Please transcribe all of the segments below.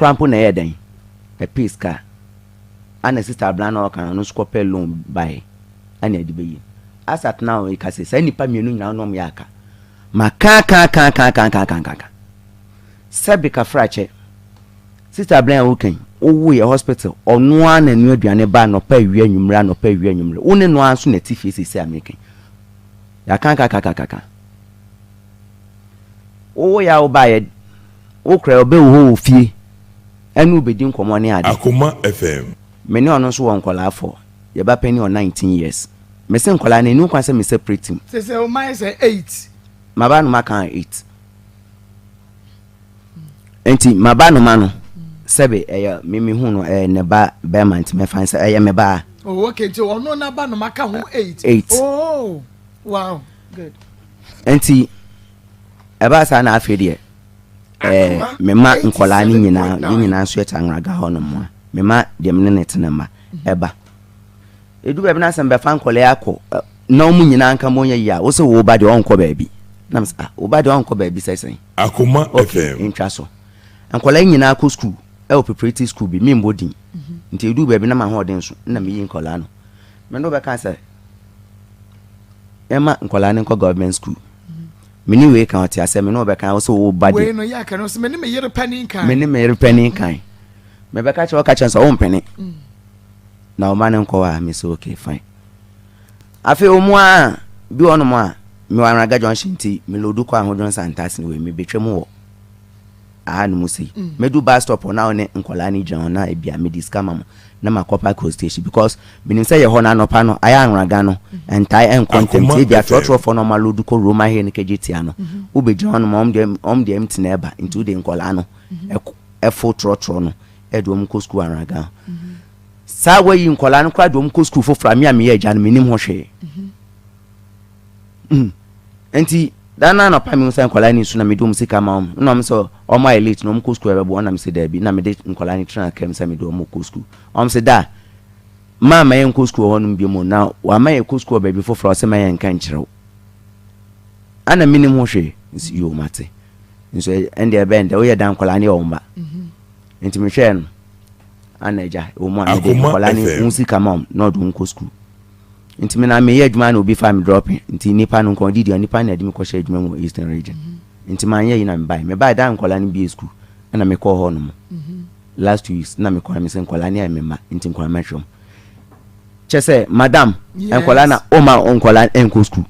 crampo na eden a piece car ana sister blana kan no scope loan buy ana edi be yi as at now e ka say nipa mienu nyina no ya aka maka ka sabi ka frache sister blana woken owu ye hospital onu ana nu aduane ba no pa wi anwumra no pa wi anwumra woni no anso na tifi sisi ameken ya ka o ya oba ye o kra obe wo fie enu obedi nkomo ne ade Akoma FM me ne ono so wonkola afọ ye ba penny on 19 years me se nkola na enu kwa se me separate him say o mai say 8 maba no maka 8 enti maba no ma no sebe mimi hu no ne ba bement me fan say me ba oh okay so ono na ba no maka hu 8 oh wow good enti eba sa na afede mema nkola ni nyina so etanraga ho no mo mema dem ne netenema eba edu be na sembe fan nkola yakọ na omu nyina nka mo nya wo se wo ba de onko baabi na me wo ba de onko baabi sesen Akoma FM intwa so nkola nyina akọ school preparatory school bi me mbodin nti edu be na ma ho den so na me yi nkola no me no be kan say ema nkola ne nko government school mini we kan oti ase me no be kan so wo bade we no ya kan so me ne me yere pani kan me be ka che o ka chen so wo mpene na o man nko wa me so okay fine afi o mu a bi ono mu a me wa raga junction ti me lodu kwa ho Johnson Santas we me betwem wo no musi me do bus stop na one nkola ni jan na e bia me diska mama na makopa coast station because menim say ye ho na no pa no aya anraga no entai en content e dia trotro for no malodu ko roma he ne kejetia no wo be jan no om dem tina eba into the nkola no e fo trotro no e do ko school anraga sa we yi nkola no kwa do ko school fo fra me a me ye jan menim ho hwe enti dana no pa me nsa nkola ni su na me do musika ma no me so o ma elite no mko school ebe bo na me se da bi na me de nkola ni tran kem se me do mko school o me se da ma ye nko school ho no bi mo na wa ma ye ko school ba bi fo fra se ma ye nka nkirew ana minim ho hwe yo mate nso ende ebe ende o ye dan nkola ni o mba enti me hwe no ana eja o mo na de nkola ni musika ma no do mko school nti me na me ye adwuma na obi fa me dropping nti nipa no kon didi nipa na de me ko hye adwuma mu Eastern region nti man ye na me buy da nkola ni bi school na me ko ho no last 2 weeks na me ko me se nkola ni me ma nti nkola ma hwom chese madam nkola na o ma nkola enko school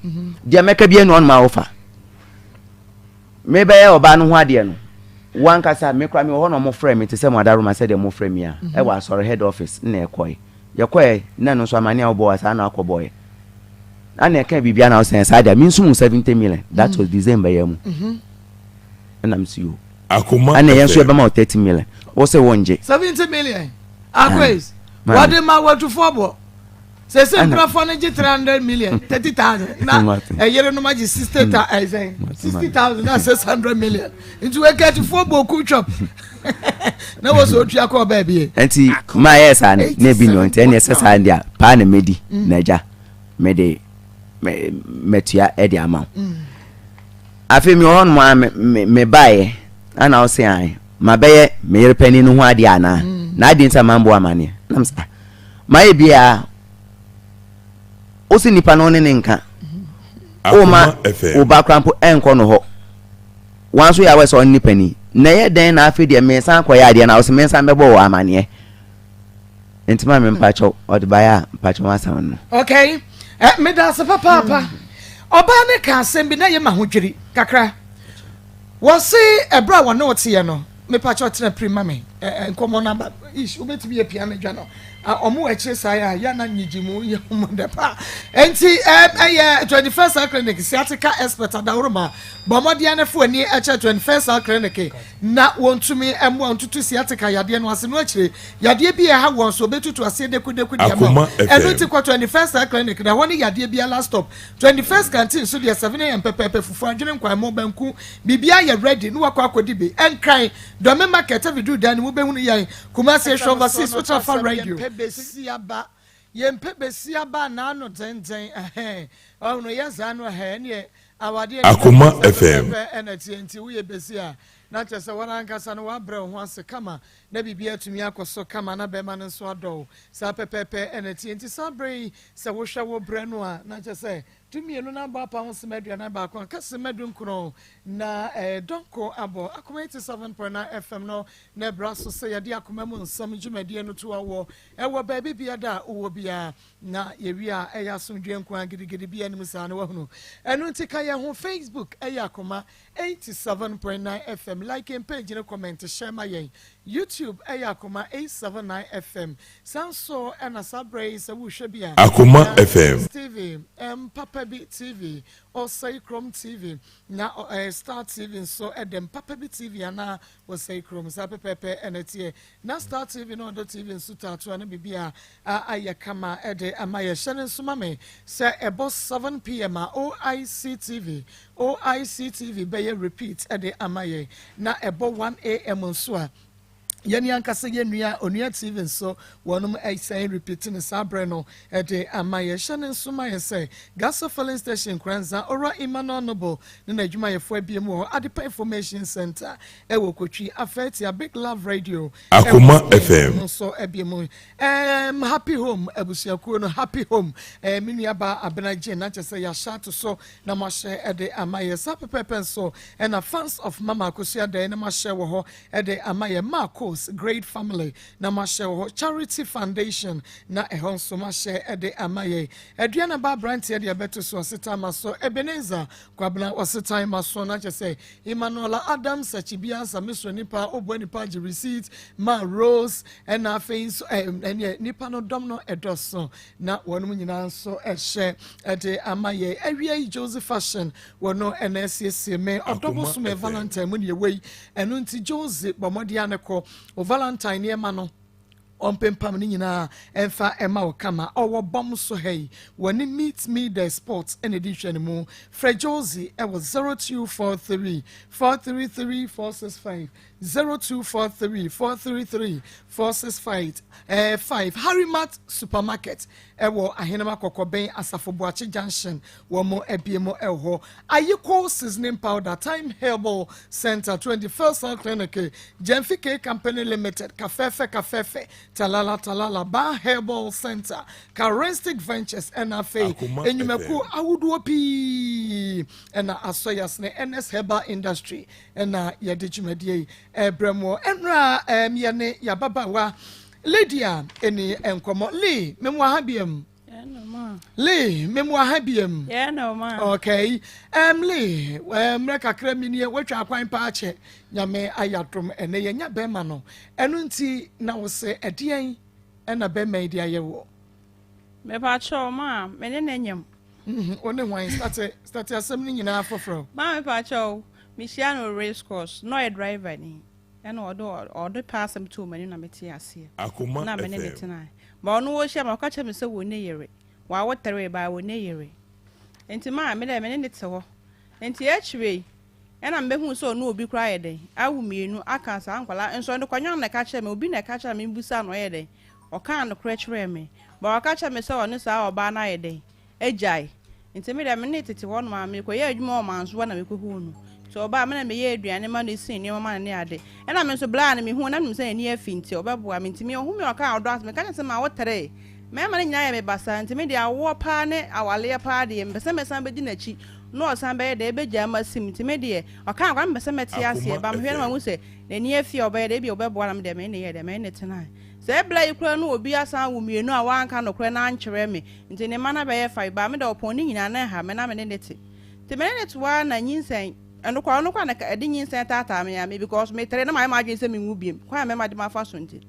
dia meka bi enu on ma ofa me be ye oba no ho ade no wan kasa me kwa me ho no mo frame me te se madaro ma se de mo frame ya e wa sorry head office na e koy yakwe na no so amani obo asa na akoboy ana e kan bibia na o sen sa dia min sum 70 million that was December yamu and I'm see you Akoma ana yen so e be ma 30 million wo se wonje 70 million Akos what dem ma what for bo say brafo na 300 million 30,000 na e yere no ma 60,000 60,000 na 600 million into we get for bo ku chop na wo so tua ko ba bi enti ma yes an na bi no enti ene sesa ndia pa na medi na ja mede metia e di amount afi mi on ma me bae ana o se an ma beye me yere pani no ho ade ana na ade nta mambo amane nam sa ma e bia o si nipa no ne nka o ma o ba krampo enko no ho wan so ya we so nipa ni na ye den na afi de me san koya ade na o se me san bebo o amane enti ma me mpacho o de baya mpacho ma san no okay me da se papa oba ne ka asem bi na ye ma hodwiri kakra wo se ebra wo na otie no me pacho tena prima me enkomo na ba ish obetimi ye piano dwa no omo eche saya ya na nyijimu ye humde pa enti 21st clinic sciatica expert adawroma bomode na fu ani eche 21st clinic na wontumi emo ontutu sciatica yade no ase no akire yade bi ha won so betutu ase deku dia ma eno ti kwa 21st clinic na woni yade bi last stop 21st canteen so dia 7 am pepe fufu adwene kwa mo banku bibia ye ready no wakọ akodi bi enkran do me market video dan mo behunu yan kuma se shova 6 ultra fan radio besiaba yempe besiaba na no tenten ono yesa no he ne awade Akoma FM enati we besia na kyerɛ sɛ wɔn ankasa no wabrɛ ho ase kama na biribi atumi akɔ so kama na bɛrima no nso adɔw saa pɛpɛɛpɛ ɛna tie nti saa berɛ yi sɛ wohwɛ wo brɛ no a na kyerɛ sɛ tumienu na ba pa ho sema aduane baako a kase madu nkron na donko abo Akoma 87.9 FM no na bra so sɛ yɛde Akoma mu nsɛm dwumadie no to awɔ ɛwɔ baabi bia da wɔ bia na yɛwi a ɛyɛ asomdwe nko agirigiri bia nim saa no wahunu ɛno nti ka yɛ ho Facebook ɛyɛ Akoma 87.9 FM like and page no comment share ma yɛn YouTube ɛyɛ Akoma 879 FM sanso ɛna sabrɛ sɛ wohwɛ bia Akoma FM TV Papa B TV or say Chrome TV na Star TV so edem Papa B TV ana or say Chrome sa pepe enetie na Star TV no do TV so tatu ana bibia ayakama ede amaye shene sumame say ebo 7 p.m. OIC TV be repeat ede amaye na ebo 1 a.m. so a yani ankasa yenua onua TV so wonum say repeating sabre no e de amaye hye so maye say gas filling station kranza ora imanonobo na adwuma yefo abiem ho adepa information center e wo kotwi afeti a big love radio Akoma FM so abiem happy home abusiakuo no happy home menua ba abenaje na che say ya shat so na ma hye e de amaye sapepepen so and fans of Mama Akos de na ma hye wo ho e de amaye Maa Akos great family na ma share charity foundation na ehon so ma share ede amaye aduana ba brand e de beto so seta ma so Ebenezer kwabna oseta ma so na che say Emmanuel Adam Sachibia Samiso nipa obwa nipa ji receipt ma Rose and na face nipa no dom no edoso na wonum nyina so ehye ede amaye awie Joseph fashion wono NSC me odobo so me Valentine mu ne wei eno nti Joseph bomodi aneko o Valentine ye ma no ompempam ni nyina emfa ema o kama owo bom so hey woni meet me the sports en edition mu Frejozi e was 0243 433 465 0243 433 465 5 Harrymat supermarket ewo ahenema kokoben Asafobuachi junction wo mo ebiemo eho Ayiko seasoning powder time herbal center 21st clinic Jemfike company limited kafefe talala ba herbal center Carestic ventures NFA enyumeku awudu opi ena asoyas ne NS herbal industry ena yedejumedie ebremo enra yene yababawa Lydia eni enkomo Lee memwa habiem Lee memwa habiem no ma okay Lee mreka kraminie wetwa akwan pa ache nyame ayatrom ene yenya bema no enu nti na wo se edien ena bema idi ayewo me pa cho ma me ne nanyam one wan start asem ni nyina afofro ma me pa cho Michiano race course no a driver ni ena odo pass am to mani na meti ase Akoma na me ne tena ba ono wo hia ma ka che me se wo ne yere wa wotere ba wo ne yere enti ma me ne te ho enti achwe ena mbehu so no obi kra yeden awu mienu aka sa ankwala enso ndo kwanya na ka che me obi na ka che me busa no yeden o kan no kra kire me ba ka che me se ono sa oba na yeden ejai enti me ne tete ho no ma me ko ye adwuma o manso na me ko hu no so oba me na me ye aduane ma no sin ni ma ne ade ena me so bla na me hu na me se ni afinti obeboa me ntimi ohu me o ka odo as me ka se ma wotere me ma ne nya me basa ntimi de awo pa ne awale pa de mbese me san be di na chi no osan be de be gya masim ntimi de o ka kwa mbese meti ase ba me hwe na mu se na ni afi oba de bi obeboa na me de me ne ye de me ne tena se bla ikura no obi asan wo mienu a wanka no kura na ankyere me nti ne ma na be ye fa ba me de opon ni nyina na ha me na me ne te te me ne to wa na nyinsan eno kwa na edi nyinsan tata me ya me because me tere na my imagine se me nwu biem kwa me ma de ma fa so nti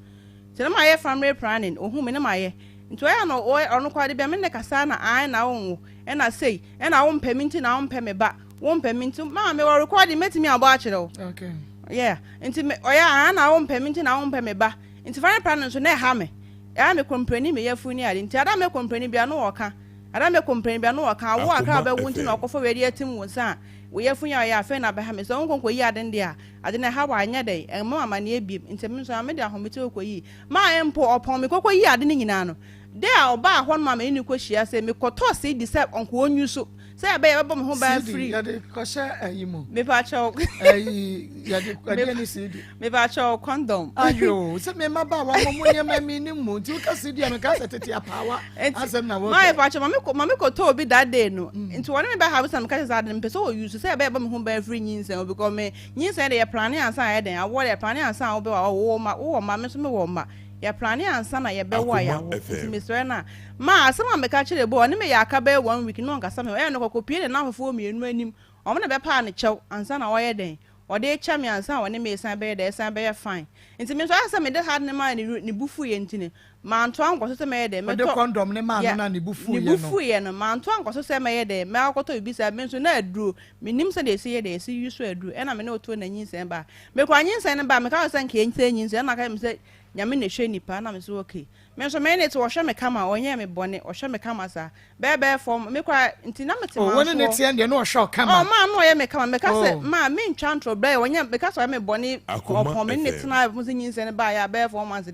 te na ma ye family planning ohu me na ma ye nti oya no ono kwa de be me ne kasa na ai na wo e na sei e na wo mpaminti na wo mpame ba wo mpaminti ma me wo recording metimi abo a kire wo okay yeah nti me oya na wo mpaminti na wo mpame ba nti family planning so na ha me ya me komprani me yafu ni ade nti ada me komprani bia no wo ka ada me komprani bia no wo ka wo aka ba wu nti na okofo we de atim wo sa we yafunya ya fe na be ha me so nkonko yi ade ndi a ade na ha wa anya dai e ma ma na ebiem nti me so me de ahomete okoyi ma empo opon me kokoyi ade ni nyina no de a oba ho no ma me ni ko hia se me koto se di se onko onyu so say be be mo ho ban free ya de ko she ayimo me pa cho ya de kwade ni CD me pa cho condom ayo se me maba wa mo ne ma mi ni mu ti ka CD am ka setete apawa asem na wo my pa cho mama ko to bi that day no into one me ba have some ka say dem person o use say be mo ho ban free nyinsen because me nyinsen dey plan ansa ya den awo dey plan ansa wo be wo ma me so me wo ma ya plan ansa na ye be wo ya wo me so na ma asema me ka kire bo ne me ya ka be 1 week no nka sa me e no kokopie ne na afofo mienu anim o me na be pa ne chew ansa na wo ye den o dey cha me ansa wo ne me san be dey san be fine nti me so asa me dey hard ne ma ne bufu ye ntine ma nto anko so me ye dey me to condom ne ma no na ne bufu ye no ma nto anko so me ye dey me akoto bi sa me so na aduro me nim se dey se ye dey se yusu aduro e na me na oto na nyinsen ba me kwa nyinsen ne ba me ka so nka nyinsen na ka me se nyame ne hwe nipa na me so okay me so me ne to hwe me kama onye me bone hwe me kama sa bebe form me kwa nti na me te ma so woni ne tie ande no hwe kama oh ma no ye me kama me ka se ma me ntwa ntro bre onye me ka so me bone opon me ne tena mo se nyinse ne ba ya bebe form man se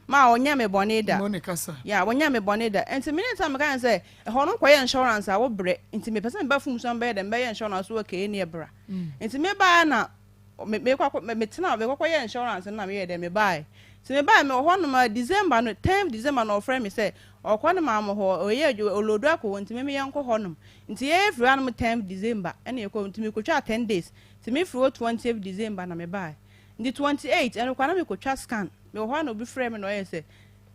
ma onye me bone da no ne kasa ya onye me bone da nti me ne ta me ka se ho no koye insurance a wo bre nti me pese me ba fum so be da me ye insurance wo okay ne bra nti me ba na me kwa me tena me koye insurance na me ye da me ba ti me ba me ho no ma December no 10 December no friend me say okwa no ma mo ho oye olodo akọ nti me yenko ho no nti every one 10 December ene ekọ nti me kotwa 10 days ti me fro 20 December na me ba nti 28 ene kwa na me kotwa scan me ho no bi frame no ye say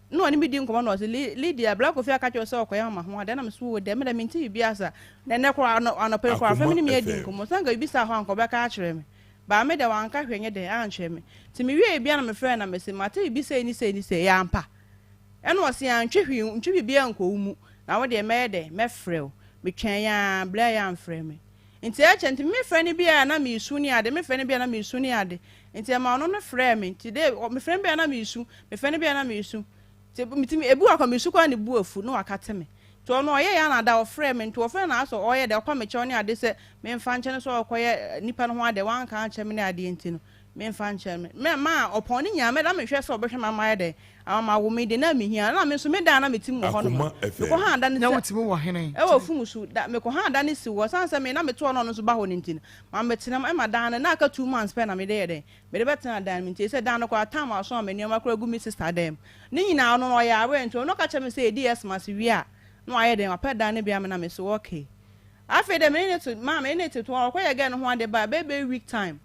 no ani bi di nkomo no say Lydia black of aka cho say okoya ma ho ade na me so wo de me da me nti bi asa na ne kwa anopere kwa frame ni me di nkomo sanga bi sa ho anko ba ka akere me ba me de wanka hwenye de anhwe me ti me wie bia na me frɛ na me se mate bi se ni ya ampa eno wose ya ntwe bia nko mu na wo de me de me frɛ me twen ya bla ya amfrɛ me nti a kyenti me frɛ ni bia na me isu ni ade me frɛ ni bia na me isu ni ade nti ma ono no frɛ me nti de me frɛ bia na me isu me frɛ ni bia na me isu ti me ebu akwa me isu kwa ni bu afu no wakate me to no oye ya na da ofre me nto ofre na aso oye de kwa me chew ni ade se me mfa nche so okoye nipa no ho ade wan ka nche me ni ade enti no me mfa nche me ma opon ni nya me da me hwe so obehwe ma ma de ama wo me de na me hia na me so me da na me tim ho no me ko ha da ni na wo tim wo hene e wo fum su da me ko ha da ni si wo san se me na me to no so ba ho ni enti ma me tina ma da na aka 2 months pe na me de de me de betina da me enti se da no kwa time aso me ni ma kura gu mi sister dem ni nyina no no ya we enti no ka che me se DS ma se wi a no aye dem apeda ne bia me na me so okay afi de me ne to ma me ne to okoye again ho ade ba be week time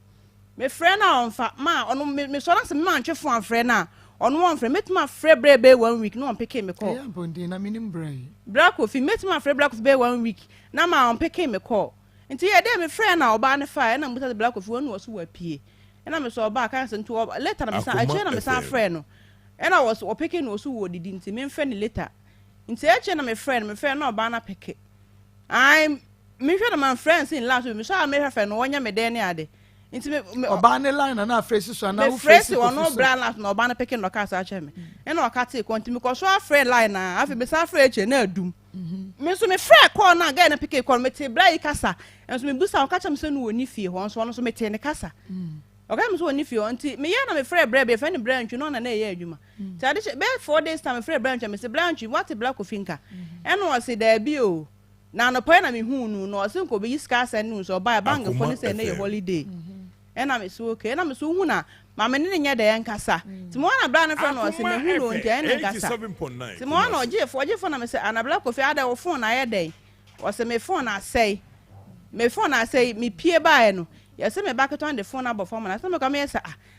me friend na on fa ma ono me so na se me ma ntwe fo an friend na ono won friend metima frɛ brɛ 1 week no on pick me call ya bondi na minim brɛ black of metima frɛ black of be 1 week na ma on pick me call nti ye de me friend na oba ne fa na mbuta black of wonu so wa pie na me so oba kan se nto later na me san ache na me san friend no na was o pick no so wo didi nti me mfa ni later nti ache na me friend na oba na pick I'm me hwe na my friends in last week me so me hwe no wonya me de ne ade nti me oba ne line na fresh so na wo fresh ono bra last na oba na pick no ka sa ache me na o ka te konti me ko so afre line na afi me sa afre eche na adum me so me frɛ call na ga na pick call me te bra yi kasa enso me busa o ka cha me se no woni fie ho so ono so me te ne kasa o ga me so woni fie nti me ye na me frɛ bra be fa ni branch no na ye adwuma ti ade be 4 days time me frɛ branch me se branch what black ofinka eno o se da bi o na no point na me hu nu no o se nko be yiska sa nu so ba bank for ni se na ye holiday ena me so okay ena me so hu na ma me ne nya da yan kasa ti mo na bra na frɛ no o se me hu no ntia ena kasa ti mo na ogefo na me se anabla kofi ada wo phone na ye den o se me phone na sei me pie ba e no ye se me ba keto on the phone above phone na se me come yes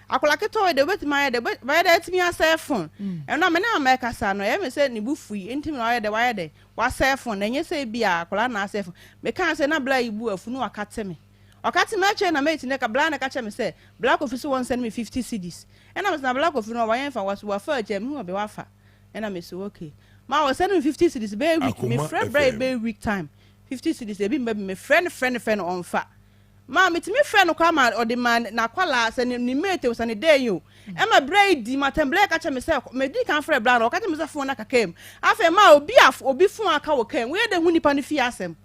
akola keto de betima ye de ba ye de timi asa phone ena me na ma kasa no ye me se ni bufui ntimi na ye de wa ye de wa sa phone na nye se bia akola na asa phone me kan se na bla ibu afu no akate me okati ma che na mate ne ka bla na ka che me se black office won send me 50 cedis ena me na black office no wa yen fa waso wa fa che me hu be wa fa ena me so okay ma wa send me 50 cedis be week me friend be week time 50 cedis e bi me friend on fa ma me timi friend kwa ma o de man na kwala se ni mate was an day you e ma braid di matem black ka che me se me di kan friend bla na o ka che me se phone na ka kem afa ma obi phone aka wo kem we de hu nipa ne fi asem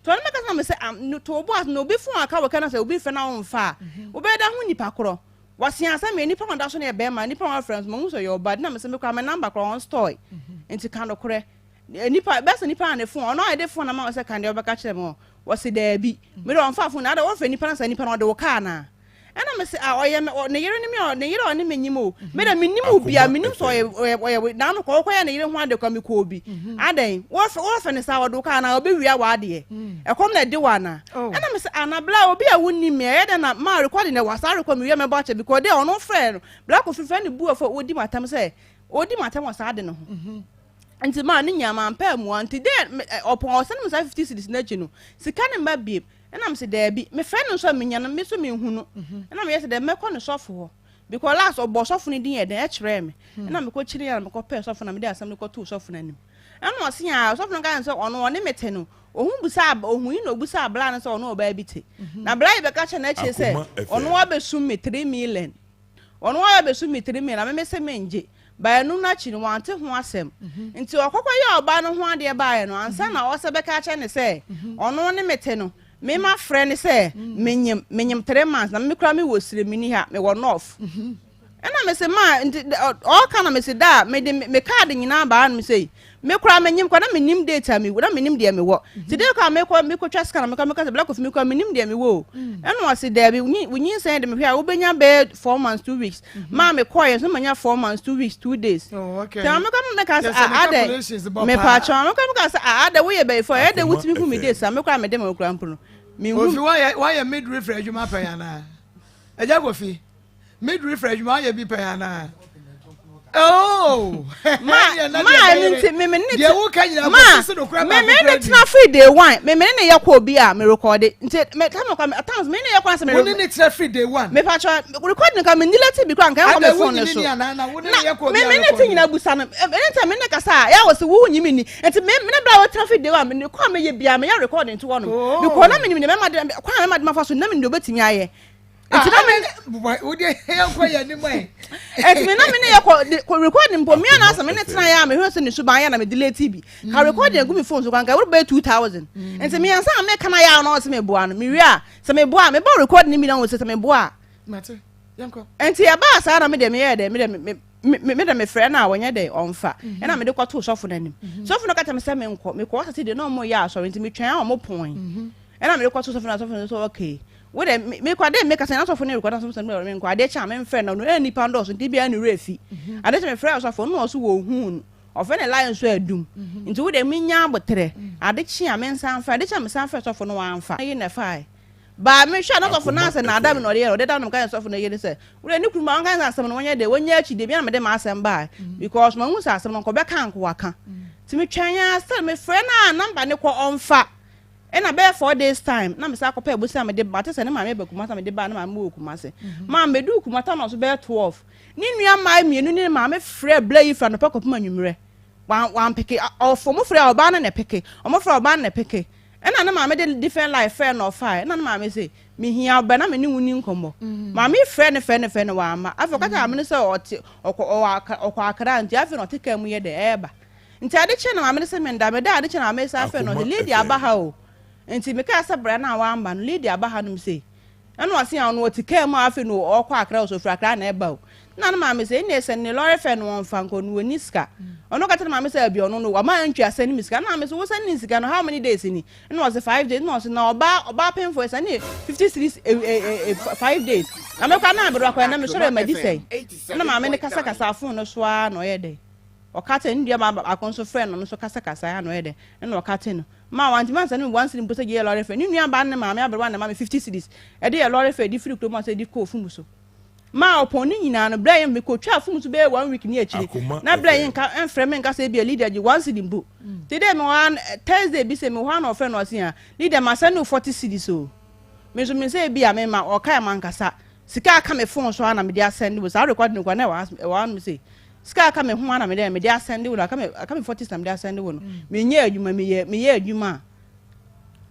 to na meka na me se to obo as no obi phone aka wo kana se obi fe na on fa obi da hu nipa kro wasi asa me nipa wanda so na e be ma nipa wa friends mo so your bad na me se me kwa me number kro on store enti kan do kre nipa best nipa na phone ono ide phone na ma say kan de obeka kire mo wo se da bi me do on fa phone na da wo fa nipa na say nipa na de wo car na ena me say oye ne yere ni me ne yere oni menyim o me da menim obi a menim so oye na no ko ya ne yere ho ade kwa me ko obi adan wo fa ne sa wo do car na obi wia wa ade e kom na de wa na ena me say anabla obi a wonni me e da na ma record na wasa record me wia me ba che because dey ono friend black of friend bu afo odi matam say odi matam wasa ade no ho nti ma ne nyama ampa mu anti de opon osan mu 50 cities na chi no sika ne mba biem na am se da bi me friend no so me nya no me so me hu no na me yes de me ko no sofo ho because last obo sofo ne din e de e kire me na me ko kire ya me ko pe sofo na me de asam ne ko to sofo na nim na no se ya sofo no kan so ono ne mete no ohun busa ohun ino busa bla na so ono oba bi te na bla be ka che na che se ono abesu me 3 million ono abesu me 3 million na me se menje ba nu na chi no wante ho asem nti okokwa ye oba no ho ade ba ye no ansa na wo se be ka che ne se ono ne mete no me ma friend say menyem 3 months na me kura me wo sire mini ha me wo north ena me se ma all kana me se da me card nyina ba me say me kura menyem kwa na menim data me wo na menim de me wo ti de ka me ko twa scan me ka black of me kwa menim de me wo ena wa se da bi wunyi say de me hwa wo benya be 4 months 2 weeks ma me koy so manya 4 months 2 weeks 2 days oh okay so me ka ka ade me pa cha me ka say ade wo ye be for e de wutimi hu me days me kura me de me kura mpro me Ofi why midwifery adwuma payana eja Kofi midwifery adwuma ye bi payana oh ma me de wo ka nyina ko se do kura ba me tena free day one me ne yakọ obi a me record nti me time ko times me ne yakọ se me woni ne tena free day one me pa cha record nka me nilati bi kwa nka ko me phone no so na woni ne yakọ obi me ne tinyina busa no anytime me ne kasa ya wo se wo nyimi ni nti me ne bra wo tena free day one me ko me ye bia me ya record nti wo no because na me ni me ma kwa me ma fa so na me ndo betimi aye nti na me wo de yakọ ya ni mai eti me na me ne yakọ recording mpo me na asa me ne tena ya me hwe se ne suban ya na me delete bi ka recording gu me phone so kan ka wo be 2000 nti me ansa me kana ya na o se me boa no me wi a se me boa me ba recording mi na wo se me boa mate yanko enti ya ba sa na me de me ye de me de me friend na wonye de onfa e na me de kwato sofo na nim sofo no kata me se me nko me ko se de no mo ya so nti me twen a mo pon e na me de kwato sofo na so okay we de me kwa de me kasa na sofo na record so me nko ade cha me friend no any pando so bia ni refi ade cha me friend sofo no so wo hu ofe ne lion so adum nti we de me nya abotre ade cha me nsan fa ade cha me san fa sofo no wa anfa ye na fa ba me hwa na sofo na ase na adam no de da no kan sofo na ye se we ni kuruma kan asem no wonye de wonya achi de bia na me de ma asem ba because ma hu sa asem no ko be kan ko waka ti me twan ya se me friend na number ne ko onfa ena be 4 days time na me sa akọpa ebusi me de ba te se ne ma me be kuma sa me de ba na ma me okuma se ma me du kuma ta no so be 12 ni nua ma mienu ni ma me frɛ bla yi fra no pa kopuma nwumre wan peke ofo mo frɛ oba na peke o mo frɛ oba na peke ena na ma me de different life fair no fa na ma me say me hia oba na me ni wuni nkomo ma me frɛ ne wa ma afọ kata me se okọ akra nti afọ no teka mu ye de eba nti ade che na ma me se me nda me da ade che na me sa afọ no the lady abaha o enti me ka sa bra na wa amba no lady abaha no say eno ase ya no otika mu afi no okọ akra so fra akra na eba o na na ma me say ne se ne lorry fe no wonfa nko no ni sika ono kata na ma me say abi ono no wa ma ntwa ase ni sika na me so wo se ni sika no how many days ni eno was 5 days no so na oba pay for ase ni 53 5 days na me kwa na abro akwa na me sure ma di say na ma me ne kasa afun no so a no ye de okata ndia ma akonso friend no so kasa ya no ye de na okata no ma wanti man sani once ni mposa ye lorry fe ni nua ba ne ma me abro na ma me 50 cedis e de ye lorry fe di free kro say di ko fumu so ma opon ni nyina no bla ye me ko twa fumu so be 1 week ni akiri na bla ye nka enfrem nka say be leader ji once di mbo today me one Thursday bi say me one of friend no say leader ma sani 40 cedis so me so me say bi a me ma o kai man kasa sika aka me phone so na me dey send we say record ni kwa na wa me say sika aka me ho na me dey send we aka me 40 sam dey send we no me nya adwuma me ye adwuma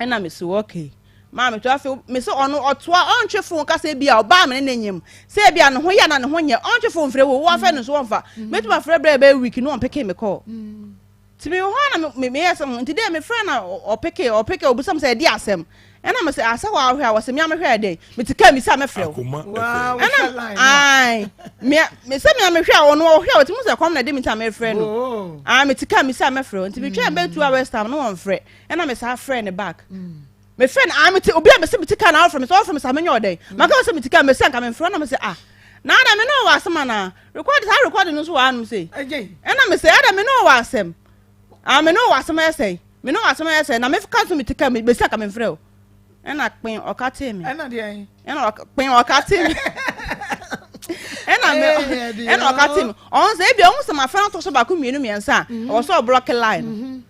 na me say okay ma me to afi me say ono otoa ontwe phone ka say bia oba me na nyem say bia no ho ya na no ho nye ontwe phone frɛ wo afa no so wonfa me to frɛ bra ba week no on peke me call ti me ho na me yes nti dey me frɛ na o peke obusam say dey asem and I must say, I saw I was a young day, but to come, Miss Amafro. Akoma Wow, FM. I, Miss Amafro, or no, here, it was a common name, my friend. Oh. I'm to come, Miss Amafro, and to be trained about 2 hours time, no one fret, and I miss our friend back. My friend, I'm to obey a simple can out from his office, from some day. My cousin to come, Miss Sam, in front of me, say, ah. Now I know what some man recorded. I recorded no one say. Again. And I say, I know what some. I know what some say. Me know what some say. And I'm if come to me to come, be stuck. I'm in frail. And I queen or cut him. And the And I queen or cut him. And I cut him. On say, be almost my friend to so back me and son. Or so a blocky line.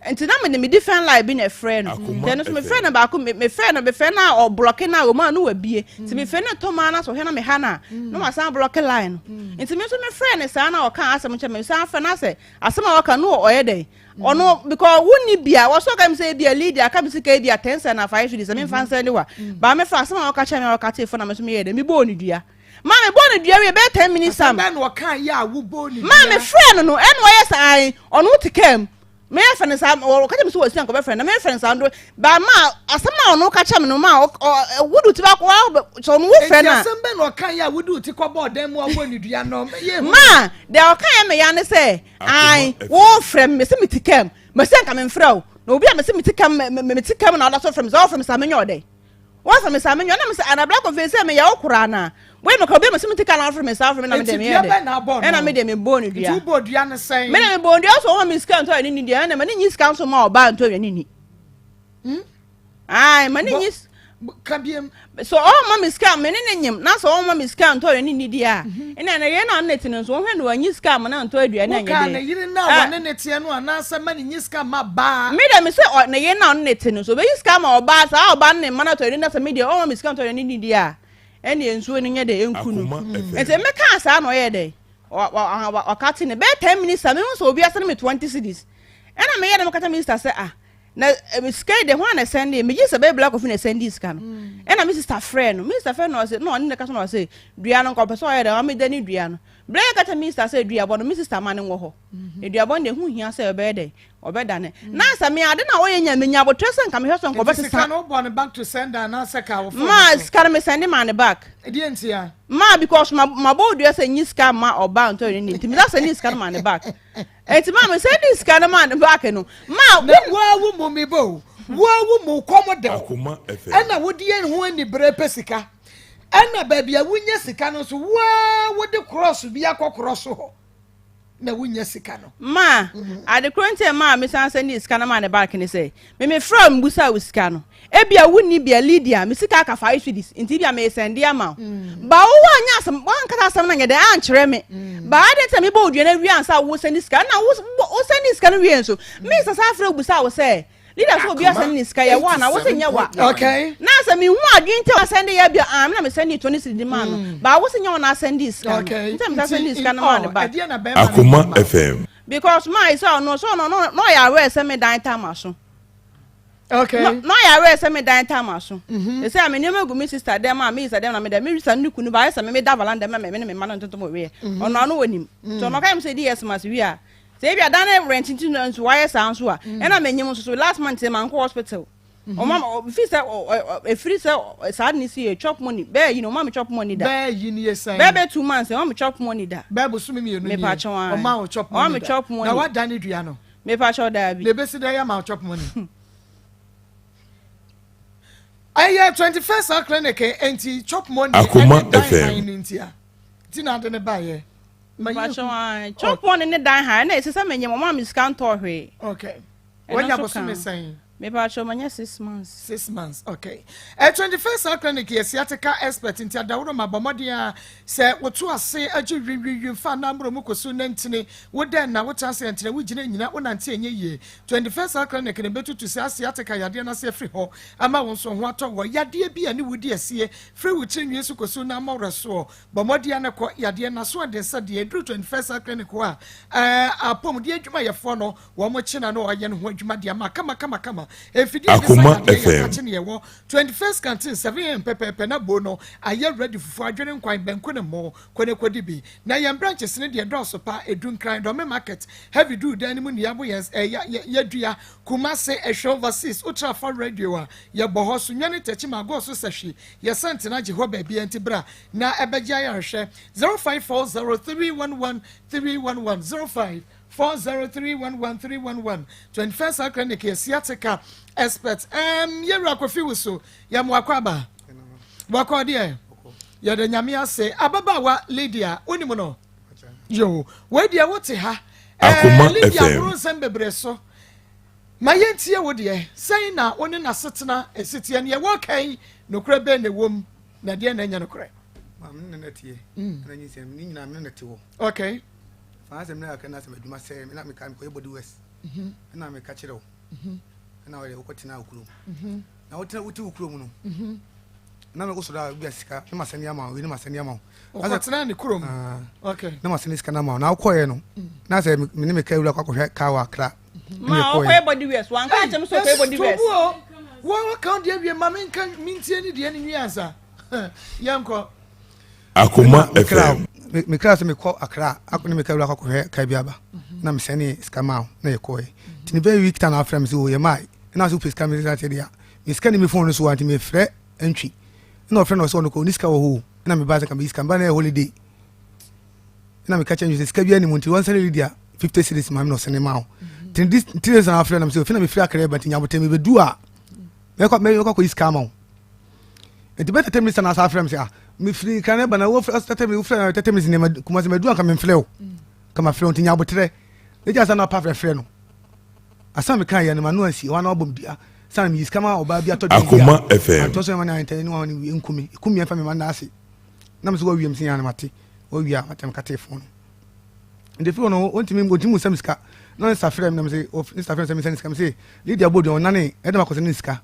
And to them, me different like being a friend. Then it's my friend about me friend or be friend now or blocking now, man who will be. To be friend to manas or Hannah Hannah. No, my son block a line. And to me, my friend is son or can't ask me, son for nothing. As some can know or a day. Or no, because wouldn't it be? I was so come say be a leader, I come to say be a 10 and a 5 days. I mean, fancy anywhere. But I'm a fast one or catch me or cut it for me, and me born dear. Mamma born dear, about 10 minutes. Some man what can ya who born. Mamma friend, no, NYS I or not to come. Me friends or catch me so young of friend. My friends are but ma as somehow no catch me no ma or would do tobacco but so no friend. Some men or can ya would do to come about them or when you do no. Ma, there are kind me yan say I wo friend me me to come. Me say come in fro. No be me say me to come me to come na other friends all from Samuel day. What from Samuel na me say and a black of say me ya okura na. When me come me say me to come from myself from na me dem here. And I made them bone you. You board you say. Me dem bone also want me scan to any dia and me ni scan so ma oba to any. Ai me ni Kabiem. so all mommy scam me nenyim na so all mommy scam to any dia. And na ye na net no so when no anyi scam na to adua na Ka na nya yiri na wone netie no anasa mani nyiska ma ba. me dem say na ye na net no so be scam oba sa oba ne mana to na so me dia all mommy scam to any dia. And the ensuing nya de enkunu. And say me ka sa no ye de. O cutting the 10 minutes I mean so be asking me 20 cedis. And I me ye dem kata minister say ah na scared the one send me just a baby block of in send this can. And I Mr. Friend no say no the customer say dua no ko person ye am dani dua no. Blay kata minister say dua but Mr. Man wo ho. E dua bon de hu hia say obede obeda ne. Na sa me ade na wo ye nya menya botresen ka me hwe so nko bese sa. No born back to send and answer ka. Ma scan me send man back. Edientia. Ma because my boy do say nyi scan ma oba nto ni ntimi that say nyi scan man back. Enti ma me send this scan man back no. Ma wa wo mo me bo. Wa wo mo komodo. Akoma FM. Ana wodi en ho ani bre pesika. Ana baby a wunya sika no so wa wo de cross bi akokross ho. Na wunya sika no. Ma, at the current ma me san send this scan man back ni say. Me from busa we scan no. Ebia wuni bia Lydia, me sika ka 5 cedis. Nti bia me send dia ma. Ba wo anya asem, wan kata asem na nyede an kyere me. Ba ade tell me bo odua na wi ansa wo send this scan na wo send this scan wi enso. Me sa afre busa wo say. Leader so be send this scan ya wa na wo senya wa. Okay. Na say me hu adwin tell send ya bia am na me send 20 cedis man no. Ba wo senya na send this scan. Okay. Nti me send this scan man ba. Akoma FM. Because my son no ya we say me dan time aso. Okay. No ya we say me dan time aso. They say me name go me sister dem ma me sister dem na me dem me sister nuku nu ba say me da valanda me me man ntonto mo we. Ono no wanim. So no kai me say DS mas we a. Say bia dan rent into no why sound so a. E na me nyim so last month say man go hospital. O mama fi say e free say sad ni see chop money. Be you know mama chop money da. Be you ni say. Be 2 months say mama chop money da. Be bo sumi me no ni. Me pa chon. O ma chop money. O ma chop money. Na wa dan ni dua no. Me pa chon da bi. Le be si da ya ma chop money. Aye 21st clinic enti chop money. Akoma FM. Ti na de ne ba ye. Chop money ne dan ha na esesa menye mama mi scan to hwe. Okay. When you bosu me saying me pa cho manya 6 months. 6 months. Okay. 21st clinic yes yateka expert nti adawro mabomode a se woto ase agi wiwi fa na mbro mukosu nantini wo den na wo chance ntine wo gina nyina wo nante enye ye 21st clinic ne betutu se ase yateka yade na se free ho ama won so ho ato wo yade bi ani wudi ase free wo chinwi su kosu na mawre so bomode na ko yade na so de se de 21st clinic wa apom de adwuma ye fo no wo mo china no oye no ho adwuma de ama kama kama efidi Akoma FM 21st canteen 7 pepe na bono aye ready fufu adwene nkwan benko ne mo kone kwadi bi na yem branches ne de dros pa edun kran do me market heavy do dan mu niabo yes ya dua Kumase ehwe overseas ultra for radio a ye boho so nwene tachi mago so sahwe ye sent na je ho ba bi antibra na ebegya ya hwe 0540311311 0540311311 21st academic asiatica expert yera kofi wuso ya mwakwaba wakọ de ya de nyame ase ababawa Lydia onimu no yo we dia wote ha Lydia bro sembebre so mayentie wo de sei na oni na setena esitie ne wo kan nokra be ne wom na de na nya nokra mam ne natie na nyi sem ni nyina me nate wo okay fa sem na ka na sem aduma se me na me ka me ko body west na me ka kire wo na wo ko tina okuro na wo tina wuti okuro mu no na me ko so da bia sika me masani ama we ni masani ama asa tina ni kuro mu okay na masani sika na ma na ko ye no na se me ni me ka wura kwa ko hwe ka wa kra ma o ko body west wan ka chem so ko body west wo ka dia bia ma me kan mintie ni dia ni nwiasa yanko Akoma FM me kra se me ko akra akoni me ka wura kwa ko hwe ka bia ba na me sani sika ma na ye ko ye tini very week tan afra me se o ye mai na so pesa me se dia me sika ni me phone so anti me frɛ antwi na ofre no so no ko ni sika wo ho na me ba se ka me sika ba na holiday na me ka change sika bia ni munti wan sale dia 50 cities ma me no sene ma o tin this tires na afra na me se ofre na me frɛ akra ba tinya botem be du a me ko sika ma o enti beta temisa na afra me se ah me free kan ba na wo frɛ tete me frɛ na tete me ne kuma se me du an ka me frɛ o kama frɛ on tinya botere le ja sa na pa frɛ no asa me kan ya ne ma no asi wa na obom dia san mi iskama oba bia to Akoma FM to so ma na ente ni wa ni nkumi ikumi fa me ma na ase na me so wa wiem sin ya na mate wa wia matem ka telefone inde fi no ontimi ngotimu samiska na sa frɛ me na me se of sa frɛ me samiska me se Lydia bodi on na ne e de ma ko se ni ska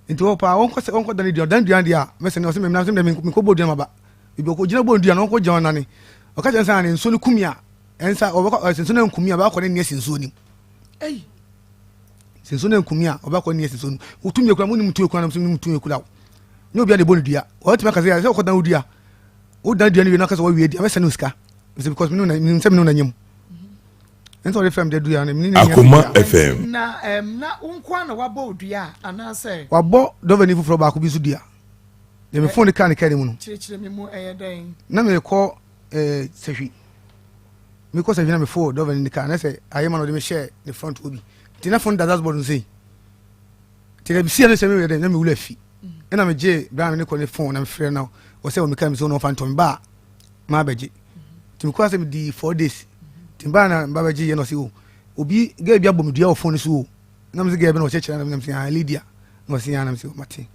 enti wo pa won ko dan dia me se ne o se me na se me ko bodi ma ba bibi ko gina bodi na ko gina na ne o ka jensa ne nso ni kumia ensa o ba nso na kumia ba ko ne ne sinso ni ei sinso na kumia o ba ko ne sinso ni utumi ekura mo ni mutu ekura na mo ni mutu ekura ni obi ade bodi dia o ti ma ka se ko dan odia o dan dia ni na ka se wo wie dia me se no ska because me no na nyem enso re fam de du ya na me ni Akoma FM na unkwa na wabo odua anase wabo doveni fufuro ba ko bi su dia de me phone kan kan mu no chire me mu den na me ko sehwi me ko sehwi na me phone doveni kan na se ayema no de me share the front obi ti na phone that board no say ti le bi si na se me de na me wula fi e na me je bra me ne ko ne phone na me frɛ na o se o me kan me so no phantom ba ma baje ti me ko se me di 4 days timba na baba ji ye no si o obi ga bia bom dua o phone so na me se ga be no chechera na me se Lydia no si ya na me se mate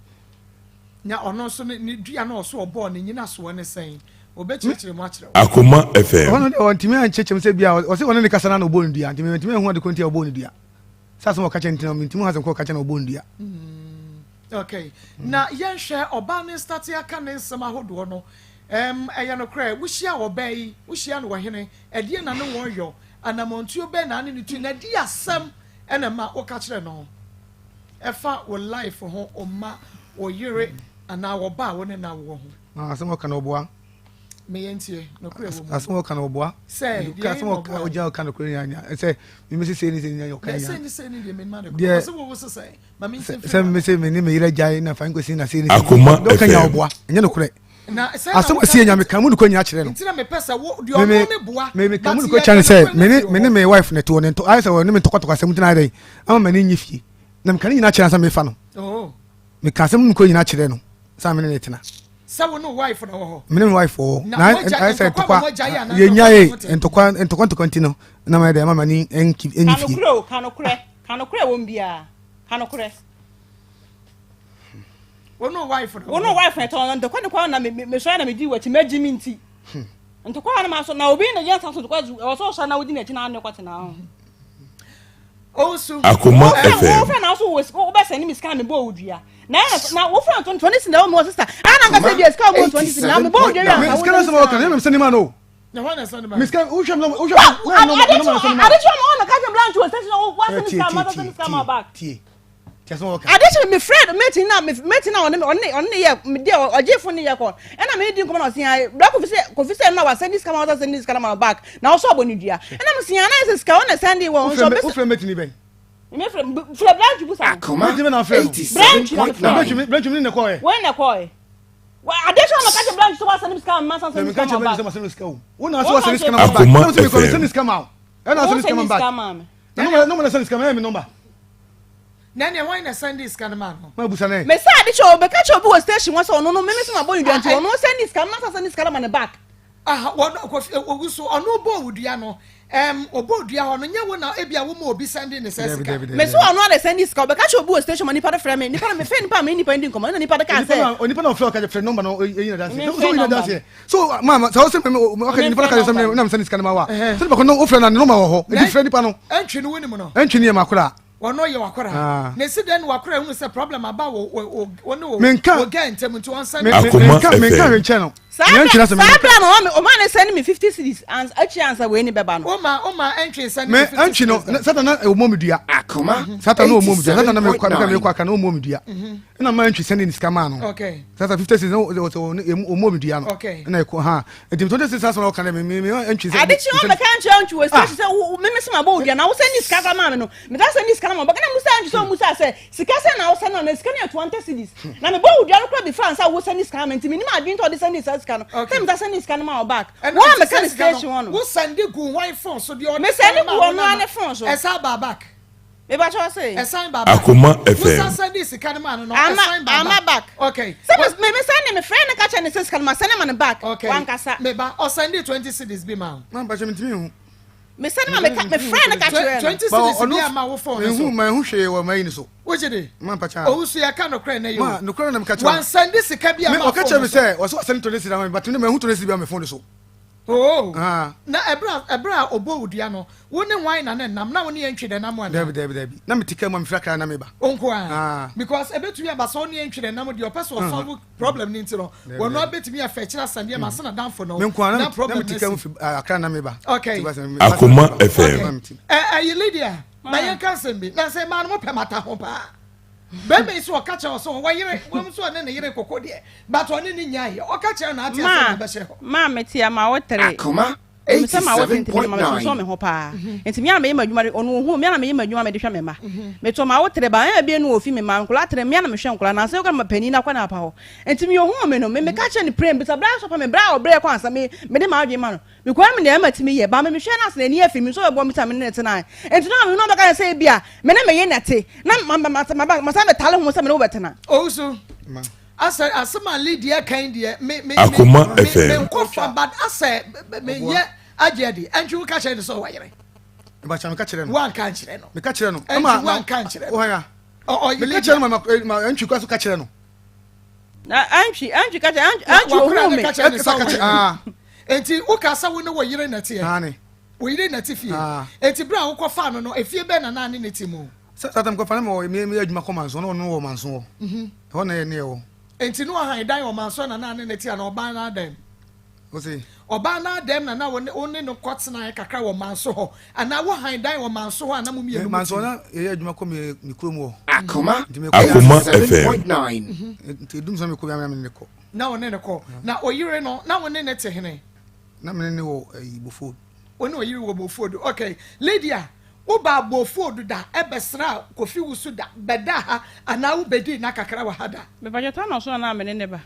nya ono so ni dua na so obo ni nyina so ne sen obechechire mu akire Akoma FM ono de ontimi an chechem se bia o se ono ne kasa na obo ni dua ntimi ntimi hu de konti obo ni dua sasa mo ka che ntino ntimi hu ko ka che na obo ni dua okay na yenhwe oba ne start aka ne nsema hodo no eya no kra wuhia obai wuhia no wahene edie na no wonyo anamontuo be na ne tu na di asem ena ma wo ka kire no efa wo life ho o ma o yire ana wo ba wo ne na wo ho asem ka na oboa me yentie no kra wo asem ka na oboa say ka asem ka oja ka na kra nya say me se ni se nya yo ka nya say ni de me ma de ko so wo so say ma me se me ni me yire jai na fa ngo si na se ni Akoma do ka nya FM oboa nya no kra na asem si nya me ka mu ko nya kire no ntina me pesa wo de ono ne boa me ka mu ko chan say me me wife ne to ne to ai say wo ne me tokotoko asem ntina dai ama me ni nyi fie na me ka ni na kire asem me fa no oh me ka asem ko nyina kire no sa me ne tina sawo no wife na ho me ne wife o na ai say tokwa ye nya e entokwa ntino na me de ama ni enki fie kanokure wo mbia kanokure wono wife na to ntokwa ne kwa na me so na me di wachi maji minti ntokwa na ma so na obi na ye san so ntokwa o so sha na wodi na chi na ne kwate na osu Akoma FM wo fa na so wo be send me scan me bo odua na wo fa 20 sin da wo mo sister ana nga say bi scan wo 20 sin na me bo odua ya me scan so mo kan me send ma no na wana send ma me scan o sham no I did you on the catch blank to station wo send scan ma back tie Addition me friend meeting now on ye me dey ojefo ne ye ko e na me di nkom na osia black officer na wa send this come out send this come back na also abonidua e na me sia na is ska on send wo so be friend meeting ben me friend branch busa Akoma na friend branch me ne ko e when na ko e wa addition na catch branch so wa send this come man send this come back wo na so send this come back Akoma send this come out e na send this come back no send this come me number Nanya why na send this kind of man? Ma busa na. Me say addition be catch obi station one so no me say my boy dua nti no send this come man send this come on back One oguso ono bo wudua no obo dua ho no nya wo na ebia wo ma obi sending ne sesika me so ono dey send this come be catch obi station man nipa dey frame me nipa me fe nipa me nipa ndi come na nipa dey can say nipa na floor ka friend number no yin da so yin da say so mama so say me o ka nipa ka say me na me send this kind ma wa so nipa ko no o friend na number wo ho e di friend nipa no entwi no woni mu no entwi ne makura wono ye wakora na si den wakora hu se problem aba wo wono wo get ntem to one send me ka hwe channel o man send me 50 cedis and a chance we ni beba no o ma entry send me 50 entry no satana o momedua Akoma satana o momedua satana me kwa ka no momedua na ma entry send ni scam no okay satana 50 cedis o momedua no na ko ha edim 20 cedis so ka na me entry send adichi o me ka entry we say me me ma bo dua na wo send ni scam ma me no me da send ni scam ma ba na musa entry so musa say sika say na wo send na sika na 20 cedis na me bo dua no kwa be France wo send ni scam enti me ni ma adwin to de send ni scam okay me send this kind of back one mechanic station one who send go why phone so the me send go on one phone so esa back me ba cho say esa back Akoma FM who send this kind of man no esa back okay so me send me friend catch and this kind of send man back one kasa me ba o send 20 cedis be man man ba me timi me send me friend catch 20 cedis be ma wo phone so me hu hwe wo mai ni so Oje de man pacha o su ya ka no kra na yo man no kra na me catch one send this ka bia ma o catch me say o so send to this na but me hu to this bia me phone so oh na ebra obo udua no wo ne wan na nam na wo ne yentwe de nam ana David na me tika ma me fra kra na me ba onko because ebetumi aba so ne yentwe de nam de o person solve problem ni ntiro wo no betumi afechira sande ma se na danfo no na problem me tika ma kra na me ba okay Akoma FM Lydia na yen kan sembi na say ma no mo pemata ho pa bebe so ka che so wo yire wo so ne yire kokode but one ni nyaye o ka che na ati asa na be she ho ma metia ma wo tere Akoma Msema wote ntimi mama so me ho pa ntimi ya me madwuma onu hu me na me madwuma me de hwa me ma me to ma wote ba ya bia no ofi me ma nkola tere me na me hwe nkola na se ko ma pani na kwa na pa ho ntimi yo hu me no me ka che ni pray bi bra so pa me bra o bra kwa ansa me de ma adwe ma no me kwa me na matimi ye ba me hwe na se ni afi me so ebo me ta me ne tena enti na me no ba ka se bia me na me ye nete na ma sa me tale hu se me no betena o so asema Lydia kind me Akoma FM me ko fa bad asa me ye ajedi anju ka chere so wa yire ba cha me ka chere no wan kan chere no me ka chere no ma wan kan chere o ya me ka chere ma anju kwa so ka chere no na anju ka chere anju o me ka chere enti o ka sa wo ne wo yire na te ani wo yire na te fie enti bra wo ko fa no efie be na na ne ti mu satam ko fa na me adwuma ko manso no wo manso ho na ye ne wo enti no han dan wo manso na na ne ti na oban na dem o se oba na dem na woni no kotena kakra wo manso ho ana wo han dan wo manso ho ana mumie no manso na ye adwuma ko me krom wo Akoma FM 7.9 nti dum so me ko ya me ne ko na woni ne ko na oyire no na woni ne te hene na me ne wo ibofo woni oyire wo bofo do okay Lydia wo ba bofo do da ebesra kofi wusu da beda ha ana wo bedi na kakra wa hada me ba jota no so na me ne ba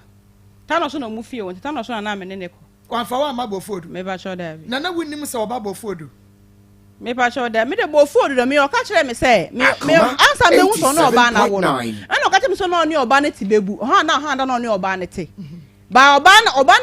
ta no so no mu fie won ta no so na me ne ko kwanfa wa ma bofodu me ba cho da bi na wunnim se oba bofodu me ba cho da me de bofodu do me o ka kire me se me ansa me hu so no oba na wo no ana o ka temi so no ni oba na ti bebu ha na no ni oba na ti ba oba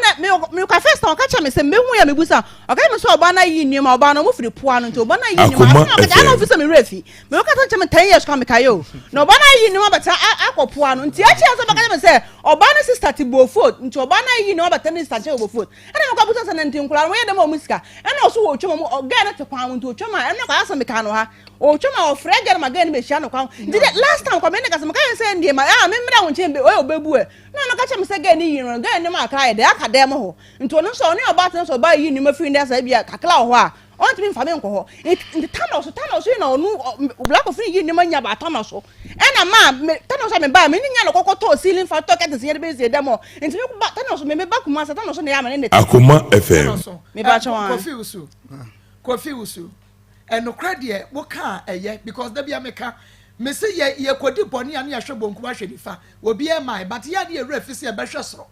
na me ka first on ka kire me se me hu ya me busa o ka me so oba na yi ni ma oba na mo firi poa no nti oba na yi ni ma ka na ofisa me refi me o ka to kire me 10 years ka me kayo na oba na yi ni ma beta akopoa no nti a kire so ba ka me se oba na sister ti bofod nti oba na yi ni ma beta ni sister ti bofod ana me ka busa se na nti nkura no ye dem o musika ana o so wo twoma mo ga na te kwa nti o twoma ana ka asa me ka no ha o twoma o frega ma ga ni be hia no kwa nti last time kwa me ne ka se me ka se ndie ma me mra wo nche be o bebu e na ka kire me se ga ni yi no ga ni ma ka ye de aka dem ho nti ono so oni oba ten so ba yi ni ma fi ndi asa bia kakla ho a on to me for me nko in the tunnel so you know no black of you ni manya ba tunnel so and a man tunnel so me ba me nya no kokoto ceiling for talk at the be say dem into me ba tunnel so me ba kuma sa tunnel so na ya me ne Akoma FM me ba chwa Kofi eno krade wo ka eye because da bia meka me say ye kodi boni ane ya hwebonku ba hwedifa obi e mai but ya de ewra fisi e be hwesoro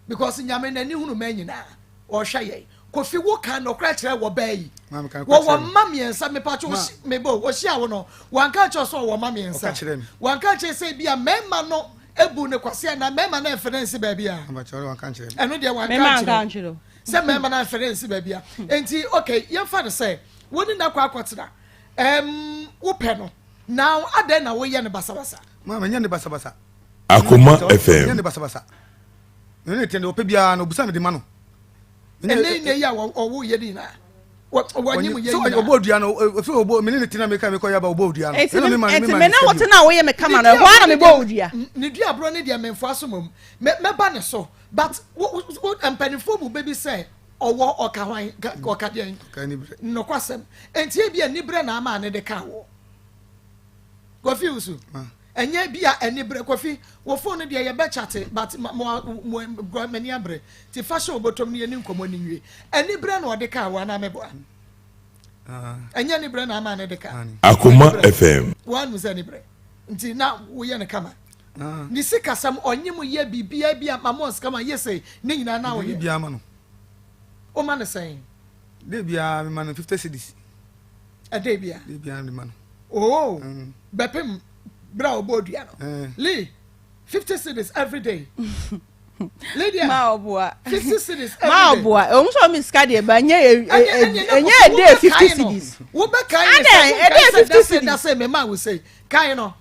because nyame nani hunu manyina o hwa ye Kofi wo ka no kra kire wo ba yi wo mamiensa me pa cho me bo wo hia wo no wanka cho so wo mamiensa wanka che say bia mema no ebu ne kwase na mema na reference ba bia wanka kire eno de wanka kire say mema na reference ba bia enti okay ye fa de say woni na kwa akwotira wo pe no now aden na wo ye ne basabasa mama nya ne basabasa Akoma FM nya ne basabasa ne tende wo pe bia no busa me de ma no ne ya wo ye di na wo nyi mu ye so obodua no fi obo me ne tina me ka me ko ya ba obodua no me na wo tina wo ye me kama no ho na me bo odua ne dua bro ne dia memfo asomom me ba ne so but wo empanifo mu baby say owo okahwan okadien no kwasem enti e bia nibre na ama ne de ka wo Kofi usu enye bia enibre Kofi wo phone de ye be chat but mo mani abre ti fashion obotom ne ni nkomo ni nwie enibre na ode ka wo na mebo enye nibre na ama ne de ka Akoma FM wanu ze nibre nti na wo ye ne kama ni sikasam onyem ye bibia bia mamos kama yese ne nyina na wo ye bibia ma no o man say de bia me man 50 cedis de bia me man oh bepem bra obodua no Lee 50 cedis every day Lydia ma obua 50 cedis every day ma obua o so mi ska de ba nye day 50 cedis wo be kai day 50 cedis that say me ma we say kai no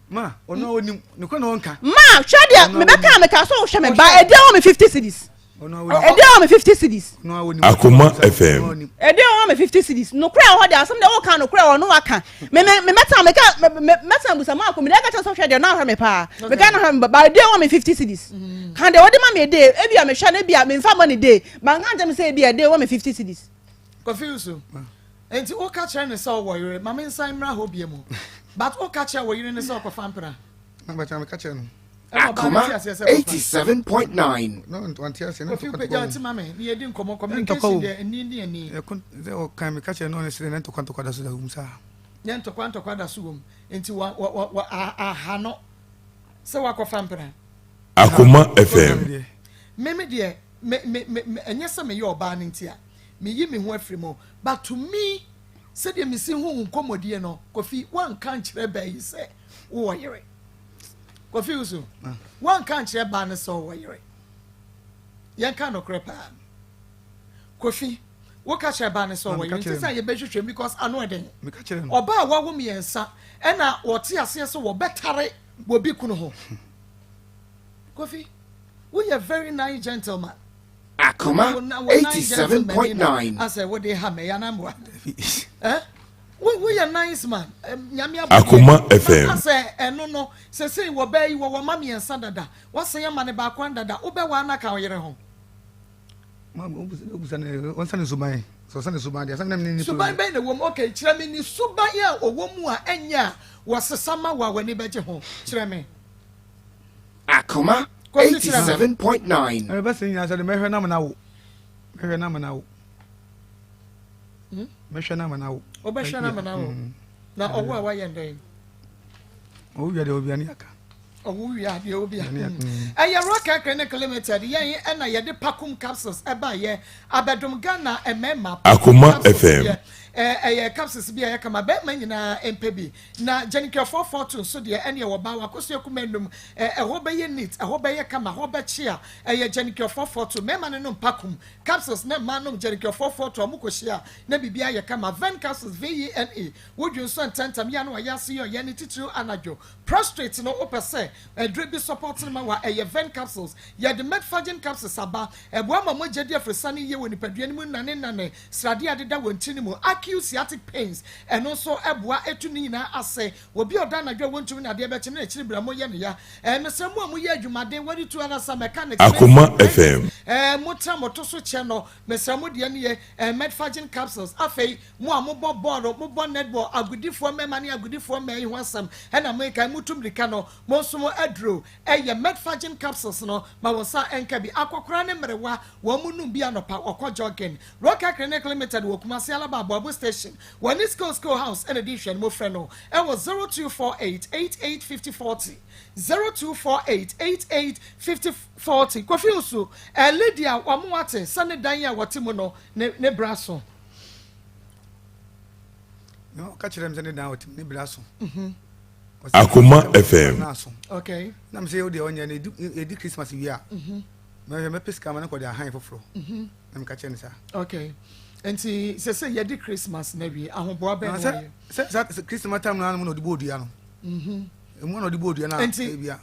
ma ono onim ne ko no nka ma hwa de me be ka me ka so hwe me ba e dey o me 50 cedis e dey o me 50 cedis Akoma FM e dey o me 50 cedis no kra ho de asem de wo ka no kra no waka me meta busa ma ko me ga cha so hwe de na hwe me pa me ga na hwe ba e dey o me 50 cedis kan de wo de ma me dey e bia me hwa na bia me mfa money dey ba nga jam say bia dey o me 50 cedis confuse enti o ka cha ne so wo yire ma me nsan mra ho bia mu but o ka cha wo yire ne so ko fampra na ba cha me ka cha no Akoma 87.9 no antia se no to ko ti mame ni edi nkomo communication de ni e kun ze o kan me ka cha no ne se ne to kwanto kwada so da umsa nya to kwanto kwada so wom enti wa aha no se wa ko fampra Akoma FM me de me enye se me ye oba ne ntia me yi me ho afiri mo but to me se de me si ho nkomodie no Kofi wan kan kire ba yi se wo yire Kofi usu wan kan kire ba ne so wo yire yan kan no krepa Kofi wo ka kire ba ne so wo yire nti say ye be hwehwe because ano eden me ka kire no oba wa wo me yensa e na wo te ase so wo betare wo bi kunu ho Kofi we are very nice gentleman Akoma 87.9 I say what they have me yanamwa we are nice man Akoma FM I say no say wo be yi wo mama yensa dada wo say ma ne ba kwan dada wo be wa na ka yere ho ma obusa ne on sa ne suban so sa ne suban dia sa ne ni suban be ne wo okay kire me ni suban ya owo mu a enya wo sesama wa wani beje ho kire me Akoma 87.9 I best in answer the mehwe na mana wo mehwe na mana wo mehwe na mana wo obehwe na mana wo na owo a wa ye ndai o wi de obi ani aka owo wi a de obi a eye roka clinic limited yen e na ye de pakum capsules e ba ye abedum Ghana emema Akoma FM capsules bia ya kama be manyina empebi na Janicare 442 so de ene wo ba wa koso kumendum ho be ye neat ho be ye kama ho be chia Janicare 442 mema ne no pakum capsules na manum Janicare 442 amukohia na bibia ye kama ven capsules VENA wodun so ntantam ya no ya se yo ye ne titru anajo prostrate no opese dribi support ma wa ven capsules ye de metformin capsules aba eboa ma mo jedi afresane ye woni padua ni mu nane srade adeda wonti ni mu acute sciatic pains and also eboa etuni na ase obi oda na dwa wontumi na de beche na echiri bra mo ye ne ya mesemu amu ye adwumaden wadi tu ana sa mechanics Akoma FM motra moto so che no mesemu de ne ye medfagin capsules afei mo amobo ball mo bo netball agudifo mema ne agudifo mai ho asam na mo kai mutum rika no mo so mo adro eye medfagin capsules no ma wo sa enka bi akokora ne mrewa wo munum bi anopa okọ jogging Rocker Clinic Limited wo kuma se alaba Bobo station one is school house and edition mo friend no e was 0248885040 0248885040 kofi usu Lydia wamuate sane dan ya watimo no ne braso no ka kire mze ne dan watimo ne braso Akoma FM okay na mse yo de onya ne edi Christmas wi a me peska man ko de ahan foforo na me ka kire ne sa okay enti se ye di Christmas na wi ahoboa be no se Christmas time na no odibo odua no emu no odibo odua na bia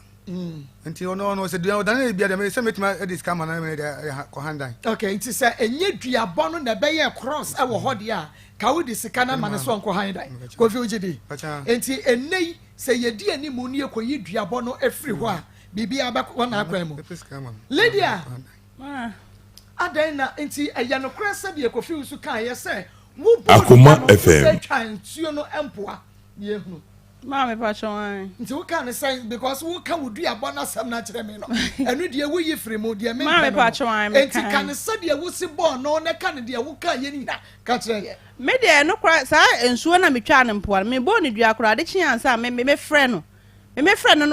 enti ono se dua odan na bia de me se metima e diska man na me de ko handan okay enti se enye duabo no na be ye cross e wo hode a ka wo di sika na man so nko handan ko fi ojidi enti enei se ye di ani mu ne ko yi duabo no afiri ho a bibia ba wona akwan mu Lydia adan na enti eya no krasa de ko fi usu kan ye se mu bo Akoma FM twantuo no empoa ye hu Mama Pachon. Nti wo kan say because wo kan wo duabo na sam na kire me no enu de wo yi firi mu de me Mama Pachon. Enti kan say de wo si bo no ne kan de wo kan ye ni na ka kire ye Me de no kra sa ensuo na metwa ne mpoa me bo ne dua kra de kyen ansa me frɛ no me frɛ no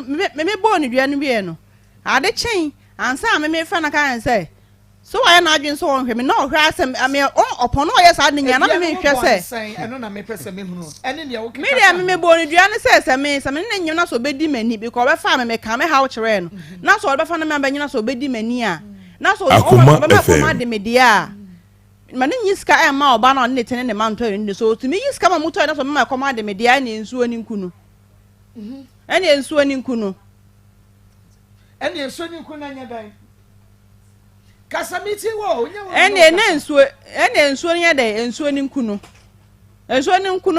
me bo ne dua no wie no ade kyen ansa me frɛ na kan say so why na adwin so onhwe me na ohwe asem ame opono oye sa de nya na me hwe se eno na me pese me hunu ene ne wo me de me bo ne dua ne se me ne nyim na so bedi mani because be fa me ka me ha wo kire no na so be fa na me ba nyina so bedi mani a na so Akoma be ma de me dia mane nyiska e ma oba na ne tene ne ma nto ne so tumi yiska ma muto na so me ma koma de me dia ne nsuo ni nkunu ene nsuo ni nkunu ene nsuo ni nkunu anya dai kasamiti wo ene nsuo nya de nsuo ni nkunu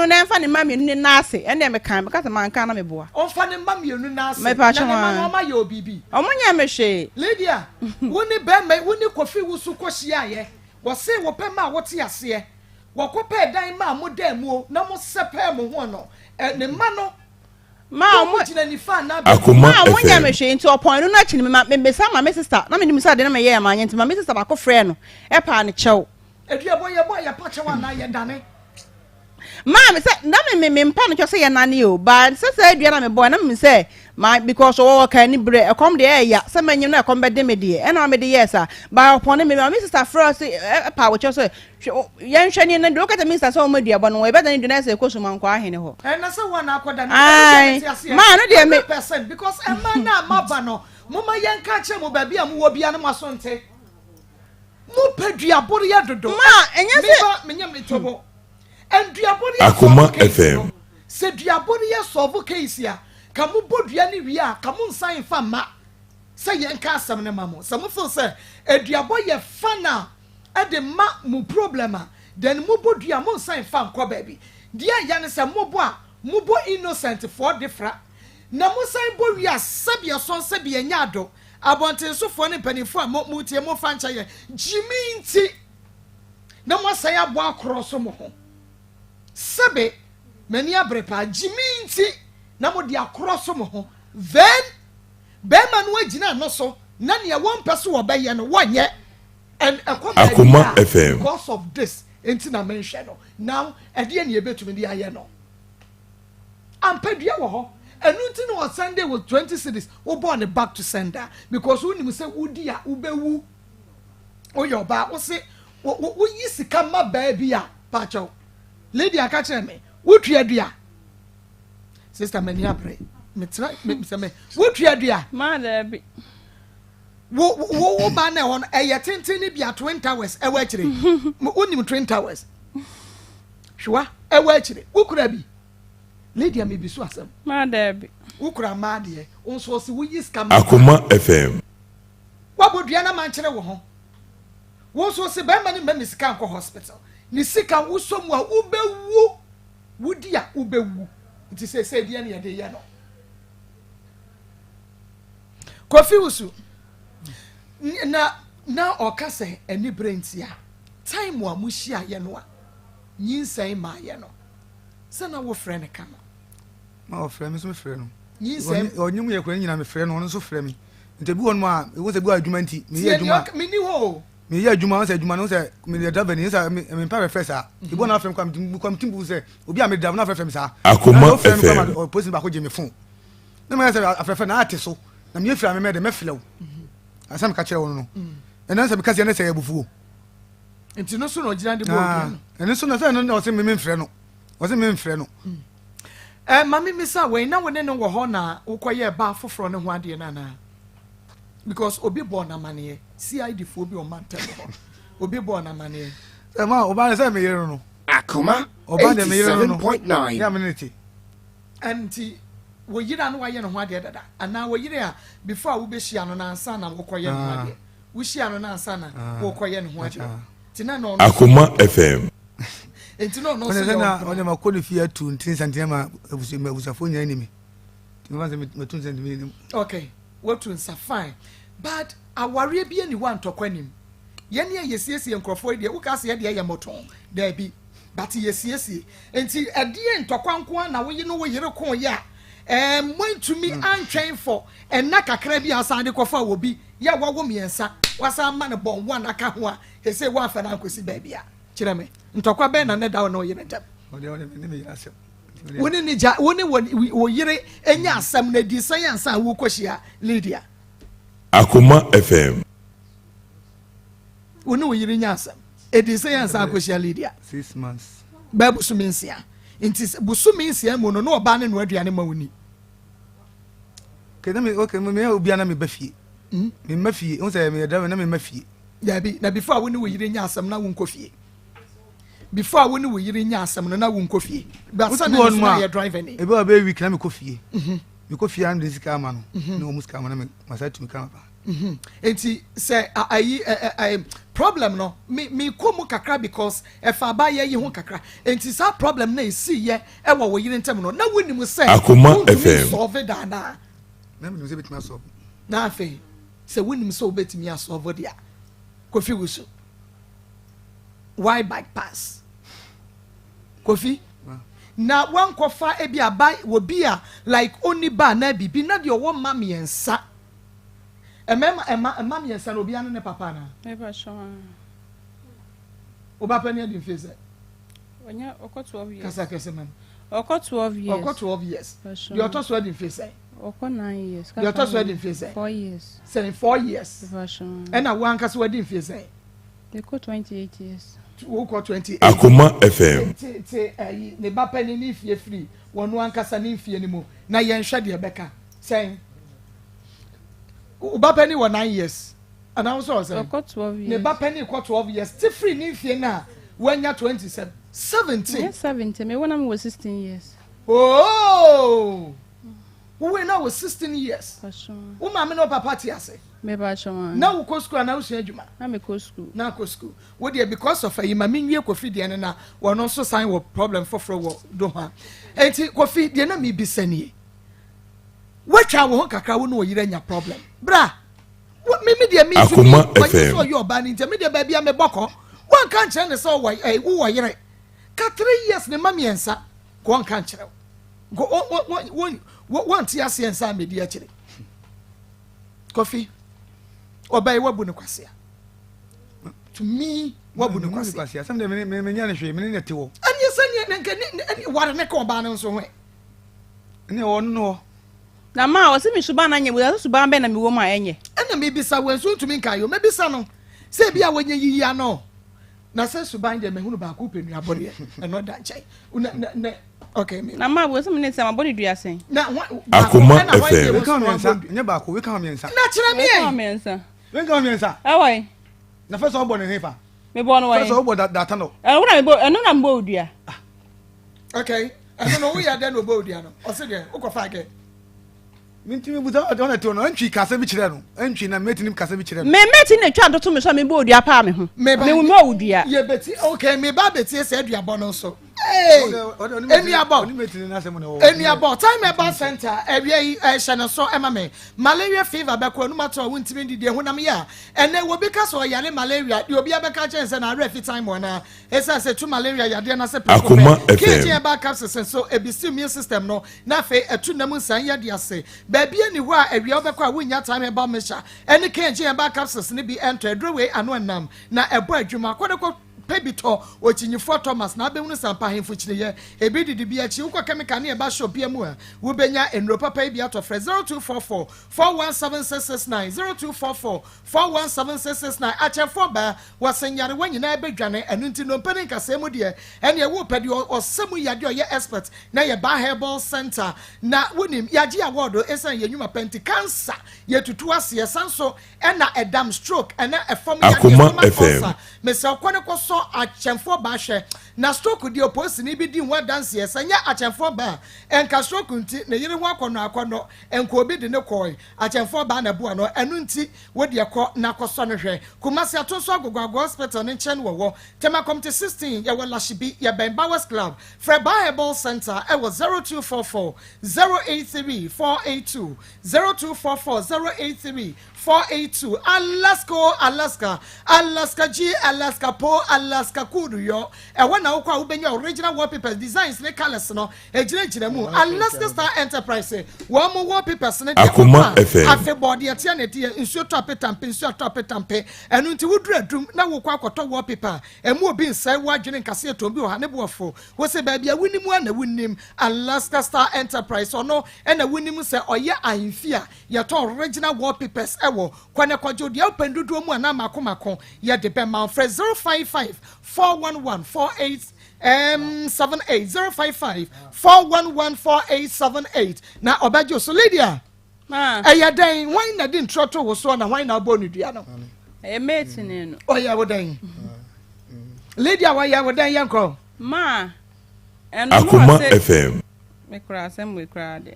na mfa ne ma mienu ne nase ene me kan me kasa man kan na me boa onfa ne ma mienu nase na ne ma no ma ye obibi omunya me hwe Lydia woni be me woni kofi wusu kohia ye wo se wo pe ma wo te ase wo ko pe dan ma mo da mu na mo sepe mo ho no ne ma no ma mo jina ni fa na be Akoma ma omunya me FM hwe nti opon no na chini me sa ma me sister na me nim sa de na me ye ma nti ma me sister ba ko frɛ no e pa ne kyɛw eduabo ye pa kyɛw na ye dane ma me say na me mpa no kyɛ ye nane o ba say adua na me boy na me say ma because wo ka ni bre e kom de ya say ma nyim na e kom be de me de e na me de yes a ba upon me my sister first e pa wo kyɛ so yen hwɛ ni na de o ka ta sister so mo duabo no e be da ni de na say ko so man kwa ahene ho na say wo na akoda na ma no de me percent because e ma na maba no mo ma yen ka kyɛ mo ba bia mo wo bia na mo so nte mo pa duabo ya dodo ma enye se me nyam ni tobo and duabodi Akoma FM se duabodi ye solve case ya ka mo bodua ni wi a ka mo nsan fa ma se ye nka asem ne mamo se mo feel se eduabo ye fa na e de ma mu problema then mo bodua mo nsan fa nko baby dia ya ne se mo bo a mo bo innocent for different na mo san bo wi a sabia son sabia nya ado abonten so fo ne panifo a mo tie mo fa ncha ye jiminti na mo san abo akroso mo ho sebe mani abrepa jiminti na mo dia kroso mo ho then be man no agina no so na ne won pese wo be ye no wonye and Akoma FM because of this enti na menhwe no now ede ne ebetumi dia ye no ampadua wo ho enu nti no Sunday with 20 cities wo born back to sender because we nim say wudi a ubewu oyoba wo se wo yisika ma ba bia pacho Lady akache me wotua dua sister mani apre me tra me se me wotua dua ma da bi wo ba na ho eye tenten ni bia twin towers ewa kire onim twin towers hwa ewa kire wukura bi lady am bisu asem ma da bi wukura ma de onso se wo yi scam Akoma FM wabodua na man kire wo ho wo so se be ma ni me scam ko hospital ni sika wosom a ubewu wudi a ubewu nti se dia na yede ye no Kofi Wusu na okase ani brentia time wa muhia ye no a nyinsan ma ye no se na wo frɛ ne kama ma wo frɛ me so me frɛ no nyinsan onyum ye kwan nyina me frɛ no ono so frɛ me nti bi won mo a wo se bi adwuma nti me ye adwuma me ni ho me ye adwuma se adwuma no se me le driver ni se me pa refresh a ibo na frɛ kwam timbu se obi a me driver na frɛ me sa Akoma FM o post ba ko je me phone na me se afrɛ na ate so na me frɛ me de me frɛ wo asam ka kyerɛ wo no ɛna se be ka se na se ya bufuo nti no so no gina de bo obi ɛne so na se no o se me frɛ no o se me frɛ no mami misa we na wone no wo ho na ukoye ba foforo ne ho ade na na because obi born na mane CID fo bi o man tell ho obi born na mane ma o ba se me yero no Akoma oba de me yero no 87.9. ya minute anti wo yira no waye no ho ade dada ana wo yire a before wo be hia no na ansa na wo koye no ho ade wo hia no na ansa na wo koye no ho ade tina no Akoma FM enti no so na on ma ko ne fia tu ntin santema abusafo nya ni me ti ma se me tun santema ni okay what to nsa fine but aware bi ani wa ntokwanim ye ne yesiesie nkrofo de wo ka se de ye moton da bi but yesiesie enti ade ntokwanko na wo ye no wo yere kon ya montumi antwen for enna kakra bi asan de kofa wo bi ya wawo miensa wasa ma ne bon one aka ho a he say wa fa na akosi ba bia kire me ntokwa be na ne da no yere ntam woni ni ja woni wo yire enya asam na di san yansa wo koshia Lydia Akoma FM woni wo yire nya asam edi san yansa koshia Lydia 6 months ba busuminsia inti busuminsia mu no oba ne no aduane ma woni kedame okay me obi ana me bafie me mafie on say me da na me mafie ya bi na before woni wo yire nya asam na wo nkofie before woni wo yire nya asam no na wo nkofie ba sa na ya driver ni e ba be week na me kofie me kofie and the sika ma no na o muska ma na me masatu me kan ba enti say ayi problem no me komu kakra because if aba ye ho kakra enti sa problem na esi ye e wo yire ntem no na woni mu say Akoma FM solve da na me se betima solve na afi say woni mu so betimi solve dia Kofi Wusu why bypass Kofi na wan kofa ebi abai wo bia like oni ba na bibi na de owo ma miensa emma miensa no bia ne papa na e ba so oba pani adi feze onya oko 12 years kasa kese man oko 12 years oko 12 years the otoso adi feze oko 9 years the otoso adi feze 4 years 4 years e ba so and na wan kasa adi feze they go 28 years wo ko 28 Akoma FM te ne ba pani ni fie free wonu ankasa ni fie ni mu na yen hwe de beka sen ba pani wo 9 years and I also say oko 12 years ne ba pani ko 12 years te free ni fie na wanya 27 17 yes 70 me when I was 16 years oh we now was 16 years ba so wo ma me no papa ti ase me ba so na wo ko school na wo sua adwuma na me go school na ko school wo dey because of you ma me nwie Kofi de na wo no so sign wo problem for wo do ha enti Kofi de na me bisanie watcha wo kakra wo no wo yire nya problem bra me de me Akoma FM so yo ba ni me de ba bia me boko wan kan kire ne so wo wo yire ka 3 years ne ma miensa ko wan kan kire go wan ti ase ensa me di a kire Kofi obey wabu ne kwasia to me wabu ne kwasia some de me nya ne hwe me ne tewo ani sanye ne ware ne ko ba ne so hwe ne wo no na ma o se mi suba na nye wo so suba be na mi wo ma enye ana me bisa wenso ntumi nkan yo me bisa no se bia wanye yiyi ano na se suba nje me hunu ba ko penu abode eno da nchai na okay me na ma wo se mi ne se ma body dua sen na Akoma FM we kan mensa nya ba ko we kan mensa na kire me e mensa we kan mensa awai na first obo ne hefa me bo no wai first obo data no eno na mbo dua okay I don't know we are there no bo dia no o se de o ko fa ke minti me buza ona to no antwi kasa bi kire no antwi na metinim kasa bi kire no me meti na twa doto me so me bo odua pa me ho me wo odua ye beti okay me ba beti se aduabo no so eniabo time eba center ewie ehye so ema me malaria fever be ko anuma to wontimi didi ehunam ya ene wo bi ka so yale malaria di obi abeka chense na refi time na esa se tu malaria yade na se Akoma FM ke ba capsules so ebisi immune system no na fe etu nam nsan yade ase ba bia ni ho a ewie obekọ a wonya time eba mesha ene ke ba capsules ne bi enter droway anu nam na ebo adwuma kodeko pebito ochinyifo Thomas na abehunu sampa hemfo chine ebi didi bi achi ukọ chemical na eba shop mu a wo benya enro papa bi ato fre 0244 417669 0244 417669 achefo ba wasenyare wanyina ebedwane enu nti no mpani nkase mu de ene wo pedi osemu yade oye expert na ye ba herbal center na wonim yaji award esan yenwuma penti cancer yetutu ase sanso ena edam stroke ena efom yade mese okone koso achemfo ba hwe na stroke di oposi ni bi di ho dance esanya achemfo ba enka stroke nti na yire ho akono enko obi de ne koi achemfo ba na bo no enu nti wodi ekọ na koso no hwe kumasi atonso agogwago hospital ne nchen wo tema committee 16 ya wala shibi ya Bembawes club Freba Herbal Center e wo 0244 083 482 0244 083 482 Alaska G Alaska Po Alaska Kudu yo e wana ukwa ubenya original wallpapers designs ne colors no ejina mu Alaska Star Enterprise wo mo wallpapers ne Akoma FM afi body atia ne tie nsuo top tampe enu nti wudru adum na wo kwa akoto wallpaper emu obi nsai wadwene nkase etombi oha ne boafo wo se ba bia wunimu ana wunim Alaska Star Enterprise ono ena wunimu se oye ahimfia ye to original wallpapers ewo kwane kwajo dia opendudu mu ana makomako ye de be man fre 055 411 4878 055 411 4878 na obajo so Lydia eya dan why na din trotro wo so na why na bonu dua no mate ne no oya wo dan Lydia why ya wo dan yanko ma Akoma FM me kra sem we kra de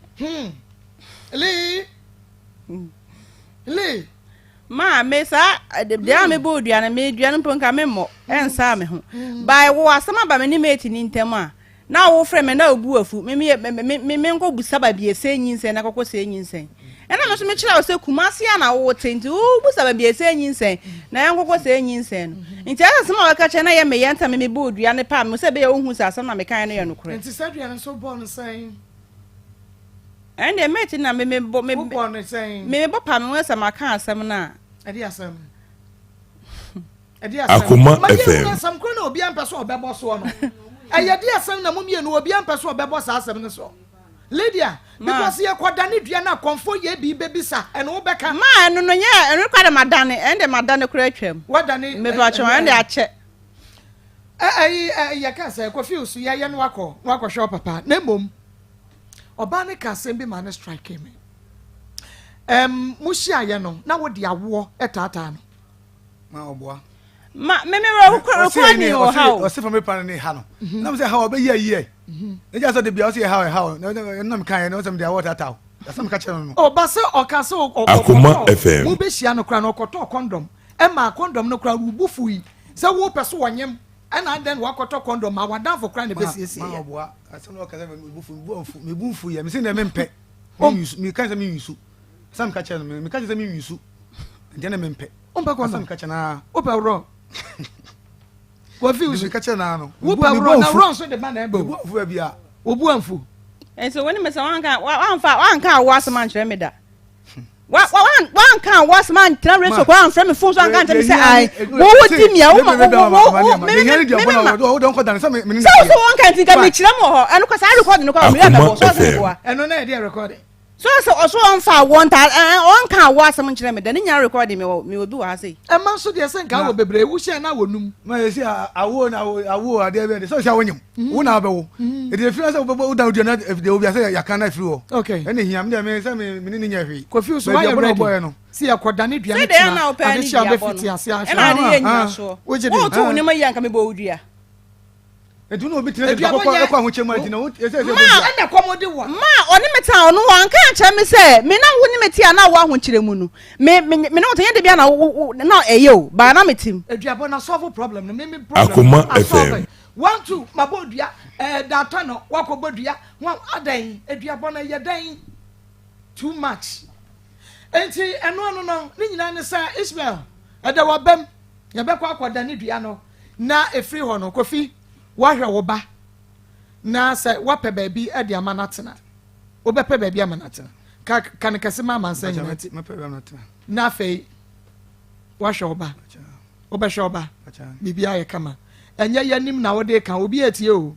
Lee ma me sa de am bo dua na me dua no ponka me mo ensa me ho by wo asama ba me ni mate ni ntem a na wo frɛ me na obu afu me nko busa ba bi ese nyinsen na kokko se nyinsen ena no so me kyerɛ wo se kumase ya na wo tenti wo busa ba bi ese nyinsen na ya kokko se nyinsen nti asama wa ka kyerɛ na ye me yenta me bo dua ne pa me se be ye ohun sa asama na me kan no ye no korɛ nti sa dua no so born saying and the mate na me born saying me pa me wesa maka asam na edi asam Akoma FM asam kro na obi ampa so obebo so no ayedi asam na mumie no obi ampa so obebo sa asam ne so Lydia because ye kwada ne dua na konfo ye bi bebisa ene wo beka ma eno no nya eno kwada madane ende madane kura atwam wadane me ba cho ende ache ya ka say kofi usu ya ye no wakọ show papa na mom oba ne ka sembi ma ne strike me mushi aye no na wo de awo etata no ma oboa ma me ro ko ni o ha o se for me pan ni ha no na me say ha oba ye e just de bia o say ha na me kan no some de water tata o some ka chere no o ba se o ka se o Akoma FM mu be hia no kra no okoto condom e ma condom no kra rubufu yi se wo pese wonyem ana den wakoto condom ma wadan for kra ne be siesie ma oboa asem no ka se me bufu ye me se na me mpe me kan se me yusu some ka chere no me kan se me yusu de na me mpe ompa condom some ka chere na opa ro wo fi usu ka chere na no wo pa ro na ro so de man na bu fu bia obu anfu so when me say wan ka was man kyerɛ me da wan ka was man tell me so kwa frɛ me phone so an kan tell me say ai wo ti mi a wo wo don ko dan so me so wan kan ti ka me kyerɛ mo ho ɛno kwa sa record no kwa me ya bɛbɔ so so kwa ɛno na e dey record so on fa one time on kan was man kyerɛ me da ne nya record me obi wa say e man so de se nka wo bebre wo hye na wonum ma ye si awo na awo ade be so sia wonyem wo na bewo e de fi na se wo da odi na de obi ase ya kan na fi wo okay ene hiam de me se me ni nya hwi kofi so why ready si akoda ne dua ne tia na opa ni dia fiti ase ahwe na de nya so wo to ni ma yanka me bo odua do no bit na kwa ho chemu adi na wo na komode wo ma oni meta ono wan kan che me se me na wo ni meti ana wo ho kyeremu no me no to ye de bia na eye o ba na metim aduabo na solve problem no me problem Akoma FM 1-2 mabodua data no wakobodua wan adan aduabo na ye dan too much enti eno no ni nyina ne sa Ismail ada wabam ye be kwa akoda ne dua no na efri ho no kofi wahwe wo ba na se wape baabi ade amanatena wo be pe baabi amanatena kan kase ma mansa nyina ti na fei wahwe wo ba wo be hwe wo ba bibia ye kama enye yanim na wo de kan obi etie o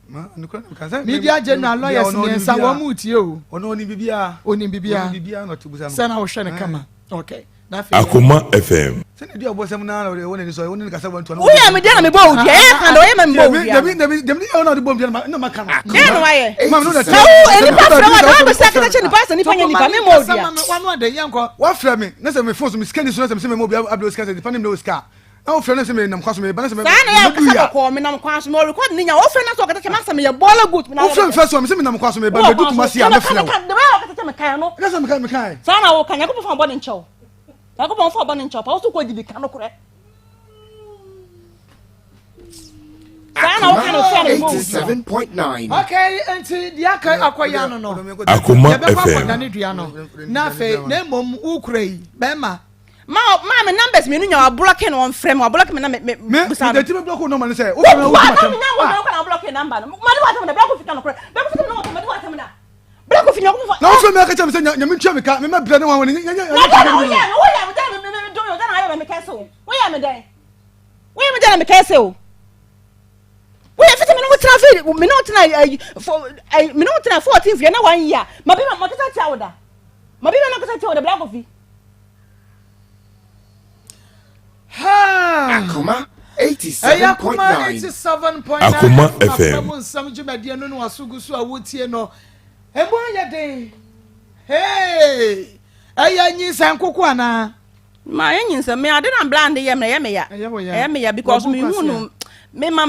media general lawyers ne sa wo mu tie o ono ni bibia no tubusa sana wo hwe ne kama okay Akoma FM. Send you about some now or when so when Cassava to we am there me bow dia and o am bow dia dem no the bomb no makana then why ma no that any pastor what be secretary ni pastor ni fanya ni pa me mo dia one day yanko what frame me na say me phone so me scan so me mo bia ablo scan the pan no scar now frame say me nam kwaso me ba say me sana ya ko me nam kwaso me record ni nya wo frame na so kata ma say me bola good na wo frame first one me say me nam kwaso me ba do kuma si am frame the way o kata me kan no na say me kan sana wo kan yakop fa body ncho yakop fa body ncho pa wo so ko dibi kan no kure sana wo kan no say 87.9 okay enti dia kai akoya no Akoma FM na fe na mom ukurei bema ma me numbers me no nya block no on frame wa block me na me busa me the block no man say o na wo kan block number no ma do atam na block fita no kure block fita no ma do atam na block fita no na wo frame ka say nya me twa me ka me ma bra no wa nya me cancel we ya me dan me cancel we fita me no traffic me no tena me no tena 14 year na 1 year ma bi ma kata tia oda ma bi na kata tia oda black coffee Akoma 87.9 Akoma FM sam jumadi no no asugu so awotie no ebo ya den hey aya nyi sankoko ana ma yin se me ade na brand ye me ya because me hu no me ma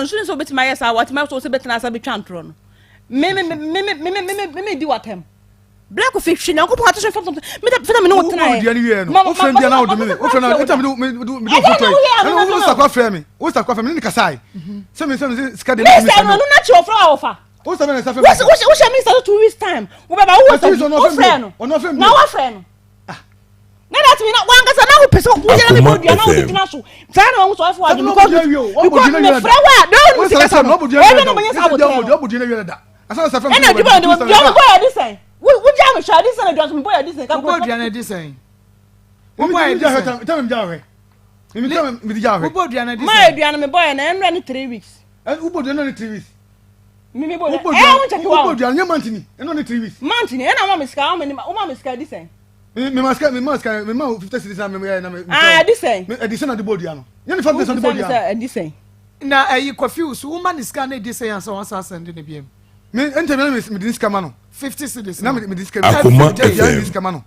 so so betima yes what ma so betina sa betwantro no me di watem black fiction yanko po attention from me da me no tena e no o friend dia na o do me o friend na me do photo e o sakwa frame ni kasai se me ska de me no na chi ofra ofa o sa me na sa frame o she me sa 2 weeks time wo baba wo friend no na wa friend na that me na wan kasa na wo pese wo jena me bo dia na wo jena so try na wo so afọ adu because me friend wa don me sika no bo dia da asa sa frame e na di ba do ya dis say wo jam sha dis na do me boy dis ka go dia na dis say wo boy dia tell me jawe me tell me jawe wo boy dia na dis my dia na me boy na enra ni 3 weeks wo boy dia na ni 3 weeks me boy wo check wa wo boy dia na mantini eno ni 3 weeks mantini e na ma me ska o me ska dis say me maska me 50 cities na me na me dis say dis na the boy dia no ye ni 50 na the boy dia dis say na ayi confuse woman is can dis say answer one send in the me enter me dis kama no 50 cities na me dis kama Akoma dis kama no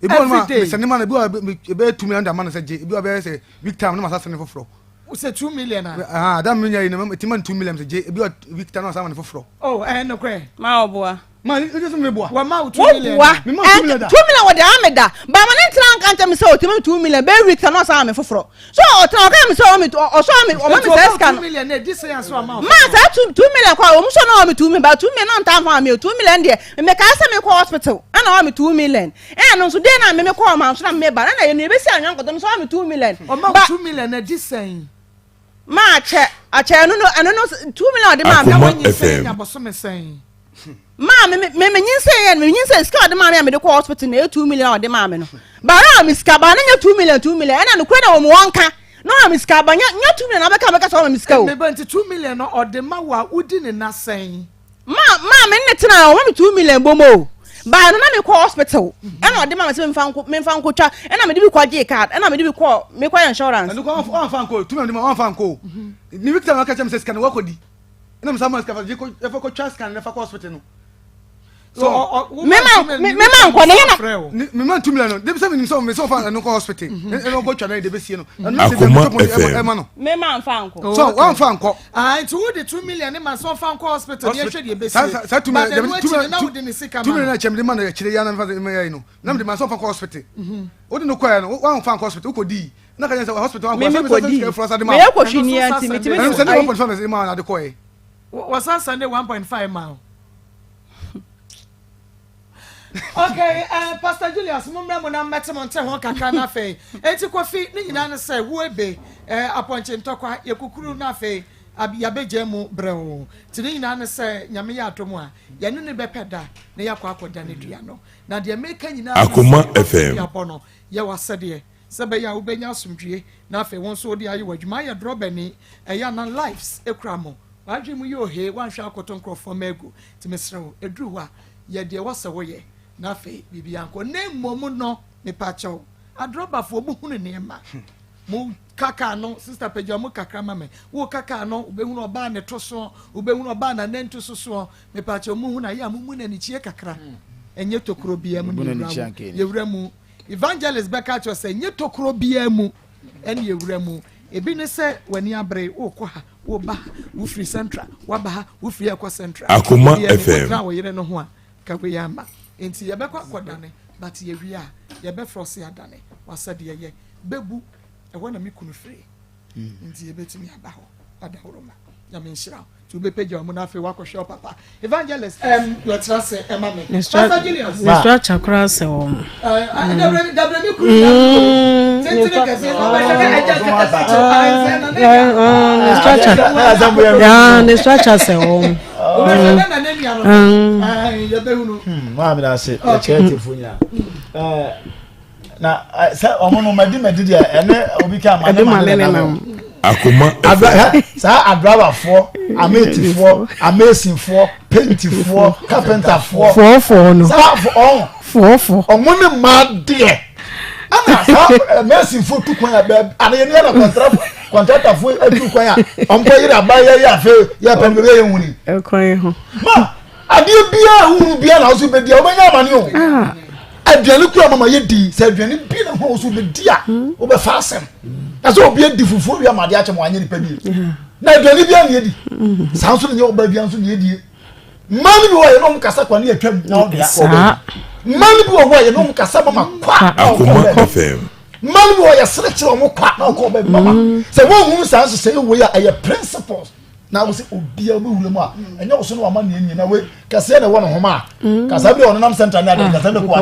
e bo ma me send ma na be 2 million da man say je e bi be say week time na ma send for fro we say 2 million that me nya na timan 2 million say je e bi week time na send for fro oh no kwe ma oboa ma e just me boa wa ma 2 million me ma 2 million da 2 million wo de ameda ba ma ne tran kan tell me say o timan 2 million be week time na send me for fro so o tran kan me say o ma me say scan 2 million na dis say answer amount ma sa 2 million kwa o mo so na o me 2 million ba 2 million na ntan fa me 2 million de me ka say me ko hospital ana o me 2 million no so de na me ko ma so na me ba na ye no e be si anyan ko so o me 2 million o ma 2 million na dis say ma ache no 2 million de ma Akoma me FM aboso me say ma me nyinse ska de ma me de ko hospital na 2 million de ma me no ba na me ska ba na nya 2 million na no kura na wo mo wonka no me ska ba nya 2 million na beka so me ska o me ba nti 2 million no o de ma wa udi ne na say ma me ne tena o me 2 million bomo ba no na me ko hospital na o de ma me fa nko twa na me de bi ko je card na me de bi ko me ko insurance no ko on fan ko 2 million on fan ko ni victor na ka chem se scan wa ko di na me sama ska fa je ko fa ko twa scan na fa ko hospital no so mema nkɔ ne yana me man 2 million dem say me so fa no hospital e no go twa na de be sie no mema mfa nkɔ so wan fa nkɔ nti wo de 2 million ma so fa nkɔ hospital ye hwɛ de be sie sa 2 million na wo de ne sika ma 2 million na chem de man na kire ya na fa me ya no na me man so fa nkɔ hospital wo de no kwa no wan fa nkɔ hospital ko di na ka say hospital wan nkɔ me yakɔ hwini anti me timi me say 1.5 ma na de ko e was Sunday 1.5 mile. Okay, Pastor Julius, mumra mo na mete mo nte ho kakra na fe. Enti kofi ni nyina ne se wo ebe aponche ntokwa yekukuru na fe ya beje mu brewo. Ti ni nyina ne se nyame ya atom a ye ne bepeda na yakwa akoda ne dua no. Na de meka nyina Akoma FM ya bono ye wasede sebe ya ubenya asumdwie na fe won so odi ayi wadwuma ya drobani ya na lives ekramo. Wadwe mu yo he wan hwa akoto nkrofo magu ti mesrewo edru wa ye de wase wo ye na fe bibia nko ne mmom no me pacho adrobafo obuhunu ne ma mu kaka no sister Pejua mu kakra mame wo kaka no obehunu oba ne toso obehunu oba na nentu soso me pacho mu hu na ya mu na ni chie kakra enye tokro bia mu ni yewura mu evangelist beka cho say enye tokro bia mu ene yewura mu ebi ne se wani abre wo kwa wo ba wo free central wo ba wo free akwa central Akoma FM na wo yire no ho a ka we yamba enti ye bekwa kodane but ye wi a ye be frost adane wasade ye bebu e wona mi kunu free enti ye betimi aba ho adahoroma ya me nhira to be page o mu na fe wakɔhwe papa evangelist you trust emma me pastor Julius Mr. Chakra se o dabra mi kunu tentire kase no ba Mr. Chakra se o ma na se chete funya na sa omono madi dia ene obi ka mane na Akoma sa adrabafo ametifo amesinfo pentifo carpenterfo fofo no sa fofo omone ma de ana sa mesinfo tukwan ya ana ne na contractorfo atukwan ya ompo yira abaye ya fe ya pembe ye huni ekwan ho ma ade bia hunu bia na so be dia obenya amane o aduane ku amama ye di sa aduane bi na ho so be dia o be fa asem aso obi edi fufu wi amade ache mo anye ni pa bi na aduane bia na ye di sa so ne oba bia so ne ye di mani bi wo ye no mkasa kwa ne atwam na o bia mani bi wo ye no mkasa mama kwa Akoma FM mani bi wo ye sere kire o mo kwa na ko ba mama se wo hu sa so se we ya principles na wo se obi a be wule mu a enye wo so no ama ne enyi na we kase na wo no homa kasa bi wo no nam center na de kasa be ko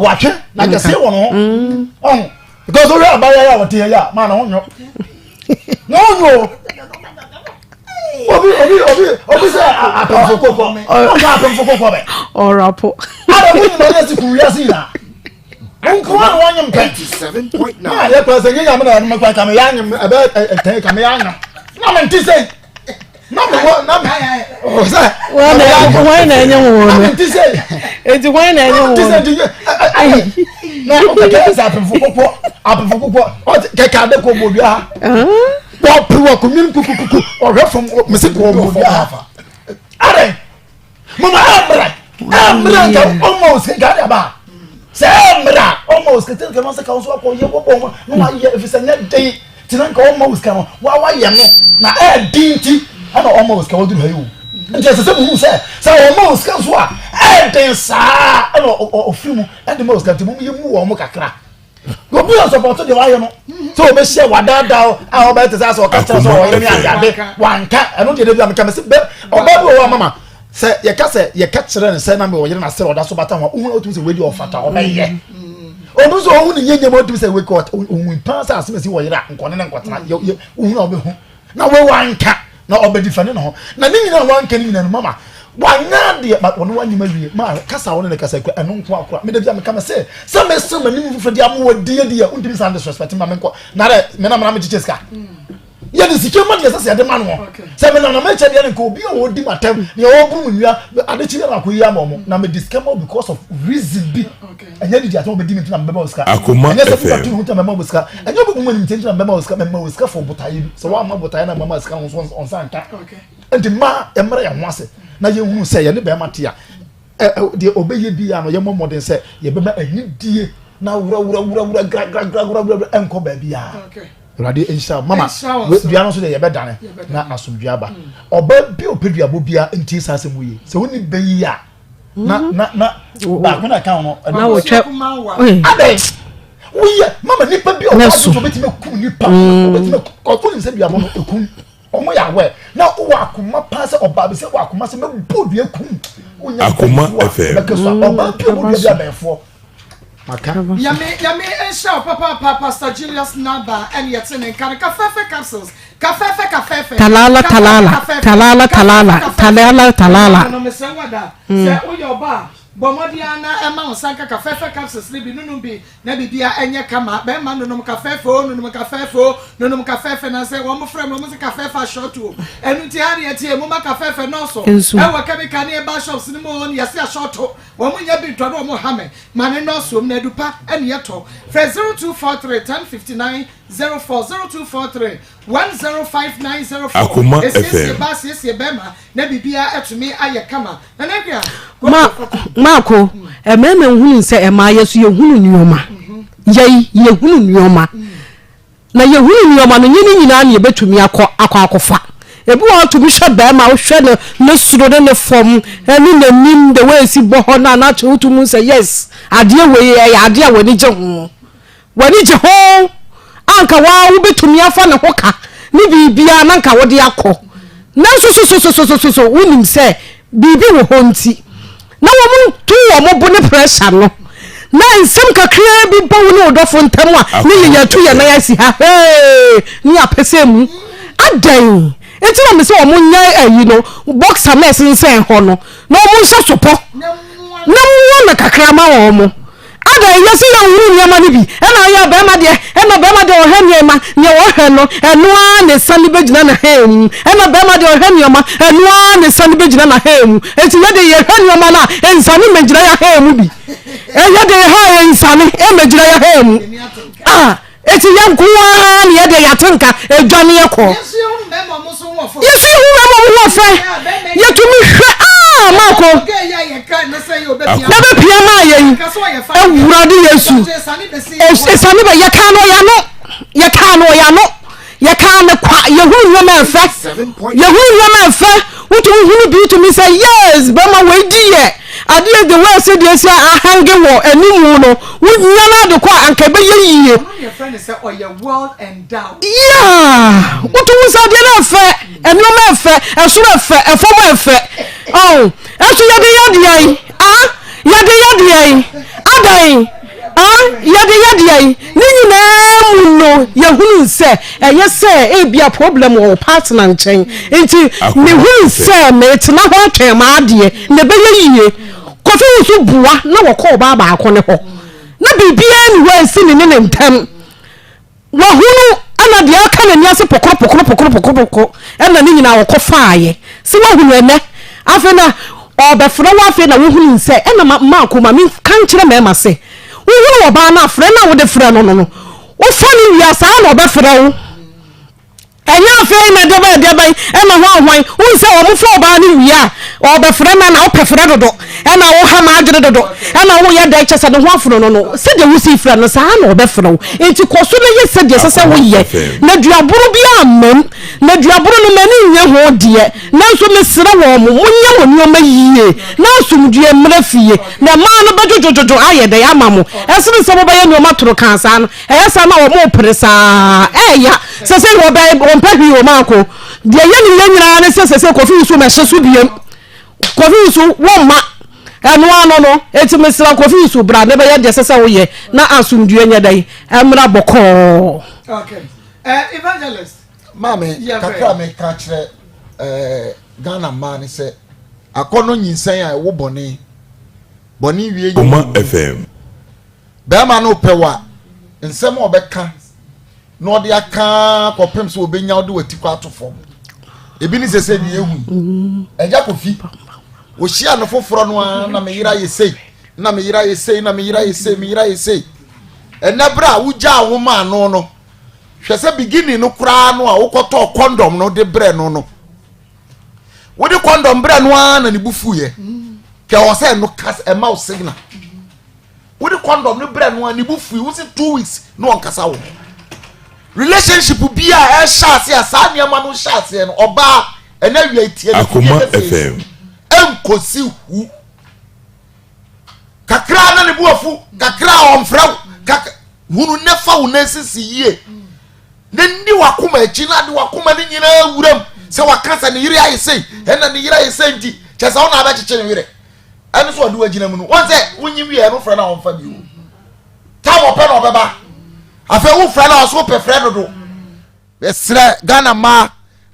atwe na kase wo no on because we abaya ya wote ya ma na wonyo no obi say apamfoko me o ga apamfoko be orapo ada wo ni na se ku ya si na onko wa wonyem 87.9 ya kwa se nyanya me na me kwa kama ya nyem aba kama ya nyem na me nti say na me wo na me o say wa na enye wo na me nti say enti wa na enye wo na o ka sa apamfoko o ka de ko mo bia bo pro ko min kukuku o hwe fom me se ko mo bia are mama amra ka almost ga da ba se amra almost ka tel ka ma se ka so ko ye bo bo no ma ye efisanya dei tinan ka almost ka wa ye no na dinti ana almost ka woduru hayu nje se mu se almost ka so a den sa ana o fimu and most ka timu ye mu wo mo kakra go be support the why no so be share wadada a o be tesa so ka tesa so o ye mi agade wanka eno de bia me ka me se o ba bi o mama se ye ka kire ne se na me o yire na se o da so bata ho o otum se wedi o fata o be ye o bu so o ni nyenye mo otum se we ko o pa sa se me si o yire nkone ne nkotena o hu na o be hu na we wanka na o be defend no ho na ni nyina wanka ni nyina no mama wanya de ba wono wanyima wie ma kasa wono ne kasa kwa eno nko akora me de bia me kama se me se ma ni fufu de amwo die untimi san disrespect ma me nko na re me na mara me chiche ska ya de sikyo ma de se de ma no se me na me che de nko obi o di matem ne o bu mu nua ade chi na ko yi amomo na me disclaimer because of reason bi anya di ato be di me na me ba ska Akoma anya se fufu tu hunta me ma ska anya bu mu ni mtenji na me ma ska for botayi so wa ma botayi na me ma ska on san ta enti ma emre ya ho ase na ye hu say ye ne be matia de obeye bia no ye momodin say ye be ma anidie na wura gra enko ba bia Radi insha mama dua no so de ye be dane na asomdua ba oba bi opeduabo bia nti sase mu yi se woni be yi a na ba ko na kan no na wo twa ade Oye, mama nipa bi o ba so beti me ku nipa beti me ko ko ni se bia mo no ku omo ya we na wo akoma pa se oba be se wo akoma se me bodu eku Akoma FM oba bi o bodu bia befo maka yame ensha papa Pastor Julius Naba and yetene kan kafefe capsules kafefe talala no me se wada se wo yo ba Bomodiana Emma Sanka Cafefe capsules libi nunu bi na bibia enye kama be ma nunu cafefo nunu cafefe na say wo mo frem mo se cafefe short o enu ti hari eti mo ma cafefe no so e wa chemical ne ba shops ni mo on yesi short o wo mo nya bi to do mo hame ma ne no so na dupa ene yeto for 0243 1059 040243 105904 Akoma FM esi bema na bibia etumi aye kama na nekria Mako ememe hunu se ema yesu ye hunu nyoma ye hunu nyoma na ye hunu nyoma no nyini nyina na ye betumi akofa ebi wa to bi hwe ba ma wo hwe ne suro ne fom eni na nim the way si bo ho na to utumu say yes ade we ade a wani je ho anka wa wo betumi afa ne hoka ni bibia na anka wo de akọ na so wonim se bibi wo ho nti na wo tu wo mo bo ne pressure no na nsem kakra bi bawo ne odofo ntam a ne ye tu ye na ya si ha ni apese mu adan enti na me se wo mo nya ayi no boxer mess nsen ho no na wo mo hye sopo na wo na kakra ma wo mo ada yesi ya wuru nyama ni bi na ya be ma de o hanye ma ne wo hwe no eno a ne sani begina na hem na be ma de o hanye ma eno a ne sani begina na hem enti ye de ye hanye ma na ensani megina ya hem bi ye de ha ensani megina ya hem eti ya nkuwa ne ye de ya tenka edwane ye ko yesi hu memo mo fe ye tumi hwe Mako Nabe pia ma yen Ewurade Yesu Esani be ye kan no kwa ye hu nyoma efe wutu hunu bi to me say yes be ma we di ye ade the way say dey say ahange wo animu no wunyana de kwa anka be ye yiye your friend say oh your world endowed yeah wutu wusa de na efe enoma efe esuro efe efomo efe oh esu yade adai yade ni nyina mu no yehunu se eye se bia problem o partner nchen enti me hu se me tena ho atwe ma ade ne be yiye kofi usu bua na wo ko ba akọ ne ho na bibia ni we si ni ne ntam wa hunu ana de aka na niase pokoro ena ni nyina wo ko faaye si wa hunu ene afena obefro wa afena wo hunu nse ena ma akoma mi kan kire ma se wo hunu wo ba na afre na wo de fre no wo fani wi asa na obefro wo enya afei na de ba ena ho ahwan wo nse wo mo fo ba ni wi a obefro na wo pefre dodo ena wo ha ma adwere dodo ena wo ye da chese de ho afro no se de wo si fre no sa na obefro enti koso na ye se de sese wo ye na duaburu bi amem na duaburu no mani nye ho de na so mesere wo mo munye wo nyoma yiye na asumdue mra fie na ma no bejojojo aye de ya mamo esere se bo ba ye nyoma toro kansa no eyesa na wo mo presa eya sese wo ba mpahi wo mako de ye ni nyina ne sese kofi so me hyeso biem kofi so wo ma eno ano eti mesira kofi so bra ne be ye de sese wo ye na asumdue nya dai emra boko okay evangelist mame kakra me ka kire Ghana man se akono nyinsan a wo boni wie Akoma FM be ma no pewa nsem obeka no de aka kopem so obenya wo de wati kwa atofo ebi ni sese ni ehu eja kofi wo hia no foforo no na me yira yesei enabra wuja wo ma no hwese beginning no kra no a wo koto condom no de bre no What the condom brand one and the bufu ye? Can I say no cast a mouse signal? What the condom no brand one, the bufu was it 2 weeks? No one casaw. Relationship will be a shot here, Sanya Manu shots and Oba and every Akoma FM. Kosi hu kakra na ne buafu kakra omfraw hunu nefa unesisi ye ne ndi wakoma echi na de wakoma ne nyina wuram se wakasa ne yire ayese na ne yire ayese nti chesa wona abacheche ne yire ene so ode wagina mu no won se wonyi wi no fra na won fa bi wo ta wo pe na obeba afa wo fra na so pe fra dodo besre Ghana ma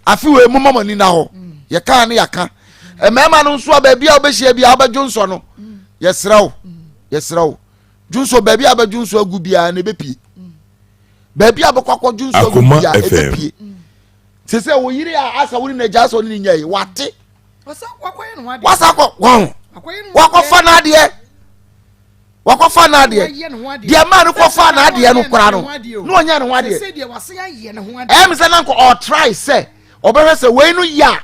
afi we mu mama ni na ho ye kan ne yaka emema no nso baabi a obehia bia obadwonso no yesraw junso baabi a obadwonso agu bia na bepie baabi a bekwakọ junso agu bia ebepie sese wo yiri a asa woni na jaso ni nyai wate wasa wakọ fa na ade dia ma no kọ fa na ade no kora no no onya ne ho ade sese dia wase aye ne ho ade se na nko or try say obehwe se we no ya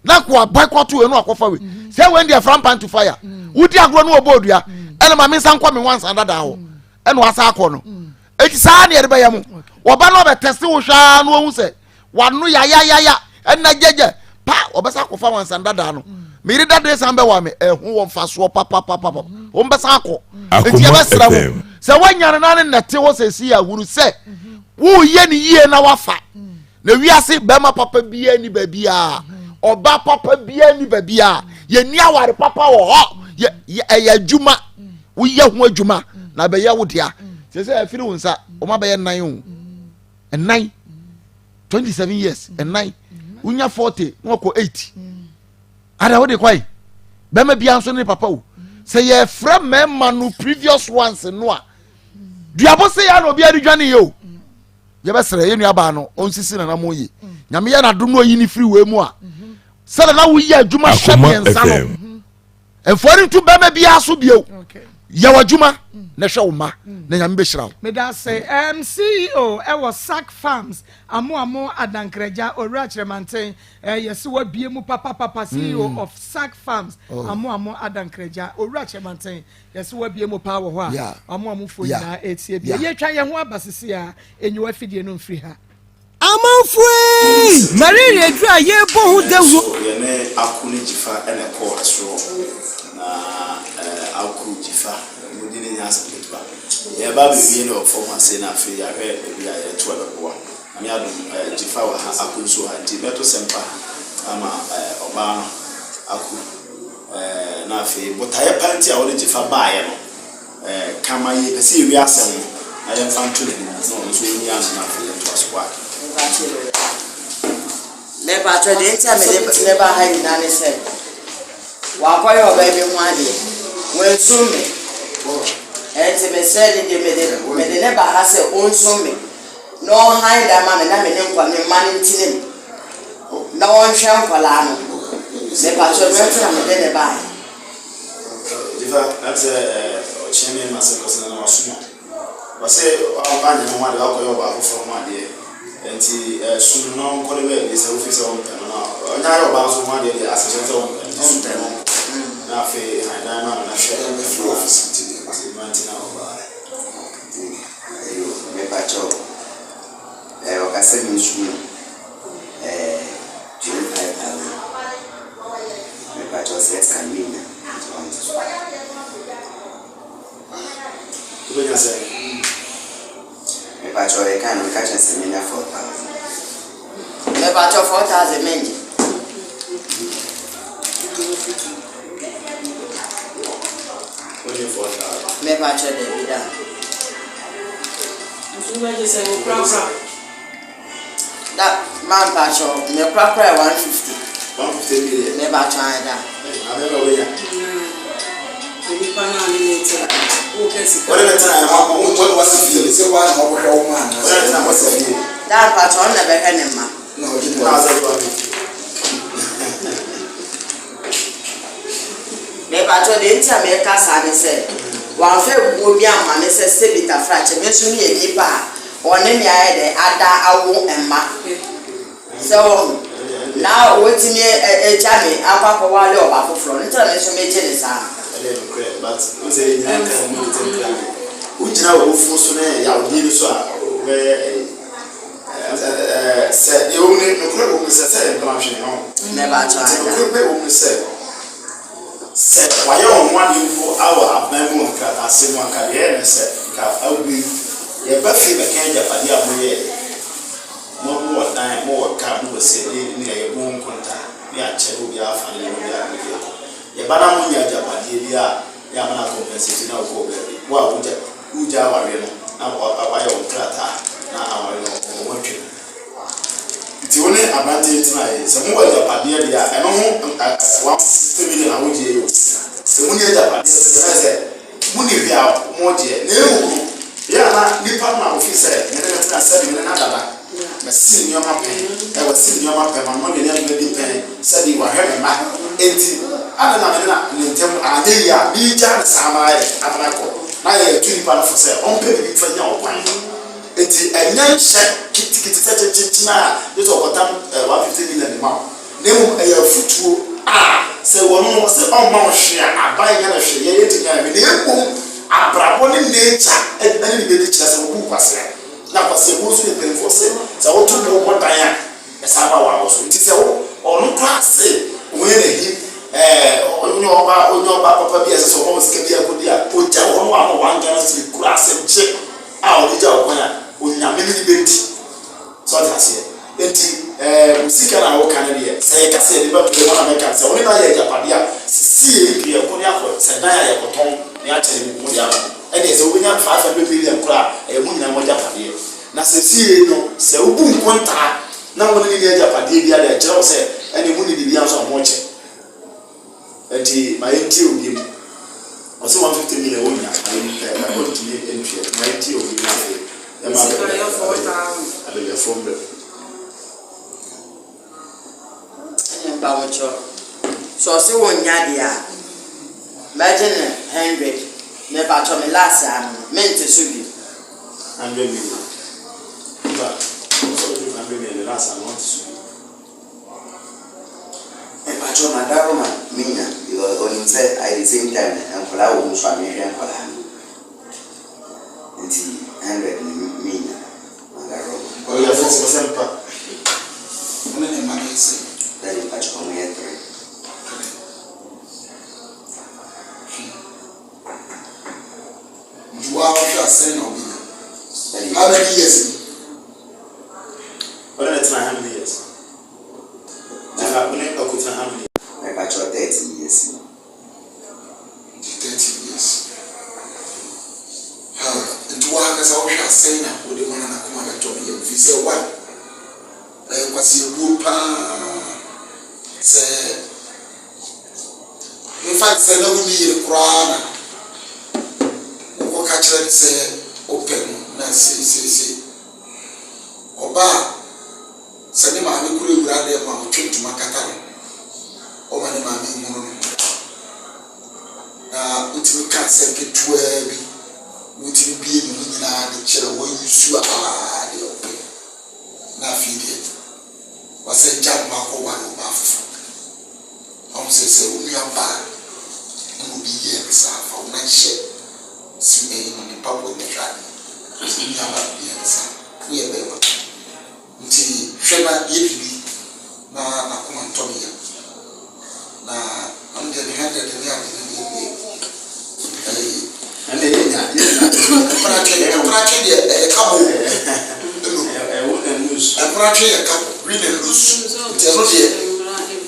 na kwa boycott we no akofa we say when they from pan to fire wudi agro no obodua ene ma me san kwa me once andada ho ene wasa akọ no eti sa na yere bayam oba no be test wo hwa no hu se wano ya ene jeje pa obesa akofa once andada no me ri dade san be wa me ehu wo fa so papa o mbesa akọ eti e besra wo se wanyane na ne nete wo se si ya huru se wo ye ni yie na wafa na wiase be ma papa bia ni ba bia oba papa bia ni ba bia ye ni aware papa wo ho ye adwuma wo ye ho adwuma na be ye wo dia se se afiri wo nsa o ma be ye nan o nan 27 years nan unya 40 nwako 80 ada wo de kwai be ma bia nso ni papa wo se ye fra mema no previous ones no a duabo se ya no bia di dwane ye o ye be sere ye nua ba no onsisi na mo ye nyame ya na do no yi ni free we mu a sele na wo ye adwuma hweme nsa no enfori tu be ma bia so bio ye wadwuma na hwe wo ma na nyame be hira me da say CEO e was Sack Farms amo adankreja owura kiremanten yesi wa bie mu papa CEO of Sack Farms amo adankreja owura kiremanten yesi wa bie mu pa wo ho a amo fo nyina etie bia ye twa ye ho abasisi a enyiwa fidie no mfiri ha amanfui Maria Edra ye bo hu dewo ye ne akuni jifa ene ko asro na aku jifa mudini nya aspetua ye ba bi ne form say na fe ya he bia ye to bebo ami adum jifa wa aku so ha di beto sempa ama oba no aku na fe botaye panti a wo jifa ba ye no kama ye pese wi asem na ye fantule no so ni an na fe to aswa never tried it. I never had it done. Said, "Walk away, baby, one day. When soon me, and they said they never has a own soon me. No hide that man and I mean him for me money to him. No one shall for Lano. Never tried to never buy. That's a chairman, Master Cousin, or Sumo. But say, I'll find him one day from one day. Enti sunu no ko le se office on pen na onya yo ba so ma de assistant on pen na fe na na share the flow office ti na oba ayo me pacho o ka se mi sunu jiri pa me pacho se es caminha tu bem assim me pacho e kan me catch se me na 4,000 me pacho 4,000 menje me pacho de vida tu vai dizer o próprio da man pacho me próprio 150 million me pacho ainda a me lo veia ni pana ni tela what was the feel? Say one over here, man. That patron never had him, man. No, me patron didn't tell me a cassa, and said, one fair would be a man, Mrs. Sibita Fratch, mention me a nipa, or name I had a won't and mark. So, Now wait me a jammy, Papa while you're back from it. I'm making it. But we say, which now will force me. I will need so said the only no said, never tried. Said, why on 1 hour of my moon cat, I say one career and said, I will be a buffet the candy of the no more time, more come to say near a boom contact. We are check we are family. The Banamunia Japadia, Yamana compensating our go baby. What would you Java now? Our Trata, now our working. It's only advantage tonight. Some more Japadia, I know 1 million. I would you. So when you Japadia, Muni Via, Modia, no, yeah, the partner officer, and then I said, another. I see your map, I was seeing your map, my mother never depend, said you were having my 80. I don't know, I did ya, be just Samai, Amanako. I have 2 pounds for sale, on pay for your wine. It's a young shack, kitty, such a chichina, this over time, 150 million amount. Name a foot, say one more, say, oh, Mount Share, I buy a share, yet again, with the boom, I brought in nature, and then the chest of book was there. Now, was the most of the for sale, so I took no more Diane, as I was, it is all no class, say, when he. Papa be as almost can be a good put down 1 generous grass and check out the job when you're many bit. So that's it. We see our Canada, say, I said, but the one American, so only by Japadia, see, be a Ponyako, Sanaya, Coton, the actually Mudia, and there's a winner 500 million crab, a woman and Japadia. Now, see, no, so boom, contact. Now, when you get Japadia, the job said, and the money be also watching. And my NT will be also 150 million. I want to make entry. My NT will be I will be from the so I say 1 yadia. Imagine 100. Never told me last time. Meant to be 100 million. But also 100 million last time. I want to Pacho Madaroma, Mina, you are on set at the same time, and Kola will swam and Kola. And 100 Mina, Madaroma. Oh, yes, was a that is Pacho Commander. You are saying, how many years? Well, that's my 100 years. I got your 30 years. 30 years. And to work as I was saying, I would want to come and talk to you. If you say what? I was your group. Say, in fact, say, no, me, a crown. What catch that say, open, and see. Oba. Sani maami kure wurade ma otwe ntuma kakare o ma ne maami mu no na utimi ka se ketua bi utimi bie ni nyina de kire wo yusu de ope na fide wase jam ma ko wa no ba fu o se o mi amba no bi ye sa fa o na hye si e ni pa bo ni twa ni amba bi sa ni e be wa nti hwema yebibi na Akoma ntomiya na amde ne hande de ya de and they prache de kabo prache ya kabo green and loose nti no de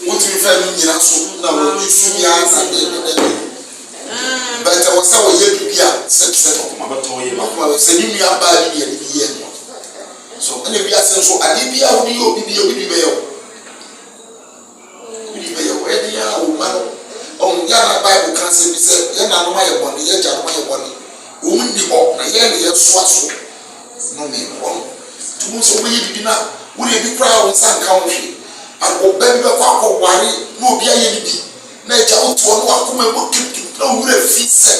won't be fair nyina so na wo isu ya na de but I was saying yebibi a set Akoma beto ye Akoma se ni mi aba bi ye so and if you are so adibia wodi obi be yo where they are woman on yana Bible can say yana no my body ya ja no my body woman di ho na ye ne so no me won to so we bi na we bi kra won san ka won and obem be kwa wari no obi aye bi na ja oto no Akoma mo kip na wure fi se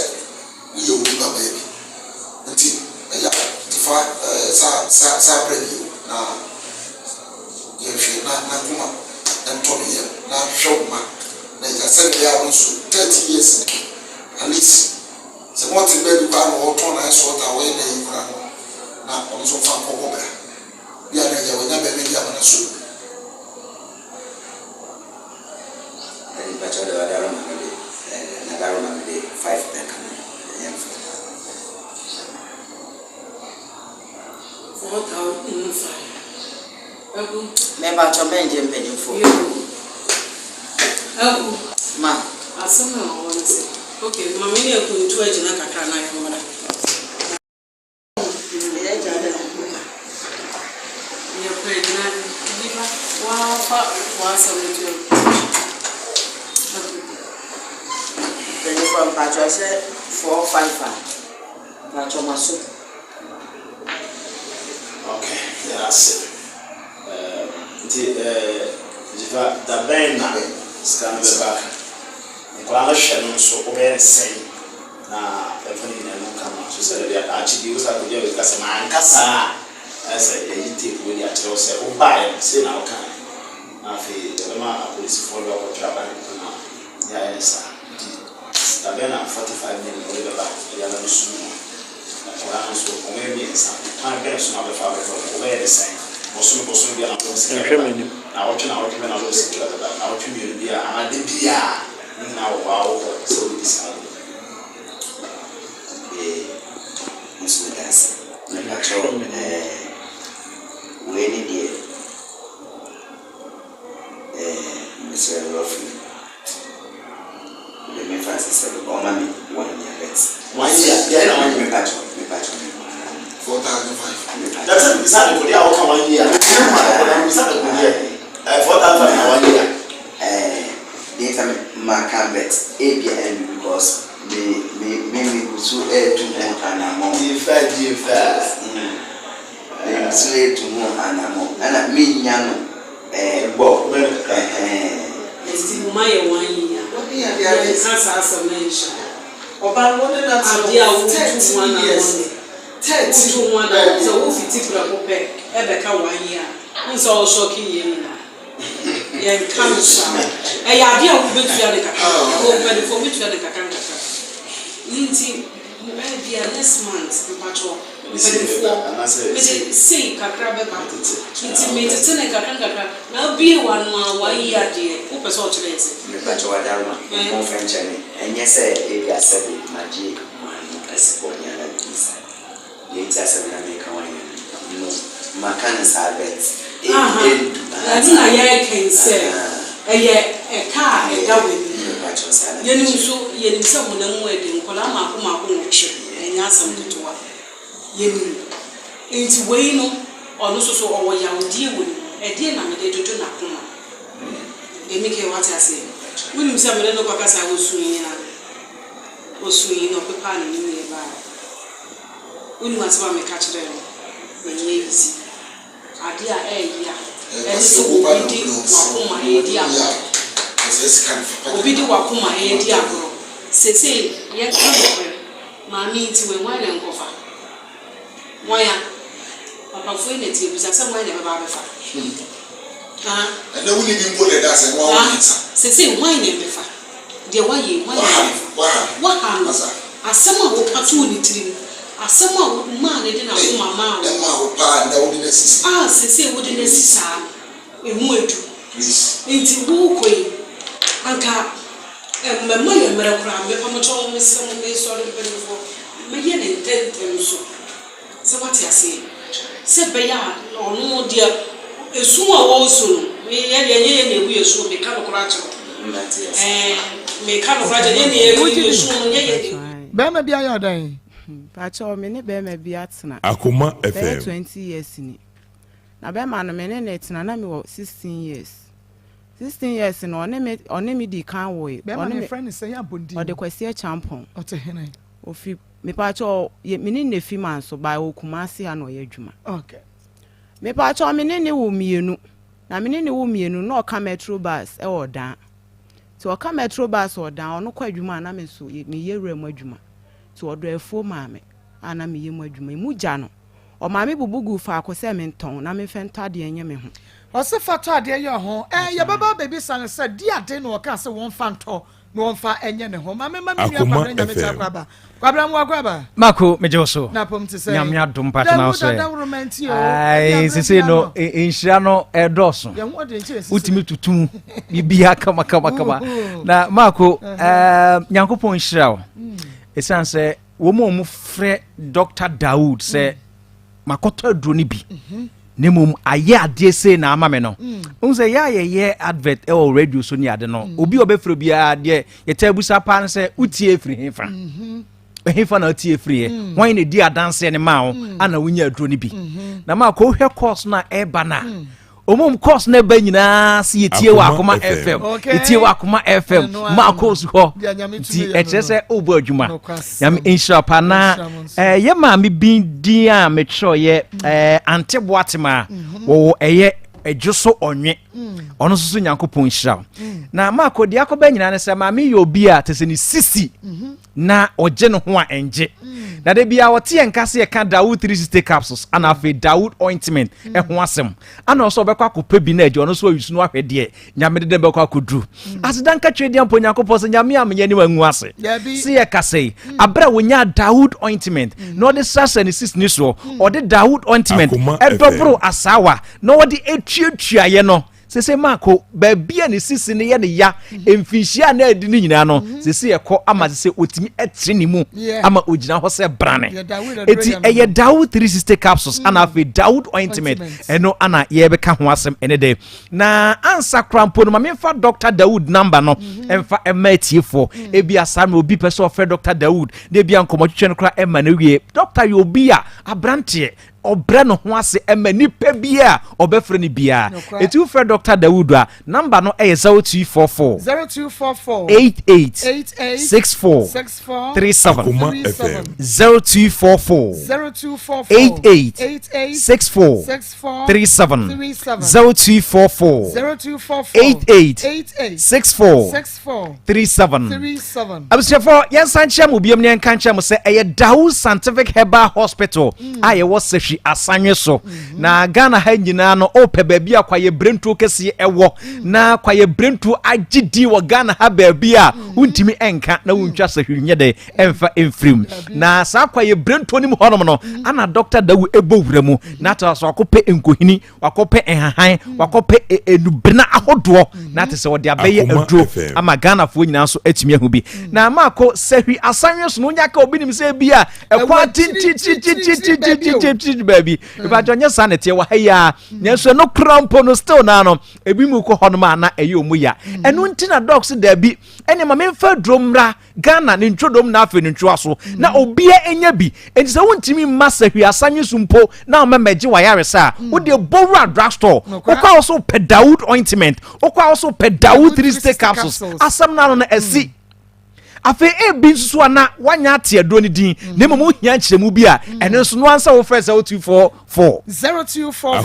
we yo bi ba baby until ya sa brand na ye fi na Akoma and Tommy, now show man. I said they are also 30 years at least. So what in bed you can or turn I saw that way they now also found over. We are never maybe I'm a soup. But I don't remember 5 back. Maybe I'll make them pay for you. Ma, I somehow want to say, okay, Mammy, I couldn't do it in a cacana. You're pregnant. Wow, then you from Patricia 455. Patricia. Okay, that's it. The band scan the back. Nicola Shannon so obey saying, now, the funny name come out. She said, actually, use a good because a man cassa. I said, you take with your choice, oh, buy and say now can. I feel the man police follow up travel. Yes, the band 45 minutes over back. The other soon. So maybe time person of the father obey the same. Most of be on I watch now when I was our community and I did now wow so we decided. Muslim dance. We need Mr. Ruffin. The main Francis said, oh, mommy, 1 year less. 1 year, yeah, me patch. 4,500. That's a bizarre for the outcome 1 year. Bizarre for the 4,500 1 year. The time my cambet, ABN because me so air to more and a more. Different. They say to more and a more. And I mean, Bob, it's my 1 year. What the cancer mention? About what idea 30 years. 30 so if you take a pay, Ebeka 1 year. It's all shocking you. Yeah, cancer. A idea will be to the cacao. Open for me to the cacao. Linty, maybe next month, the patrol. Say, Cacrabe, intimate Cacra. Now be 1 year, dear. Who was all today? But you are down on French, and yes, if you are 7, my dear, I support you like this. Later, 7 American, you know, my cannons are bets. That's not I can say. A car, a double. You know, so you need someone wedding, Colama, and Yasam to what. It's way no, or no so or young deal with a dear nominated to Akoma. They make what I say. William Samuel because I was swinging up a pan in nearby. We must want me catch them when you easy. A dear air, and so we did Wakuma a dear. We did Wakuma a dear. Say, yes, Mammy to a wine and cover. Why, Papa Fuenity was at some way never before. And no one even put it as a one. Say, wine and before. Dear, what happens? As someone who opportunity, as someone who man didn't have mamma, say, wouldn't necessarily a mood. Into Bookway, Anka, and my mother, I'm not sure Miss Someone sorry for my yen and 10 so. So what you say? Said Bayard, or no dear, a sumo also, we should be kind of gradual. May kind of gradual any Bema be a day. Pacho, many Bema be at Akoma FM 20 years in it. Now, Bema, no minute, and I'm 16 years. 16 years in on me the can't wait. Bema, friend is saying, or the question champon, or to Henry. Me pacho ye mini ne fi man so ba okumasi ha no ye adwuma. Okay. Me pacho mini ne wo mienu. Na mini ne wo mienu na oka metro bus e odan. Ti oka metro bus odan ono kwa adwuma na me so me ye wura mu adwuma. Ti odo efo maame ana me ye mu adwuma mu gya no. O maame bubugu fa akose me nton na me fenta de enye me ho. ɔsɛ fatɔ adeɛ yɛ ho yɛ baba baby san sɛ di ade no ɔka sɛ wɔn fa ntɔ no wɔn fa ɛnyɛ ne ho maame nua kwabra nyame kyɛ kwabra mu akwaba mako meje so na pom te sɛ nyame adom pat na so ai sisi no enhyira no ɛdɔso utimi tutum bibia kama na mako nyankopɔn hyira wo esan sɛ wo mo frɛ Dr. Dawood sɛ makoto aduro ni bi nemum aye ade se na ama me no unse ya ye advert e o radio so ni ade no obi obefro bia de ye tabusa pa ne se utie free hefa hefa na utie free wan ne di adanse ne ma wo ana wunya aduro ni bi na ma ko hwe course na e ba na omum course na ba nyina se yetie wa Akoma FM yetie wa Akoma FM Maa Akos ho ti e chese obo adwuma yam insha pa na ye ma me bin din a me tro ye anteboatema wo eye ejuso onwe ono susu Nyankopon hira na ma ko dia ko ba nyina ne se ma me yobi a tese ni sisi na oje no ho a enje na de bia wote enkase ye ka Dawood 360 capsules ana afi Dawood ointment ho asem ana so obekwa kopa bi na aje ono so yusu no ahwede nyame de bekwa kodru asidanka twediam po Nyankopon se nyame amye ni wangu ase si ye kase abra wonya Dawood ointment no de sasa ni sis ni so o de Dawood ointment edobro asawa no wo de etuatua ye no sese mako baabia ne sisi ne ye ne ya emfinhia na adi ni nyina no sese ye kɔ ama sese otimi etre ni mu ama ogina ho se brane eti eye Dawood 360 capsules ana afi Dawood ointment eno ana ye beka ho asem ene de na ansa krampo no mamfa Dr. Dawood number no emfa ematie ebi asam obi pese ofe Dr. Dawood de bia nkomotwetwe no kra ema na wie Dr. Yobia abrante obre no ho ase ema nipa bia obefre ni bia etu fre Dr. Dawood a number no e 0244 88 64 37 0244 88 64 37 0244 88 64 37 abusefo yensanche mo biam ne nkanche mo se eye Dawood Scientific Herbal Hospital aye wo se asanwe so na Ghana ha nyina no ope baabi akwaye brentu kese ewo na kwaye brentu agidi wo Ghana ha baabi a untimi enka na wuntwa sahwinye de emfa emfrim na sa kwaye brentu nim honom no ana Dr. Dawood ebowura mu na ta so akope enkohini wakope enhahan wakope enubena ahodo na te se wo de abeye aduro ama Ghana fo nyina so atimi ahu bi na mako sahwi asanwe so no nyaka obi nim se bia ekwa ti baby if I join sanity wa haya nyenso no krampo no still na no ebi mu ko honoma na eye omuya enu ntina dogs da bi ene ma memfa dromra Ghana ne ntrodom na afi ne ntwa so na obia enya bi enti se wontimi masahwi asanwe sumpo na o memeje wa yaresa wo de bowra drugstore okwa also pe Dawood ointment okwa also pe Dawood 360 capsules asam na no na asi afi ebi nsusu ana wanya ate ado ni din na memo hia kyeremu bi a ene nso no ansa wo fresh 0244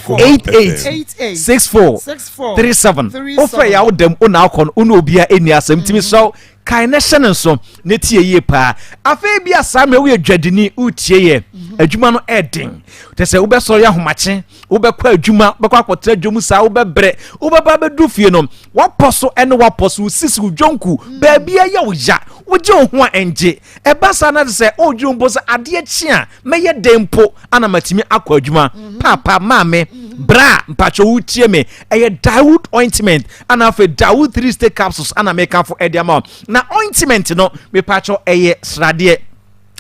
88 64 37 ofre ya wodam ona akon ona obia eni asam timi so kai na hyene nso ne tie ye pa afi bi asame wo adwadini utie ye adwuma no eden tese wo be so ya homache wo be kwa adwuma be kwa kotra adwum sa wo be bre wo be ba be du fie no waposo ene waposo sisi udwonku ba bia ya wo ja wo je ho a enje e ba sa na se o dwumbo sa ade chi a meye dempo ana matimi akwa adwuma papa mame bra mpacho utie me eye Dawood ointment ana fe Dawood 360 capsules ana make for ediama na ointment no me pacho eye srade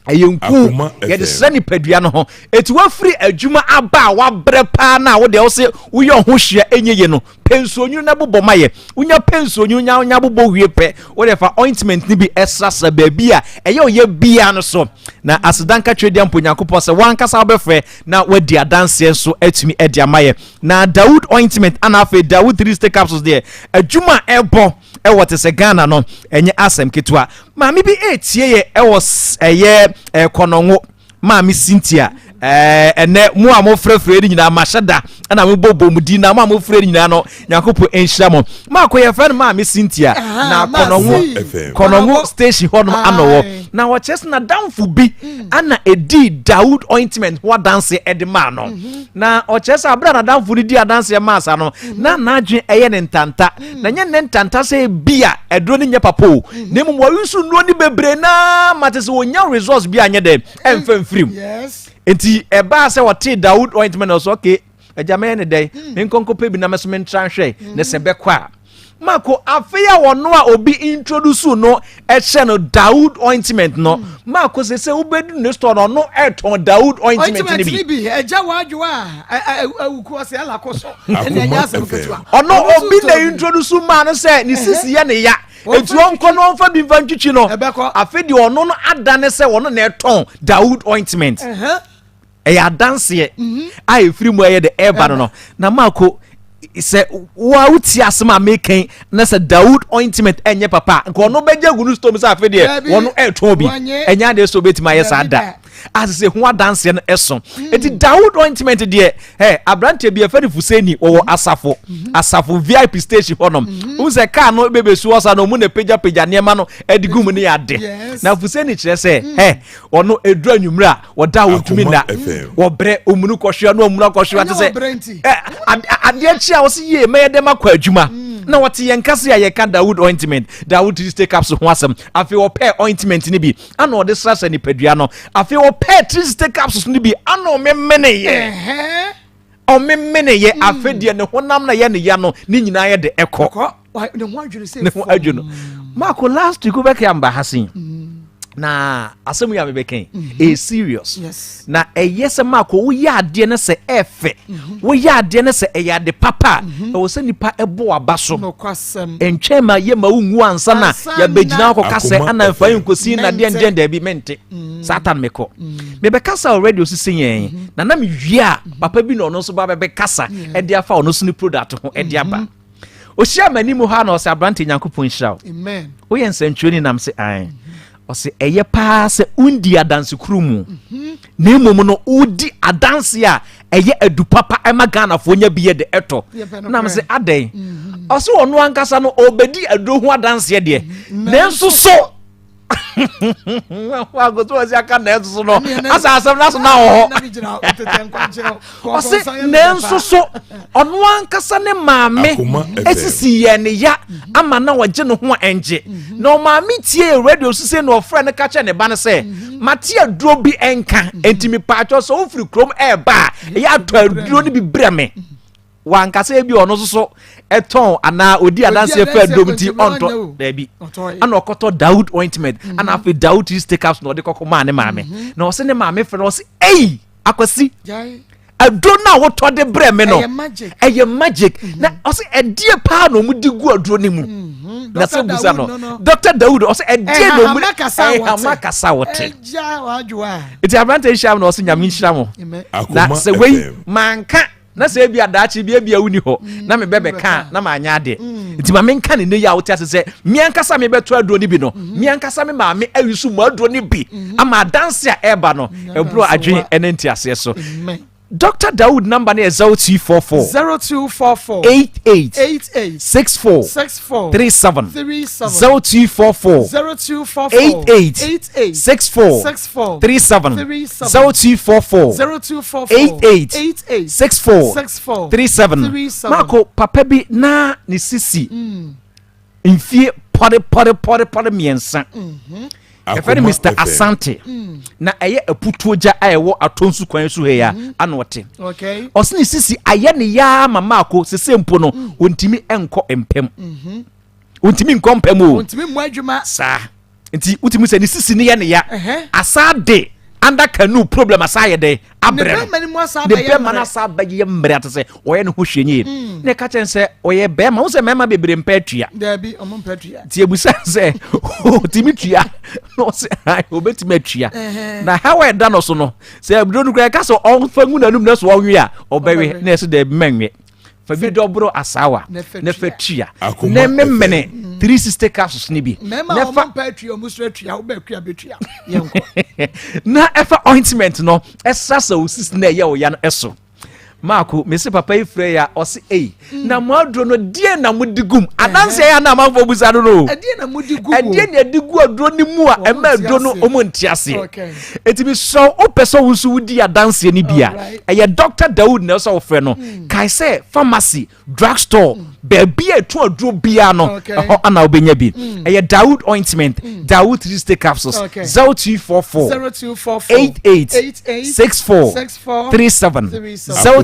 ayunku ye de sani padua no ho eti wa free adwuma aba wa bre pa na wo de wo se wo ye ho hwea enyeye no pensuonyu na bobo maye unya pensuonyu nya bobo wie pe wo de fa ointment ni bi extra sa baby a eye oye bia no so na asidanka twediam ponyankopɔ se wankasa obefre na wadi adanse so atumi edi amaye na Dawood ointment ana afa Dawood 360 capsules de adwuma ebo ewote se Ghana no enye asem ketwa maami bi etie ye ewos eye kononwo maami Cynthia ene mu amofrefre ni nyina mashada ana me bobo mu di na mu amofre ni nyina no Nyankopɔ enhyira mo ma ko ye friend maami Cynthia na kononwo station ho no anowo na wo chest na damfo bi ana edi Dawood ointment wa dance edema no na o chest abra na damfo di dance masa no na adwen eye ne ntanta na nye ne ntanta se bia edro ne nye papo na mu wo yusu no ni bebre na matese wonya resource bi anye dem emfa mfirim yes enti eba se wote Dawood ointment so okay ejame ne dey nkonko pe bi na mesome ntranhwe ne se bekwa Mako afeya wono a obi introduce no no Dawood ointment no Mako se ubedu ne store no eton Dawood ointment ni bi eja wadwa awuku ase ala koso ene anya se mketua ono obi na introduce man se ni sisi ye ne ya etu onko no mfa bi mfa ntwichi no afedi ono no adane se wono na eton Dawood ointment eya dance a efiri mu ye de eba no na Mako se wa uti asema meken na se Dawood ointment enye papa nko no beje gunu storm sa afede wono eto bi enya de so betima yesa da as se ho dance no eso eti Dawood ointment de abrante bi afede fuseni wo asafo VIP station honom u se car no bebesu osa no mu na peja nema no edigum ne yade na fuseni kire se ono edu anwumra wo Dawood tumi na wo bre omunu kohwe no omunu kohwe ate se ade chia wo se ye me de makwa adwuma na wote yenkase ya yeka Dawood ointment Dawood take capsule ho asem afi wo pair ointment ni bi ana ode srasa ni padua no afi wo pair take capsules ni bi ana o memene ye o memene ye afedie ne honam na ye ne ya no ni nyina ye de ekọ ne ho adwene se ne ho adwene Mako last week we ka amba hasin na asemu ya mebeken serious na eyese Mako wo ya ade ne se efe wo ya ade ne se eyade papa wo se nipa ebo abaso no kwasem entwema ye ma ungu ansa na ya begina ko kase ana mfa nkosi na de ngenda bi mente satan meko mebe kasa already osisi yen na me wia papa bi no no so ba be kasa e de afa ono so ni product ho e de aba ohia manimu ha na o se abrante nyankopon hiraw amen wo yen santuoni nam se ai ose eye pa se undi adanse krumu na emom no udi adanse a eye adupapa emagana fo nya biye de eto na me se aden ose ono ankasa no obedi adohu adanse de nenso so wa go to ase aka nenso so no asa asem na so na ho ose nenso so ono ankasa ne maame esisi ye ne ya ama na waje no ho enje no maame tie radio sise no friend ka che ne ba ne se matia duro bi enka entimi paacho so ofri krom e ba ya to duro ni bi breme wankasa bi ono so eton ana odi adanse fa domti onto da bi ana okoto Dawood ointment ana afi Dawood take ups no de kokoma ne maame na o se ne maame fe no se akwasi adro na wo to de breme no eye magic na o se edie pa no mu di gu adro ni mu na se busa no Dr. Dawood o se edie no mu amakasa wote ja wadwa iti abrante sham no o se nyame nhira mo na se wei manka na se bia daachi bia wuni ho na me bebe ka na ma anya ade nti ma menka ne ya wote ase se miankasa me beto adro ni bi no miankasa me ma me awisu mu adro ni bi ama dance a eba no ebro adwen enenti ase so Dr. Dawood number ne 0244 88 64 37 0244 88 64 37 0244 88 64 37 Mako papa bi na ni sisi mfie pore miensa efere Mr. Asante na eye aputuoja ayewo atonsu kwan so he ya anote okay osini sisi aye ne ya mama ko sese mpo no ontimi enko empem ontimi nko empem o ontimi mu adwuma sa nti utimi se ni sisi ne ye ne ya asade anda kanu problem asaye de abre de be manasa baye mbre atse oye ne ho hwenye ne ka chen se oye be ma wo se mema bebre mpatua da bi omo mpatua ti ebusa se otimi tua no se ai obetimi atua na how e da no so no se ebdo nu kra ka so on fangu nanum na so onwe a obewe na se de menwe fa bi dobro asawa na fa tua na memene 360 capsules ni bi na fa mpatua omusra tua obekua betua yenko na efa ointment no esasa osisi na ye o ya no eso Marco mesi papa ifre ya osi na moadro no die na mudigum adanse ya na amafo busa do no die na mudigum die na digu adro ni mu a ema adro no omo ntiase etibi so opeso wusu wudi adanse ni bia eye Dr. Daud na so ofre no kai say pharmacy drugstore baby etu adro bia no ho ana obenya bi eye Daud ointment Daud 3 stay capsules 0244 88 64 37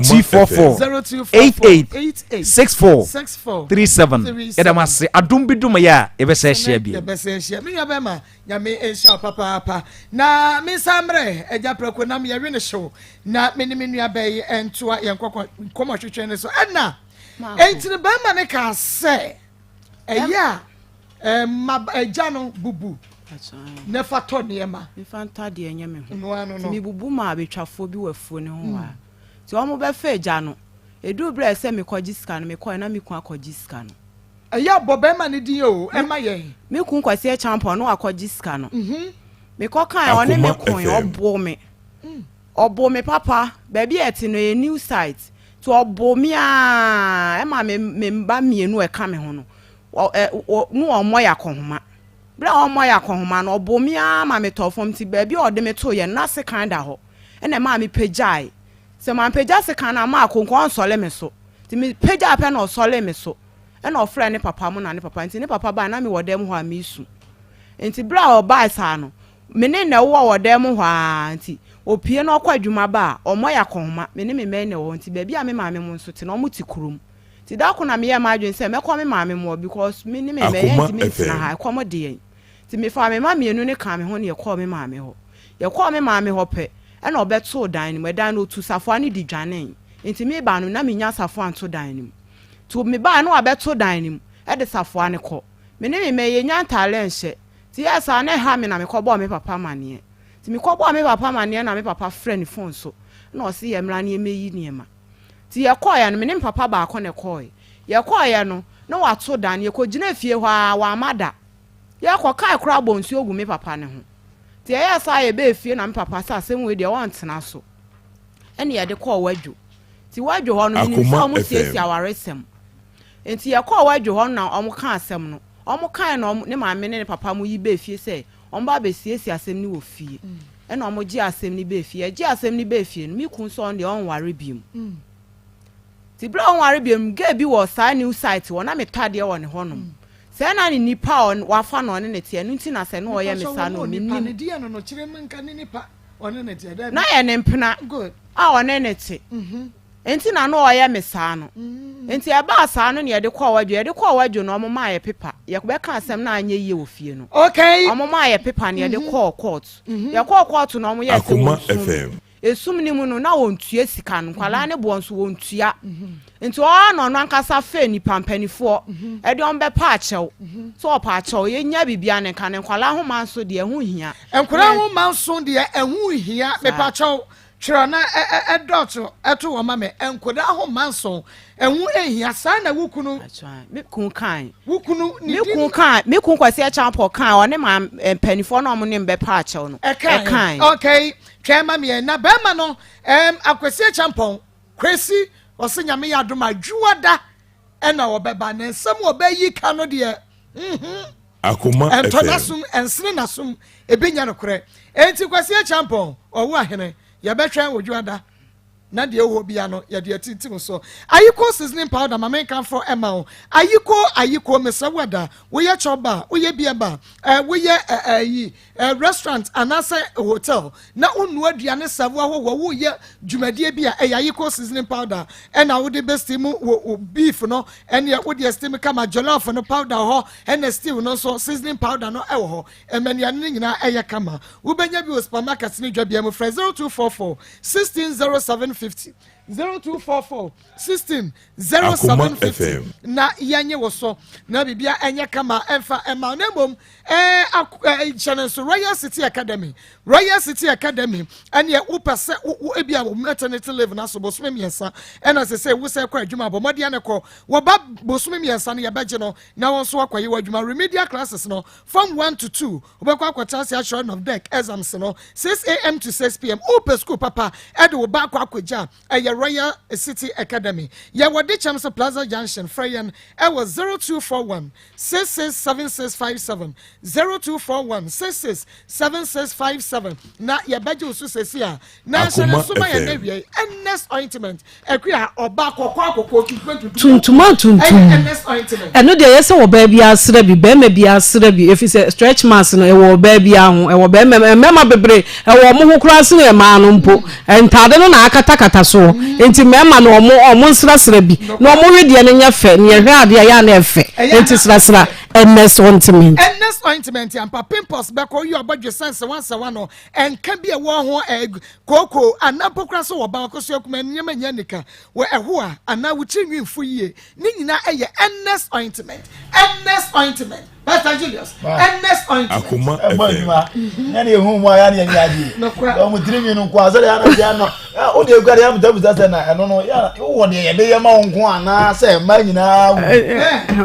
0244 88 64 37 edamase adum bidum ya ebese hia bi ebese hia me ya bema nyame enhia papa na me samre eja prako na me yewe ne show na me ni menua bayi entoa yenkokọ komo hwehwe ne so na entine bema ne ka se eya eja no bubu ne fato niema me fanta de enye me ho mi bubu ma betwafo bi wafuo ne ho wa ti o mo be fa eja no edu bre se me kwaji sika no me kwa na me kwa kwaji sika no eya bobe ma ne din o e ma ye me kun kwasi e champion no akwaji sika no me ko kan one me kun obo me papa baby eti no a new site to obo me a e ma me mba mienu e ka me ho no no omo ya kohoma bra omo ya kohoma no obo me a ma me to fom ti baby o de me to ye na se kan da ho ene ma me pejai se ma peja se kan na ma konkon sole me so ti me peja pe na sole me so ena ofra ne papa mu na ne papa nti ne papa ba na me wodem ho a me su nti bra o ba sa no me ne na wo wodem ho a nti opie na okwa adwuma ba omo ya kohoma me ne me me ne wo nti baby a me ma me mu nso ti na omo ti kurum ti da ko na me ya ma adwen se me ko me ma me mo because me ne me me nti me ti na ha ko mo de yen ti me fa me ma me enu ne ka me ho ne ye ko me ma me ho ye ko me ma me ho pe ena obeto dan ni me dan no tu safo ani di dwanen nti me ba no na me nya safo anto dan ni to me ba no abeto dan ni e de safo ani ko me ne me ye nya ntale nche ti yesa na ha me na me ko bo me papa mane ti me ko bo me papa mane na me papa friend phone so na o se ye mra ne meyi niema ti ye ko ya no me ne papa ba ko ne ko ye ko ya no na wato dan ye ko gina fie hɔ a wa amada ye ko kai kra bo nsu ogu me papa ne ho ti ya sa ye be fie na me papa sa asem we de won tena so ene ye de ko wadwo ti wadwo ho no ni so mo siesie awaresem enti ye ko wadwo ho na omo ka asem no omo kan na ne maame ne papa mu yi be fie se omo ba be siesie asem ni wo fie ene omo gi asem ni be fie gi asem ni be fie no mi kun so on de on ware biem ti bra on ware biem ga bi wo sa new site wo na metade wo ne ho no se na ni nipa on wafa no ne tie no nti na se no ye me sa no mi ni die no kire me nka ni nipa one ne tie da na ye ne mpena good one ne tie enti na no ye me sa no enti e ba sa no ne ye de kwa wadwo no mo ma ye pepa ye be ka asem na anya yie wo fie no okay mo ma ye pepa ne ye de kwa court ye kwa court no mo ye se Akoma FM esum ni mu no na wontua sika no kwala ne bo nso wontua enti o no ankasa fe ni pampanifo e de on be pa achew so o pa achew ye nya bibia ne kan kwala ho manso de ehu hia enkwala ho manso de ehu hia me pa achew twira na edoto eto wo ma me enkwala ho manso ehu ehia sa na wukunu me kun kan wukunu ni me kun kwase a champo kan o ne ma panifo no mo ne be pa achew no e kan okay twema me na be ma no akwase champo kwesi osenya me yadoma juada ena obeba na nsem obayi ka no de Akoma FM entonasum ensene nasum ebenya no kure enti kwase champo owo ahene ye betwen wojuada na de wo bia no ye de tintim so ayiko seasoning powder mama kan for emma ayiko mesawada we ye choba we ye biaba we ye restaurant anase hotel na unu aduane savu ahwo wo ye dwumadie bia ayiko seasoning powder na wo de best mu beef no ene wo de steam kama jollof no powder ho ene stew no so seasoning powder no ewo ho emania ne nyina eye kama wo benya bi supermarket ni dwa bia mu 0244 160750 0244 160750 na yanye woso na bibia enye kama enfa ema na mom channel so Royal City Academy ene wo pese wo ebia wo maternity leave na so bosome miensa ena se wo se kwa adwuma bo mode ane ko wo ba bosome miensa na ye beje no na won so akwaye adwuma remedial classes no from 1 to 2 wo be kwa kwata se assurance of deck exams no 6 am to 6 pm open school papa e de wo ba kwa akwaja Royal City Academy. Ya wadi Chamsa Plaza Junction, Freyan, ewa 0241 667657 0241 667657. Na ya beji ususesi na shana suma ya newie NS ointment. Ekuya oba kwa tuntuma NS ointment. Eno de yese wo ba bia asra bi be ma bia asra bi if say stretch mass no e wo ba bia ho e wo be mema bebre e wo mo ho kura se e ma no mpo entade no na akata so enti mema no omo nsrasra bi no omo hwede ne nya fe ne hwe ade ya na efe enti srasra NS ointment and pa pimples beko you abodwe sense once no enka bi e wo ho koko anapokra so wo ba koso akuma nyema nya nika wo eho a ana wuchi nwimfu yie ni nyina eye NS ointment Pastor Julius NS ointment Akoma ebaduma na ne hu mu aya ne nya adi o mu tirimi no kwa zare ya na dia no o de egware ya buta se na eno no ya wo de ye de ye ma nko ana se ma nyina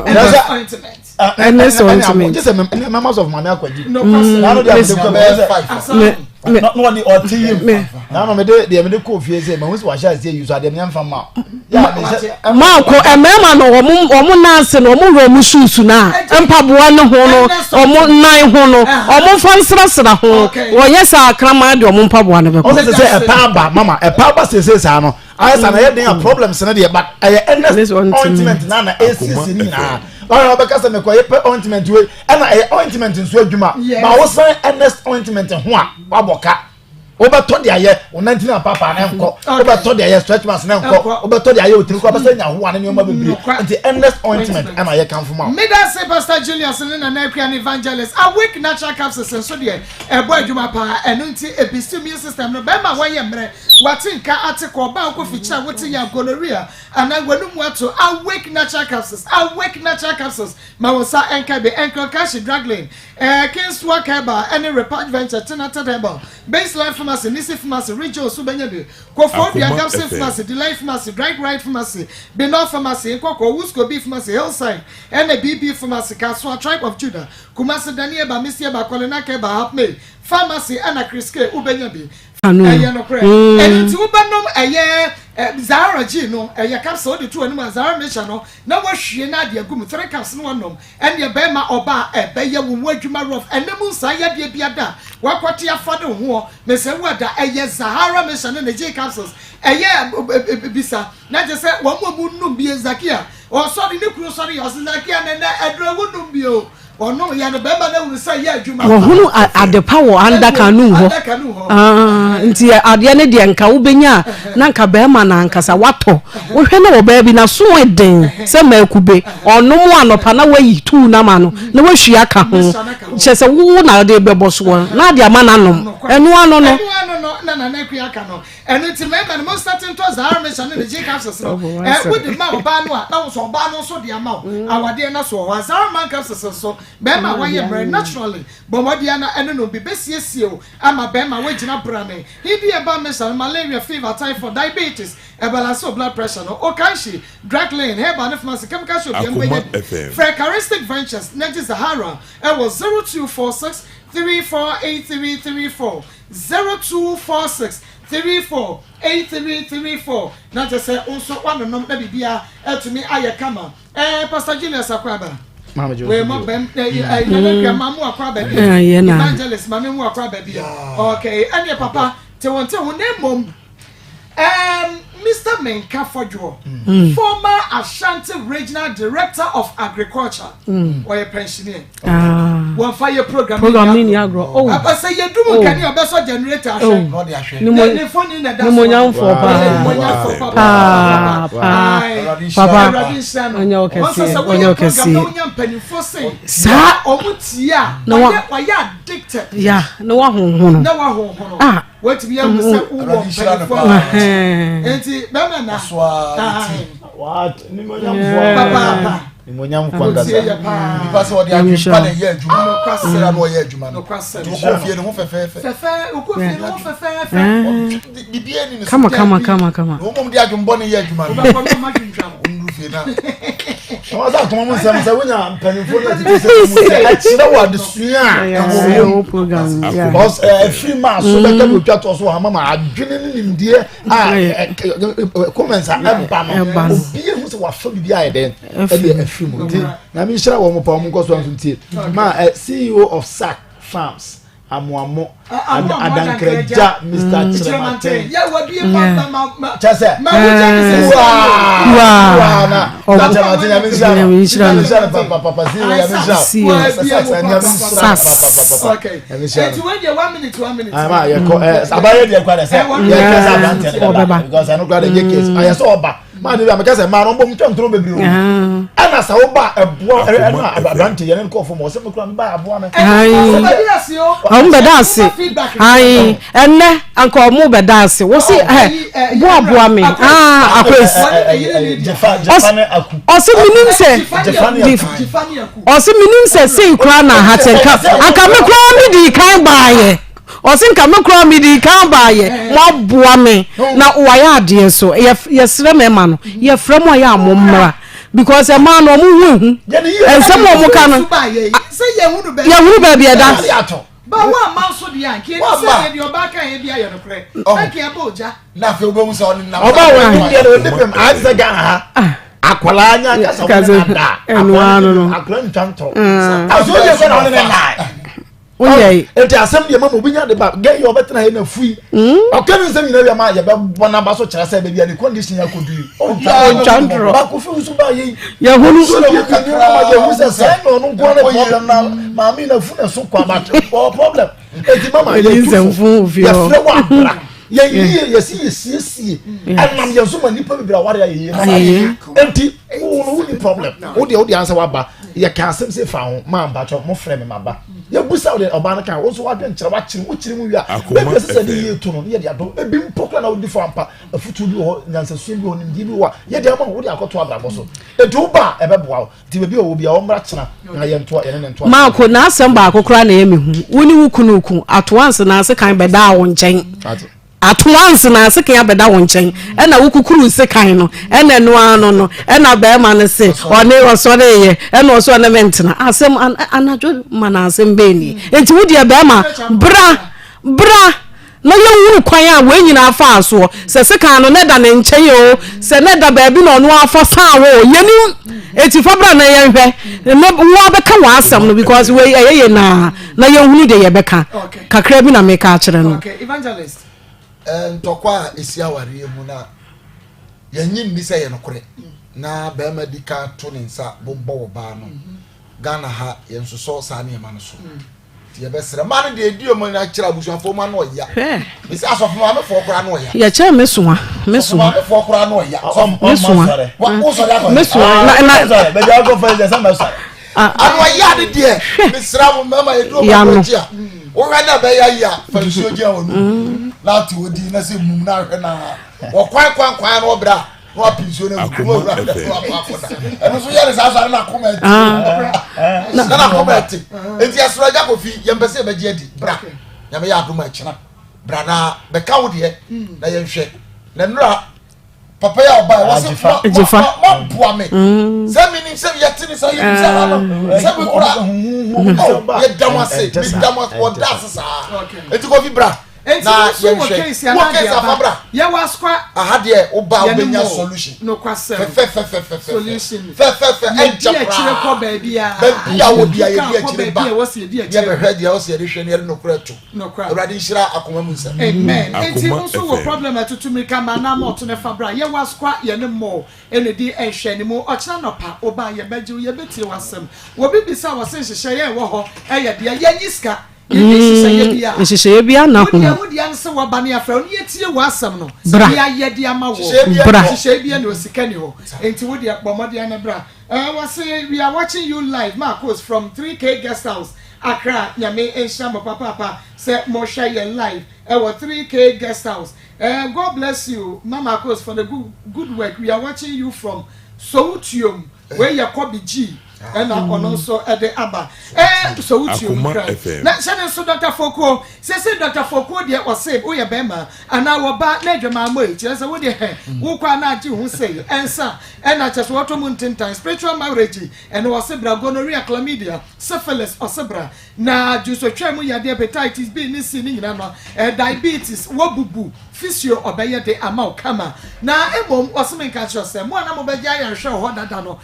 NS ointment NS ointment just members of money akwaji no no dey no one or team na no me de ko fie se ma hu se wa sha se use ade nyam fam ma ya ma ko emema no omo nase no omo ro mu susu na empaboa no ho no omo nan ho no omo fansrasra ho wo yesa akrama de omo mpaboa no be ko o se e pa ba mama e pa ba se sa no I say na ye dey problems na dey but NS ointment na ACC ni na I because me ko ointment we and ointment nso adwuma ma wo san NS ointment ho a waboka obeto de aye o 19 papa na enko obeto de aye stretch mass na enko obeto de aye o tiri ko besa nya ho ane nyoma bebre nti NS ointment am aye kan fuma me da say Pastor Julius na na akria evangelist awake natural capsules so de ebo adwuma pa eno nti immune system no be ma waye mre watinka atiko ba ko ficha wotin ya gonorrhea ana wanum ato awake natural capsules ma wosa enka be enko cash drugling kinswa keba any repart venture tinata deba baseline pharmacy nisi pharmacy region so benyabe Kofobia Gamsen pharmacy Delight pharmacy Right pharmacy Beno pharmacy Nkoko Wusko B pharmacy Hillside and a BP pharmacy Kaswa Tribe of Judah Kumasi Daniel ba Misia ba Kolenake ba Hapme pharmacy Anna Kriske Ubenyabe eye no kre enti ubanom eye Zara G no eye capsule de tu anum Zara Mesha no na wahwie na de agum 3 caps no wanom ene e be ma oba e be ye wo adwuma rough enemu nsa ye de biada wakwate afade ho me se wada eye Zara Mesha no G capsules eye bisa na je se wo mo num bi Zakia o so de ne kuro so de o Zakia na edro wo num bi o ono ya no beba na wuri say ya adwuma hunu ade power anda kanu ho nti ade ne de nka wo benya na nka bema na nkasa wato wo hwe na wo ba bi na so eden se makube ono mu anopa na wayi tu na ma no na wahua ka ho chese wo na de bebo so na de ama na nom enu ano no na kuya ka no enu ti me na mo starting to Zara Mesha ne G capsules no we de ma oba no a na wo so oba no so de ama awade na so wa Zara man capsules so bema waye very naturally but what dia na eno no be besiesie o ama bema we gina brane hibi eba Mesha malaria fever typhoid diabetes ebalaso blood pressure no o kanshi drug lane heba ne pharmacy chemical shop yembe Frecharistic Ventures Neti Sahara it was 0246 348334 0246 348334 na just say also one no na bibia etumi aye kama Pastor Julius Akwaba we mo bem mamu akwa baby evangelist mamu akwa baby okay and your papa te won mom Mr. Menka Fojo, former Ashanti Regional Director of Agriculture, or a pensioner. One fire program in agro. Oh, I say you do can you best generator? No for Papa, on your can see. Sir, Omutia, no one addicted. Yeah, no one. Ah, what we have enti bema na what ni monyam kwanga nipa se odi adwuma na ye adwuma no kwasera no ye adwuma no kwasera to ko fie no ho fefe ukofie no ho fefe bibie ni kama no mom di adwumbo na ye adwuma no ba ko ma dwundwa nru fie na wọ́n sá kọ́mọ́ mú sẹ́mu sẹ́ wọ́n yà mpanyinfo náà ti fi sẹ́mu sẹ́ ẹ̀ kyerẹ́ wà de suya ẹ̀wọ̀ program because free mass so bẹ́ẹ̀ kẹ́mi òtwa tó so wà mama adwene ne nimdeɛ comments ɛba no obi yɛ hu sɛ wafa bibi ayɛ dɛn ɛde afiri mu nti na mi nhyira wɔn pa wɔn nkɔ so nso tie ma CEO of SAC Farms amuamo adankraja Mr. Chiramaten ya wadie mama chase ma wa Chiramaten ya misha papa si ya misha okay and when you 1 minute ama ye ko abaye de kwa say ye kesa adankraja because I no grade ye case I saw oba ma de am kesa ma no bom twantro bebre o ana sa oba ebo ana adankraja ye ne ko fo mo se me kura me ba abo me beda ase ai enne anka omu beda ase wo si boaboa me Akos osi minim se osi minim se sei kura na hatenka anka me kura me di kan baaye osi nka me kura me di kan baaye mo boa me na waya ade so ye sere me ma no ye frɛ mo ya amomra because a man omu hu and some omu kan say ye hunu ba bia da but one man so the yank say the obaka e bia yo no pre thank you aboja na fe obo mu so na oba wa bia no depem aza ga ha akwala anya ka so na da no akwala ntwanto aso je so na na oye enti asem de mama obinya de ba ge yo betena he na fui okemi nsem nyina bia ma ye be bona ba so kira say be bia the condition ya kodu ntwandro ba ko fi usu ba ye ya hunu so na ka ma ye hu say no no ko na problem na ma mi na fu na so kwa ma problem enti mama ye fu fi ya fre wa bra ye si anam ye so ma nipa bibira ware ye enti wo ni problem wo de answer wa ba ye ka asem say fa ho ma ba cho mo frɛ me ma ba ye busa wo de oba na kan wo so wa de nkyere wa kyere wo kyere mu wi a be se de ye to no ye de ado ebi mpokla na wo di fo ampa afutu bi ho nyansa su bi ho nim di bi wa ye de ama wo de akoto abrabo so edu ba e be boa wo ti be wo bia wo mra kyena na ye nto ye ne nto ma ko na asem ba akokora na ye mehu woni wukunuku at once na ase kan be da wo nkyɛn at once na ase kan be da wo nkyɛn e na wukukuru se kan no e na no ano no e na be ma ne se one wo de ye e na so na mentena asem anajo mana asem be ni enti wodi e be ma bra na ye wuru kwan a we nyina afa aso se kan no ne da ne nkyɛn yo se ne da ba bi na ono afa fa wo ye ni eti fa bra na ye hwɛ no wo be ka wa asem no because we ye na ye hunu de ye be ka kakra bi na me ka kyerɛ no okay evangelist ntokwa esi aware mu na yanyi ni sɛ ye no kore na ba ma dika to ne nsa bombo wo ba no Ghana ha ye nso so sa ne ma no so ye be sere ma no de edi o mo na kyerɛ abusuafo ma no ya bi sɛ asofo ma me fo kora no ya ye kyerɛ me soa me fo kora no ya me soa wo so da ko me soa na be ja go fa je sa ma so ano ya de de me sere mo mama e do ko tia wo ga na be ya fa nsuo gya wonu na ti odi na se mum na hwe na wo kwan no bra no apinsuo na mu bra eno so yare sa na comment na comment enti asoro ja ko fi ye mpese be gye di bra ya me ya adoma akina bra na be ka wo de na ye hwe na nura papa ya oba wo se ma bua me se mini se ye tini se ye se ha se be kura ye damase be damase wo da sa enti ko fi bra na ye hwe ye was kwa ahade oba obenya solution no kwasem solution e chire ko ba bia ya wo bia ye bia chire ba ye be hwe dia wo se hwe ne no kura to urade nshira akoma mu nsa amen enti so wo problem atutu mi ka ma na mo to ne fa bra ye was kwa ye ne mo ene di ehwe ne mo ochina no pa oba ye beje ye betie wasem wo bibisa wo se hye ye wo ho e ye dia ye nyiska Ishisheye bia na ho. Wodi anse wa bane afra oni etie wasam no. Bia ye dia ma wo. Ishisheye bia no sika ni ho. Enti wodi akpomode ana bra. We are watching you live, Maa Akos from 3K Guest House, Accra. Nyame ensham papa say mo share your live. 3K Guest House. God bless you, Maa Akos, for the good work. We are watching you from Soutium, where Yakobi G. and also at the Abba. So you na Shannon so Dr. Foko say Dr. Foko dear was say oh ya bema and our back nedra mamma just what the hair who can not you say answer and I just want to mountain time spiritual marriage and was sebra gonorrhea chlamydia syphilis or sebra na just a tremu ya hepatitis B ni sini na diabetes wabubu physio obeye de amount kama na ebom osmen ka cho se mo na mo beja ya hwe ho dada no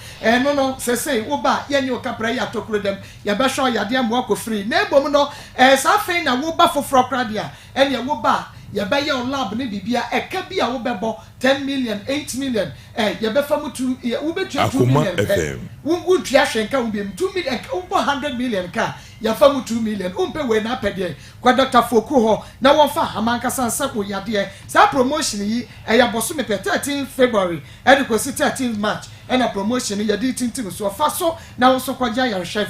no say wo ba ye nyu kapra ya tokro dem ya be hwe ya de mo akofri na ebom no sa fe na wo ba foforo kra dia ene wo ba ya be ya lab ne bibia eka bia wo bebo 10 million 8 million ya be famu tu wo be 2 million wo tua hwenka wo biem 2 million wo 100 million ka ya famu 2 million umpe we na pede kwa Dr. Foku ho na won fa hamanka sansa ko yade sa promotion yi ya boso me 13 February and ko 13 March and a promotion ya di tintim so fa so na won so kwaja ya chef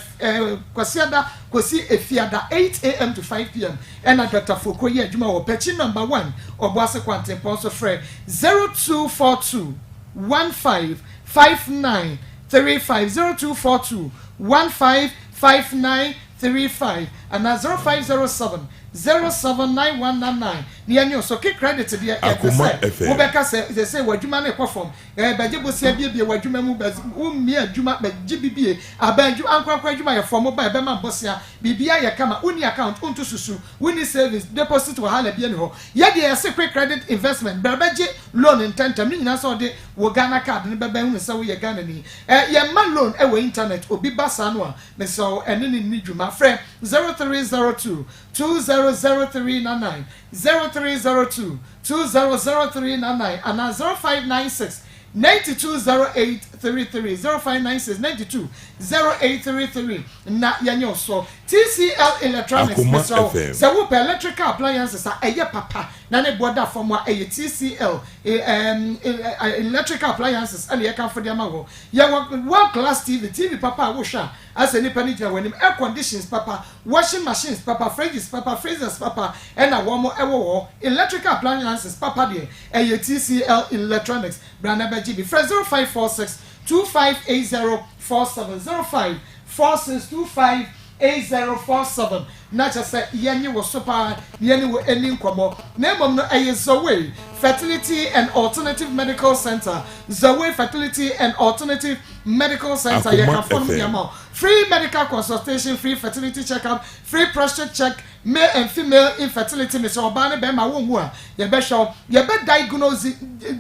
kwasiada kosi efiada 8 a.m. to 5 p.m. and a Dr. Foku ye adwuma wo pechi number 1 oboase kwante ponso frɛ 0242 1559 35 0242 1559 35 and 0507 079199 nianyo so ke credit dia Ubeka say wadwuma na perform baje bosia bie wadwuma mu ummi adwuma baje bibie abanju ankwankwa adwuma ya form ba be ma bosia bibia ya kama uni account unto susu uni service deposit wa hala bie ne ho ye dia say credit investment baje loan intentam ni nyina so de wo Ghana card ne beba hu se wo ye Ghana ni ye ma loan e we internet obi basa no a me so ene ni dwuma frɛ 0302 200399 0302 200399 and 0596 920833 0596 920833 na yanyo so TCL Electronics so wo pe electrical appliances eye papa na ne boda form a TCL electrical appliances and ye can for them go ye one class TV papa wo sha as any penny when air conditions papa washing machines papa fridges papa freezers papa and a one more electrical appliances papa there TCL Electronics brand number GB 0546 258047 0546 258047 na just say yenye wo sopa yenye wo eni nkomo na emom no Zaway Fertility and Alternative Medical Center Zaway Fertility and Alternative Medical Center you can phone me amount free medical consultation free fertility checkup free prostate check male and female infertility me so ba ne be ma wo hu a ye be show ye be diagnose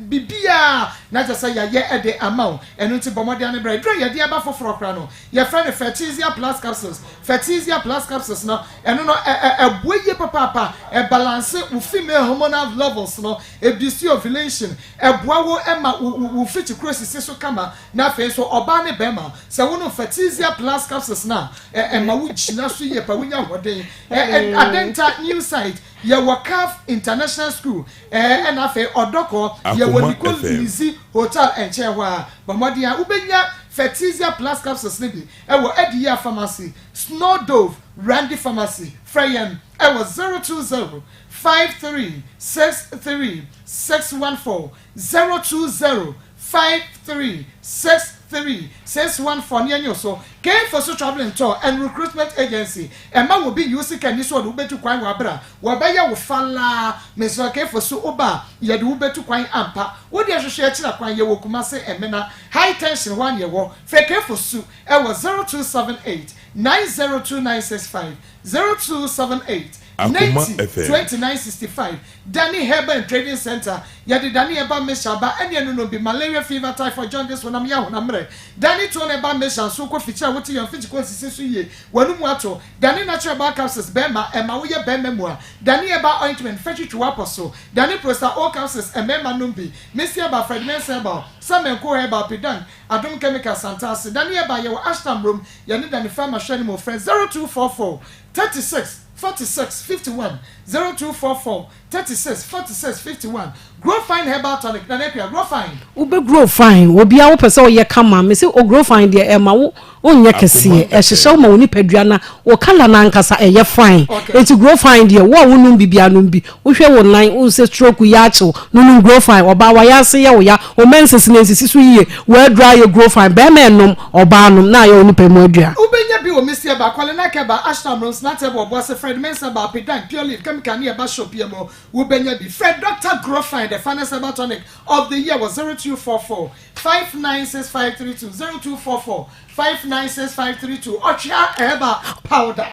bibia na just say ye de amount enu ti bomode ane bra dre ye de aba foforo kra no ye friend Fertizia Plus capsules no enu no boye papa balance wo female hormonal levels no ebisi ovulation boawo ema wo fit cross so kama na fe so oba ne be ma se wo no Fertizia Plus capsules na ema wo gina so ye pa wonya hoden Adenta new site ye Wakaf International School and afa odoko ye Nicole Lizzy Hotel enchewa bamodia ubenya Fertizia Plus capsules ne bi e wo Ediya Pharmacy Snow Dove Randy Pharmacy Freyan e wo 020 5363 614 020 5363 614 nyanyo so came for so traveling tour and recruitment agency and man will be using can this one ubetu kwan wabra wabaya wo fala meso came for so oba ye de ubetu kwan ampa wo de hwehwe akira kwan ye wo Kumase emena high tension one ye wo fake for so e was 0278 902965 0278 2965 Danny Herbert Trading Center yadi Danny Eba Meshaba ene no be malaria fever typhoid jaundice wona ya wona mre Danny to ne ba mesha so ko ficha woti yon fichi ko sisi so ye wonu mu ato Danny natural bar capsules bema ema wo ye bema mu a Danny Eba ointment fetch to apostle Danny Prosta all capsules emema numbi Messia ba Fredman Seba Samenko Eba Pidan Adum Chemical Santas Danny Eba ye Ashton room ye ni Danny Farmer Shani mo friend 0244 36 46 51 0244 36 46 51 grow fine herbal tonic na nepia grow fine ube grow fine obi a wo pese o ye kama me se o grow fine de e ma wo onye kese e hyehye ma woni padua na wo kala na nkasa e ye fine enti grow fine de wo wonum bibia no bi wo hwe wo nan wo se stroke ya achew no grow fine oba wa ya se ye wo ya o menses na nsisi so yiye we dry ye grow fine be me nom oba nom na ye oni pemu adua ubenya bi wo mesia ba kwale na ke ba ashton rooms na table obo se Fred Mensa ba pedan pure leaf chemical na ba shop ye mo ubenya bi Fred Dr. Grow Fine the finest herbal tonic of the year was 0244 596532 0244 596532 Ochia herbal powder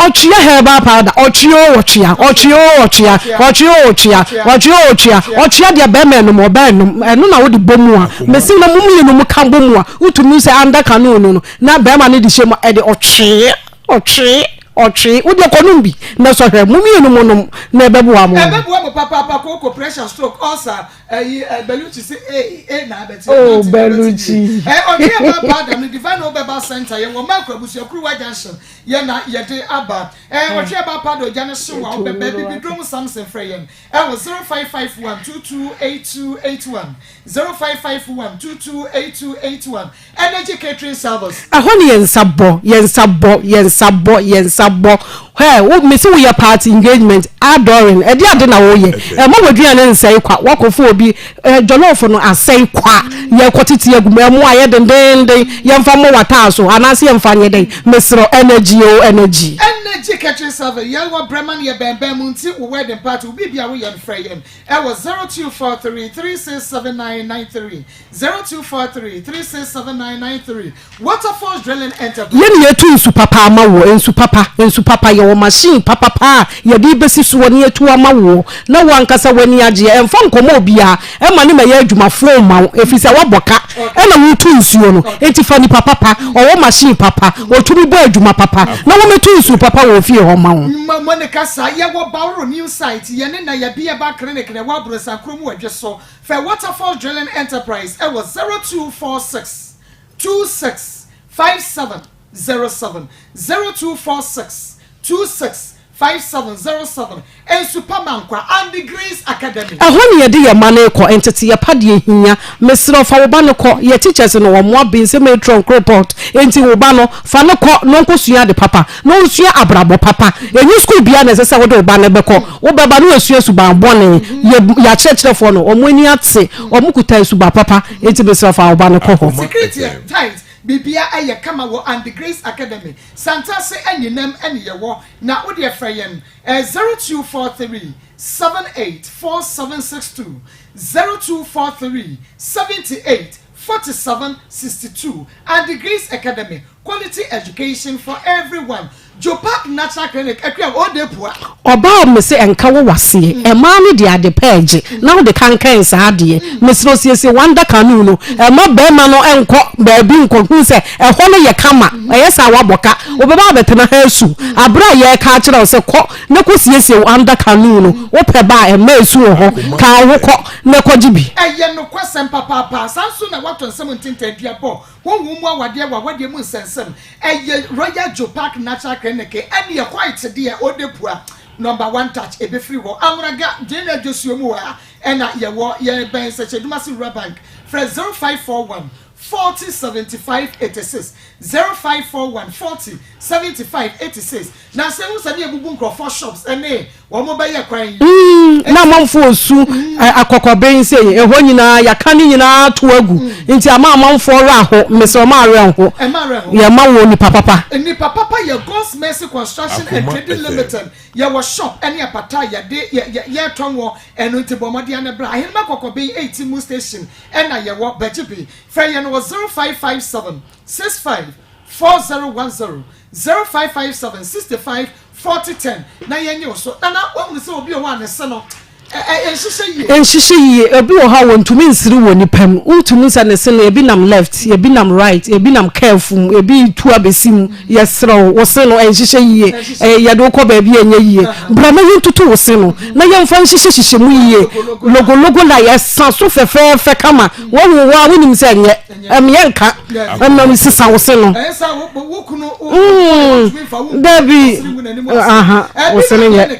Ochia dia be me no mo be no eno na wo de bomu a mesi na mumu ye no mu kan bomu a utumi se anda kanu no na be ma ne de shemu e de Ochi udi konumbi na so hwe mumi enu monum na ebebuwa mo papa ko pressure stroke ulcer Beluchi say na abeti oh Beluchi oje ba da me divine obeba center ye wo makro busu akruwa junction ye na ye de aba oje ba pado jane so wa obeba bibidrom Samson freyen was 0551228281 0551228281 energy catering service ahoni yen sabo hey wo me se wo ya party engagement adoring e dia de na wo ye mo wadua ne nsai kwa wakofo obi jollof no asai kwa ye kwotiti aguma mo aye dendende ye mfa mo wata so anase ye mfa nye den mesro energy catering service ye wo breman ye bembe munti wo wedding party obi bia wo ye frey ye was 0243367993 0243367993 Waterfalls Drilling Enterprise ye ne yetu nsu papa ama wo ensu papa ye wo machine papa ye di besi so ne yetu ama wo na wo ankasa wani age emfa nkomo obia e ma ne ma ye adwuma flow ma efise wo boka e na wo tu nsuo no enti fa ni papa o wo machine papa o tu bi bo adwuma papa na wo metu nsu papa wo fie ho ma wo mo ne kasa ye wo bawro new site ye ne na ye bia ba clinic ne wa brosa krom wadwe so fa Waterfall Drilling Enterprise it was 0246 265707 0246 265707 and Superman kwa and the Grace Academy ahoni ye de ye mane ko entity ye pade hia mesro fa wo ba no ko ye teachers no wo mo bin se metron report enti wo ba no fa no ko no nkosua de papa no nsua abrabo papa enyi school bia na sese wo de wo ba ne be ko wo be ba no asua suban bone ya church for no omoni ate omukuta suba papa enti mesro fa wo ba no ko ho security tight Bibia aye kama wo and the Grace Academy Santa se anyinem ene ye wo na wo de freyen 0243 784762 0243 784762 and the Grace Academy quality education for everyone Jopak Natural Clinic ekwa o de poa oba me se enka wo wase e ma ne de ade page na wo de kankan sa ade mesro siese wanda kanu no e ma be ma no enko ba bi nko hu se e ho no ye kama e yesa waboka obeba betena ha su abra ye ka kire wo se ko ne ko siese wanda kanu no wo pe ba e ma su ho ka wo ko ne ko jibi eye no kwasem papa sanso na wato nsem ntintadua bo wo mu awade mu nsensem eye Royal Jopak Natural Clinic and you quite dear or de poor number 1 touch a be free war amraga jena josuomu and ye war ye ben such a massive bank for 0541 40 75 86 0541 40 75 86 na se wo sani ebubu nkrofo shops ene wo mo baye kwan na mamfo su akokoben se eho nyina yakane nyina to agu nti ama mamfo ra ho meso ma re ho ye ma wo ni papa ni papa ye God's Mercy Construction and Trading Limited ye wo shop ene apata ye de ye tonwo eno nti bomode ane bra ahen makokoben 18 mu station ena ye wo bajibi fa ye no 0557 65 4010 0557 65 4010 na yenye so na wo se obi o wa ne se no enhyehyɛ yie ebi wɔ ha wɔ ntumi nsiri wɔ nipa mu ntumi nsa ne se no ebi nam left ebi nam right ebi nam careful ebi tu abesi mu yɛsrɛ wo se no enhyehyɛ yie yɛde wokɔ baabi enye yie bra na yɛntutu wo se no na yɛmfa nhyehyɛ mu yie logo na yɛsa so fɛfɛɛfɛ kama wɔwo wa wonim sɛ nyɛ yɛnka ɛnam sisa wo se no baby wo se no nyɛ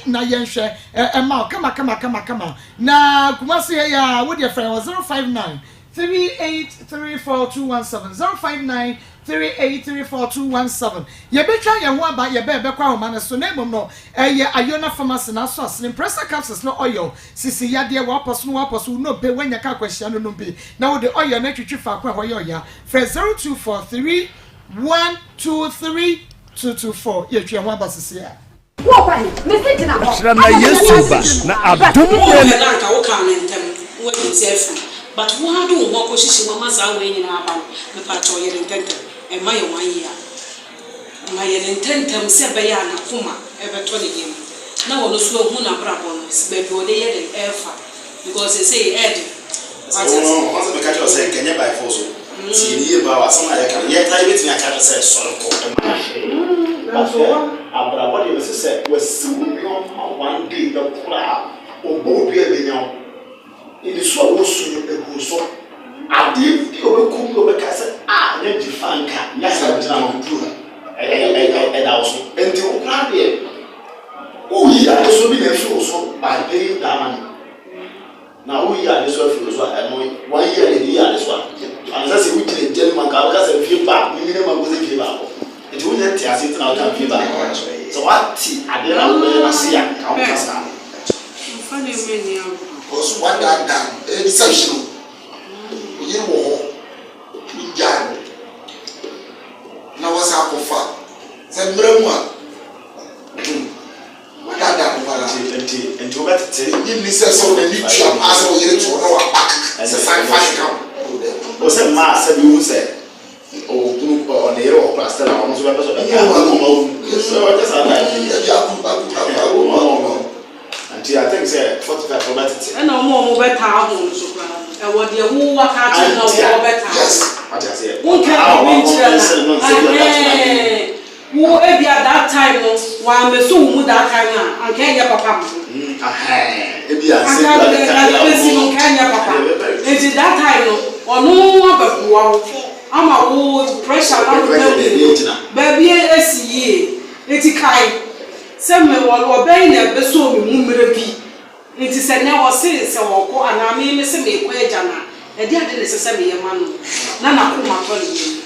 na yenhwe ema kama na kumasi ya wo de friend 059 38342170 05938342170 ye betwa ye ho aba ye be kwa ho man so na emom no ye ayona pharmacy na so asne pressure capsules no oil sisi yade wo aposo no be wanya ka kwahia no be na wo de oil na twitwi fa kwa ho ye ya friend 0243 123 ye twa ho aba sisi ya na Yesu ba na adom ne na ka wo ka mentem wo yitsefu but wo hadu wo ko hihye wo masa wo nyina aba me pa to yere ntentem e ma ye wan ya ma yere ntentem se be ya na kuma e be to ne yim na wo no so hu na brabo no be be o de yere efa because they say ed what me catch you say kenye by force ti ni ba wa sama ya kan ye tai bit me catch say so ko abrabọ de se se wasi wo one day the kura obo bi e benyo ini so wo su e go so ade di obekum obe ka se ne difanka ya sa dina no duro da wo so enti wo kra de o yi a so bi na fi wo so ba de da man na o yi a so fi wo so e mo one year de yi a so an sa se wo tire jeni man ka se fi ba ni ne man go se fi ba ko it will not tear it out of fever. So what I did not know see a countess. Funny many because what that done, exceptional. You know, now what's up for? Said Brahma. What that done and to bet you miss so many jam as we get to our back as a sci-fi come. Was a mass and you said. O group on the air pastor on so so just until I think say 45 for that and no more better home so e wo de wo waka to no wo better yes what I say won can be wo e bia that time no wa me so mu that time an kan ya papa e bia say that time no onu ababuwa ama wo pressure na wo baby esiye eti kai se me wo be na be so me mu mere bi eti se ne wo se wo ko ana me se me ko eja na e de ade ne se me ye ma no na ko ma to ni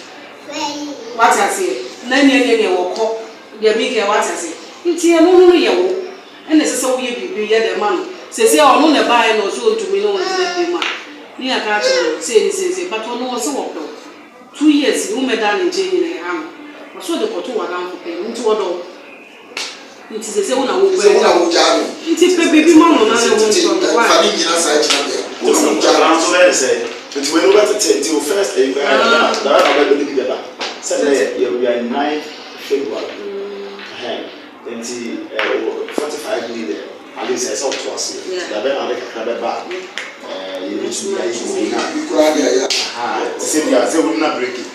what I say na ne wo ko de bi ke what I say eti e no ye wo ene se wo ye bibi ye de ma no se ono ne ba e no so ntumi no wo de ma ni aka cha se but ono wo se wo ko 2 years you made that in January am so the koto wa na ko nti wodo nti se una wo pe nti pe baby mama na le won so wa fa ni nyina sa china be wo so jara so le say nti we no better till first day that na be do together say we are 9 February nti 45 minutes at least so to us that be na be ba you need to be na say we na break it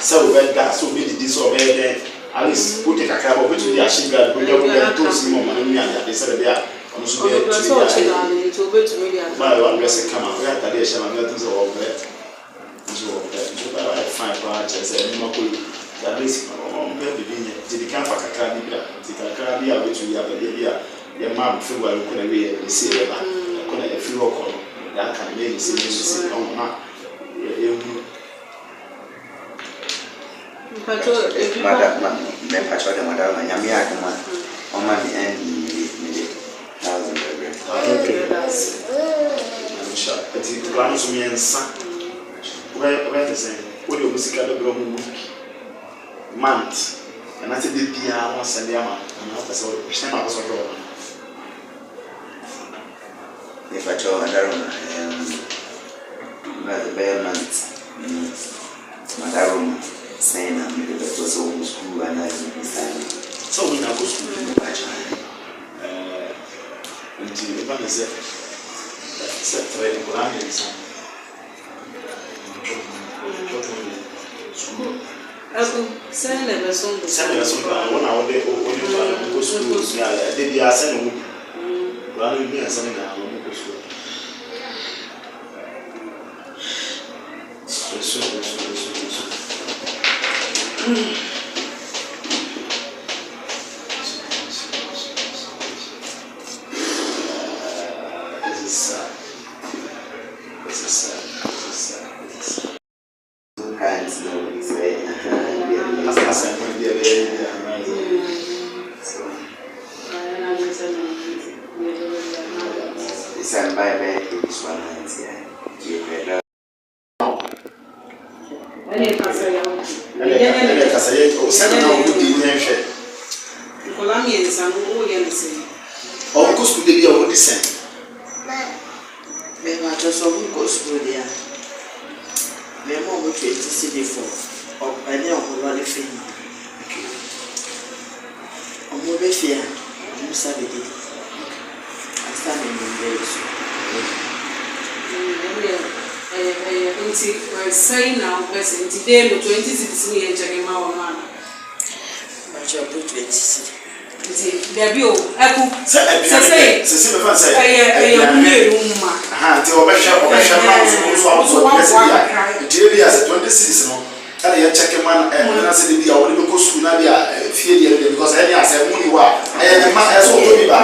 so we that so be this over there at least put it akra but we dey achieve that we to see mama no me and they say there on so be to be to media my one blessing come out we had that share my things over there so that I find part say me mako at least on be be the can fa kakra bi bra ti kakra bi a wetu ya ba dia ya mam February ko na we e see e ba ko na e free work on that can make see on na madam me pacho de madam nyame adoma o ma mi and me 1000 okay that's I'm sure it's plan so me ensa where the same what the music do bro mu month and I said the bia one send am na person ma person do if I tell madam na the bear month madam saying that maybe that was all school and I was saying so we now go school Send a person. Send a person. One hour they go school. They are sending. Running me and sending a local school. Say now, person today, 26 years, checking my own man. But you're 26. There be echo. Say, and you check a man and I said, the only because school now fear because any as a money wa and the man has all to be back.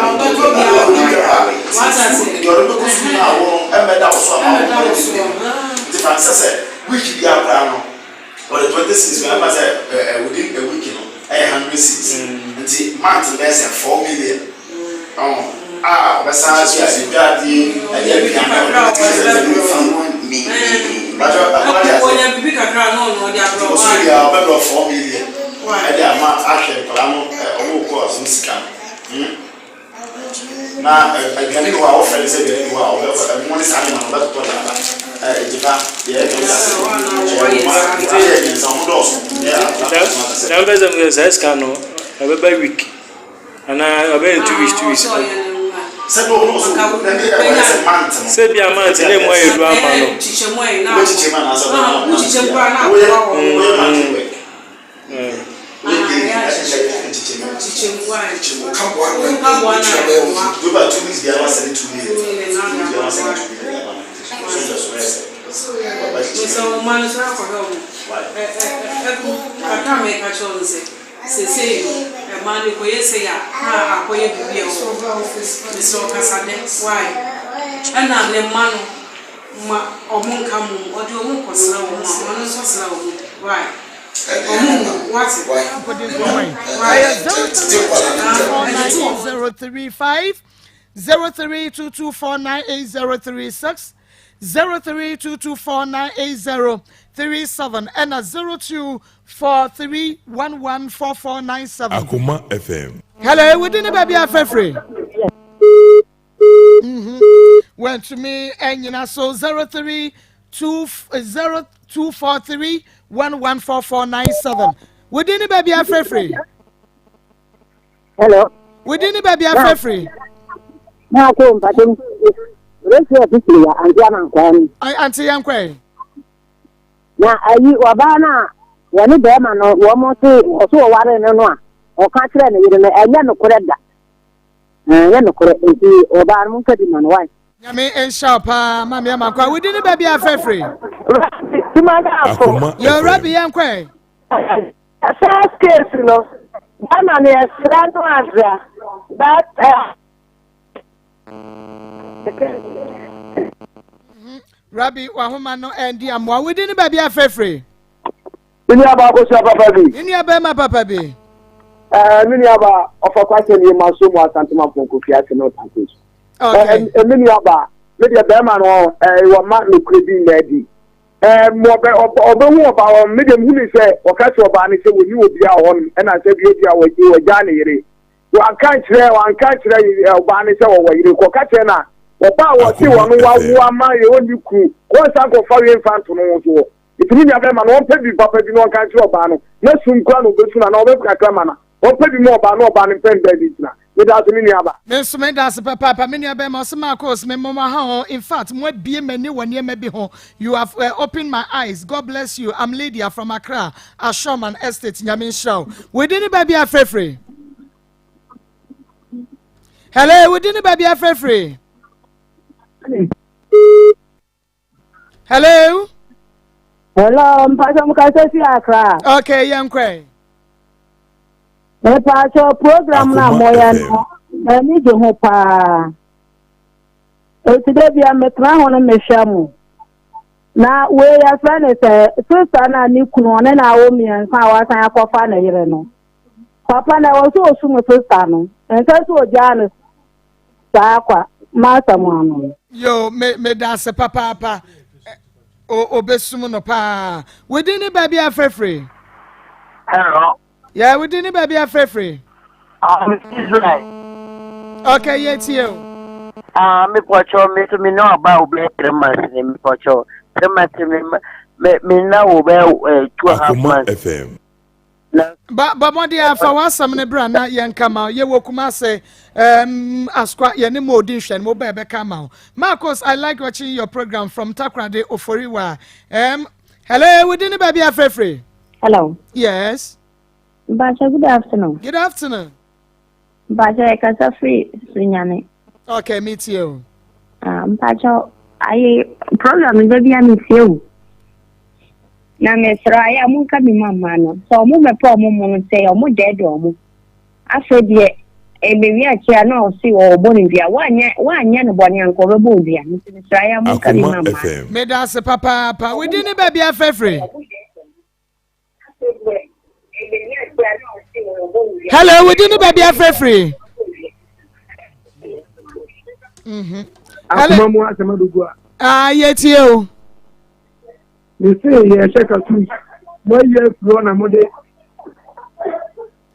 You're because now and that was the fancy said, which be our plan or the 26 members within a week, 100 cities and the month less than 4 million. Oh, besides, yes, you got the but when you pick a crown, no, they are better 4 million. And they are not actually who cause scam. Now, I can do our friends say, wow, one is having a better every week. And I obey 2 weeks. Say no, say be a man, say more you do a man. Say, a man who say, ah, I be so Casade. Why? And I'm the man or moon come or do a slow. Why? What's it? 035 0322498036 0322498037 and a 0243114497. Akoma FM. Hello, we didn't baby after free. Went to me and you know so 032243114497. We didn't baby after free. Hello. We didn't baby after free. Maa Akos, but then Auntie Yankwe. Now, are you Wabana? When you bear man, one more say, or so a water and one, or can't train you in a yellow correct. Yellow correct, or Barman cutting on white. Yami and Sharpa, Mamma Makwa, we didn't baby after free. You're Rabbi Yankwe. A first case, you know, that man is that. Rabbi Wahumano and Diamwa, we didn't baby a free. Miniaba Papa B. Miniaba Papa B. Miniaba of a question in my sumo Santama from Kukia cannot accuse. And Miniaba, maybe a Berman or a Martin could be ready. More about medium who say, or catch your banner, say, you will be our own, and I said, you were January. One can't say, banner, or you go catch her. Oba wa ti wonu wa ma ye oni ku ko san ko fa we fan to no so itimi nya be ma no pe bi papa bi no kan ti oba no na sum kwa no be suna na oba kakra ma na o pe bi mo oba no oba ni pen be bi na Without me, Niaba. Miss Mendas, Papa, many of them are some Akos, Mama. In fact, what be many one year maybe home. You have opened my eyes. God bless you. I'm Lydia from Accra, Ashoman Estate, Yamin Show. We didn't baby a free. Hello, we didn't baby a free. Hello. Hello, Mpasho Mukasesi Accra. Okay, young cray. Mpasho program na moya na ni je ho pa. Today bia metra ho na mehwamu. Na we ya friend say sister na ni kunu one na wo mi ansa wa san akofa na yire no. Papa na wo so osumu sister no. Ensa so ojane sa kwa ma samu. Yo, me da se papa. Obesum no pa. We didn't baby a free. Hello. Yeah, we didn't baby a free. Israel. Okay, yes, you. Me pocho me to me know about black months me pocho. 3 months me now about 2.5 months. FM. But my dear, for once, some brand not young come out. You will come say, Asqua, any more dish and mobile come out. Maa Akos, I like watching your program from Takrade Oforiwa. Hello, we didn't baby a free. Hello. Yes. Bacha, good afternoon. Good afternoon. Bacha, kasa free sunyane. Okay, meet you. Bacha, I program baby I meet you. Na mesra ya mu ka mi mama no so mu me po mu mu say o mu dead o mu aso de e be wi achi na o si o boni bia wa nya no boni anko be bo bia mesra ya mu ka mi mama me da se papa we didn't baby a free. Hello, we didn't baby a free. Akoma mu asema dugua. Yet you. Me say yeah check out me. Boy you flow na mode.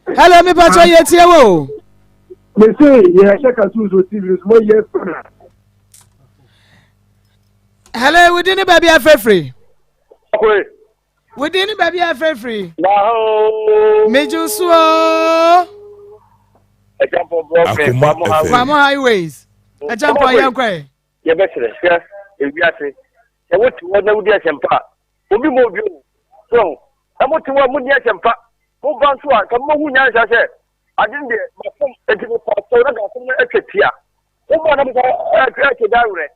Hello, me pacho yet you. Me say yeah check out so TV boy you flow. Hello, we didn't baby a free. Okay. We didn't baby a free. No. Me just so. Mama highways. A jump on young cry. Yeah, better. Yeah, if you are saying, I want to one of the Sempa. Obi mo bi so amo ti wa mu dia sempa mo ban so a ka mo hu nya sha se adin de ma fom e ti pa so na ga fom e twetia o mo na mo e da wure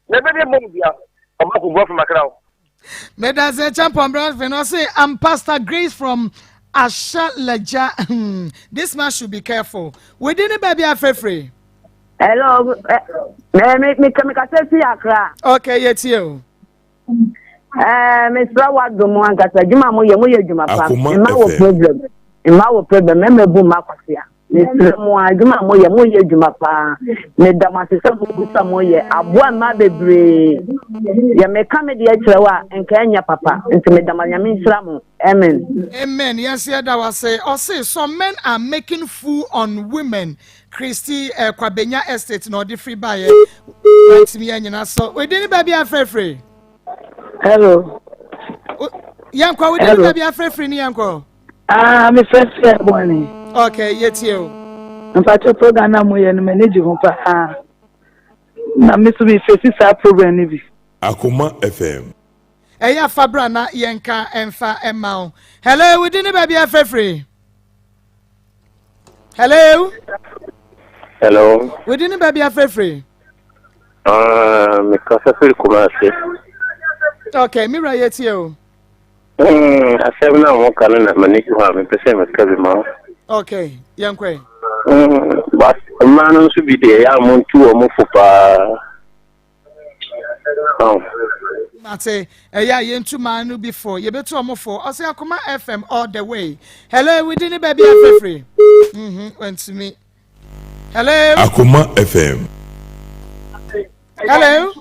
na be de mo bia o ma ko go from Accra. Me da say champion bros we no say I'm Pastor Grace from Ashalaja. This man should be careful. We didn't baby a free. Hello, me ka say Accra. Okay, yet you. Mr. Wadomo and Katajuma Moya Juma problem. In my problem, memorable Macosia. Mr. Moajuma Moya Juma pa. Madame Samoya, a one my baby. Ya me come the Echewa and Kenya Papa, and to Madame Yamin Slamu. Amen. Amen. Yes, yeah, that was say. Or say some men are making fool on women. Christy Kwabenya Estate, no the free buyer. Wait me and so we didn't baby a free. Hello. Yanko, we didn't baby a free, Yanko. Me first morning. Okay, yet you. In fact, your program na mo yen manage ho pa. Na me so be face sa program ni bi. Akoma FM. Eya Fabra na yenka emfa emma. Hello, we didn't baby a free. Hello. Hello. We didn't baby a free. Me kasa feel kumasi. Okay, Mira yet you. I said na mo kana na manage ho me pese me kabi ma. Okay, Yankwe. But man so be there ya mo tu o mo fupa. Mate, yeah, yentu manu before. You better omo for. I say Akoma FM all the way. Hello, we didn't baby a free. Went to me. Hello. Akoma FM. Hello.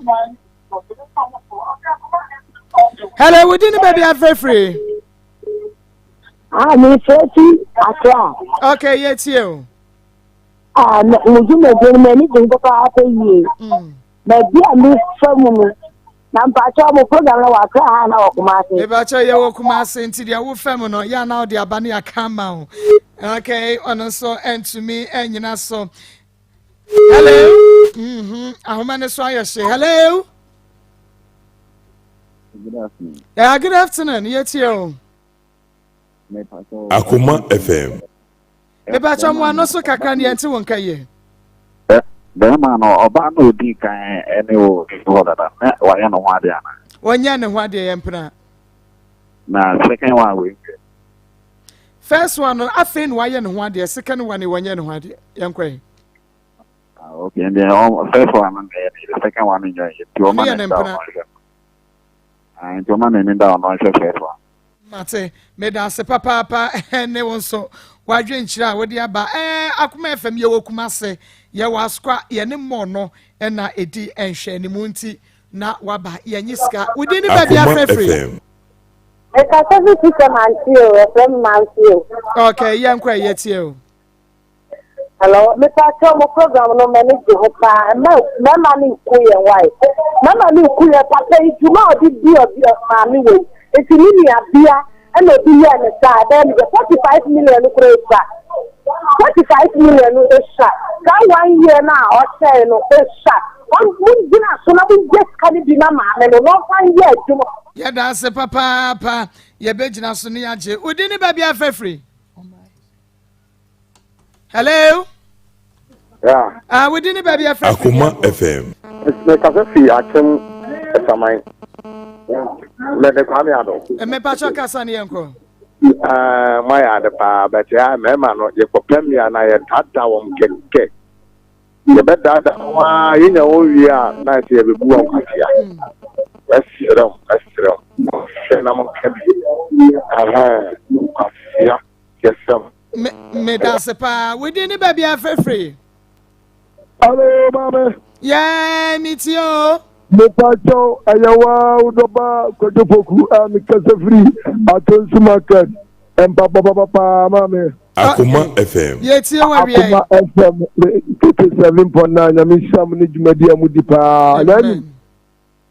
Hello, we didn't baby a free. Me 30 Accra. Okay, yes you. Me do me do many things go pa ye. But be a me from na mpacho mo program na wakra ha na wakumase e ba cho ye wakumase nti dia wo fam no ya na de aba na akama okay ono so and to me enyina so hello ahoma ne so ayo she hello good afternoon yeah good afternoon yet you Akoma FM e ba cho mo ano so kakra ne enti won kaye Bema no oba no di kan ene o dada na wa ya no ho ade ana wonya ne ho ade yempra na second one we first one no afen wa ye ne ho ade second one ne wonya ne ho ade yenkwa okay and then first one and the second one in your to man and to man in down on first one mate me da se papa ne won so wadwe nchira wodi aba Akoma FM ye wokumase ye waskwa ye ne mo no na edi enhwe ne munti na waba ye nyiska wodi ni ba bia frefre e ka se fi se mantio e from mantio okay ye nkwa ye tie o hello me pa cho mo program no manage ho pa me mani ku ye why me mani ku ye pa se ijuma odi bi ma mi we eti ni ni abia and no be here na sa then the 45 million kresa 45 million is shot that 1 year now or say no is shot on bina so na we just can be na ma me no 1 year ejuma ya da se papa ye begina so ne age odi ni ba bia frefre hello yeah we didn't baby after Akoma FM me ka se fi akem esamai me de kwa mi ado me pa cho kasa ne enko my ada pa but ya me ma no ye popem ya na ye tata wom keke ye be dada wa ye nya wo wi a na se ye be bu won kwatia asiro se na mo kebi kwatia yesam me da se pa we didn't baby after free hello mama yeah meet you Mupacho ayawa udoba kojopoku amikasefri atonsu market and papa mame Akoma FM yeti wa wi Akoma FM 87.9 amisham ni jumadi amudipa nani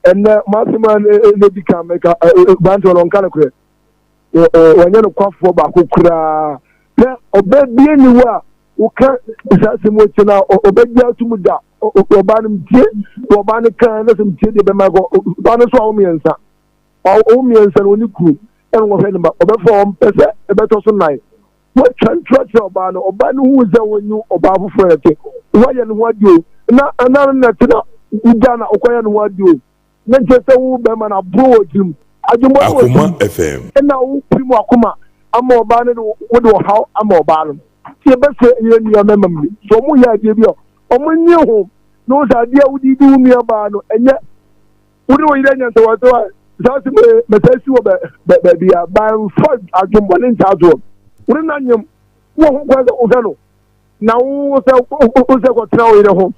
enne masima ne dika meka banto lon kana kure wanya no kwafo ba kokura pe obedie ni wa uka isase mo chena obedia tumuda obanim tie obanim kan na sem tie de be mago banu so awumiensa oni ku en wo fe ni ba obefo pese ebeto so nine wo trust obanu hu ze wonyu obafu frete wo ye ni wadio na na tina ujana okoya ni wadio na jese wo be ma na bro dim ajumbo Akoma FM na wo primo akoma ama obanu wo do how ama obanu tie be se ye ni amemam so mu ya de bi omunye ho no sa dia wudi di umi aba no enye wudi wo yire nyanse wo so sa si me tasi wo be bia ban for adwumbo ne ntazo wudi na nyem wo ho kwa o no na wo se ko tra wo yire ho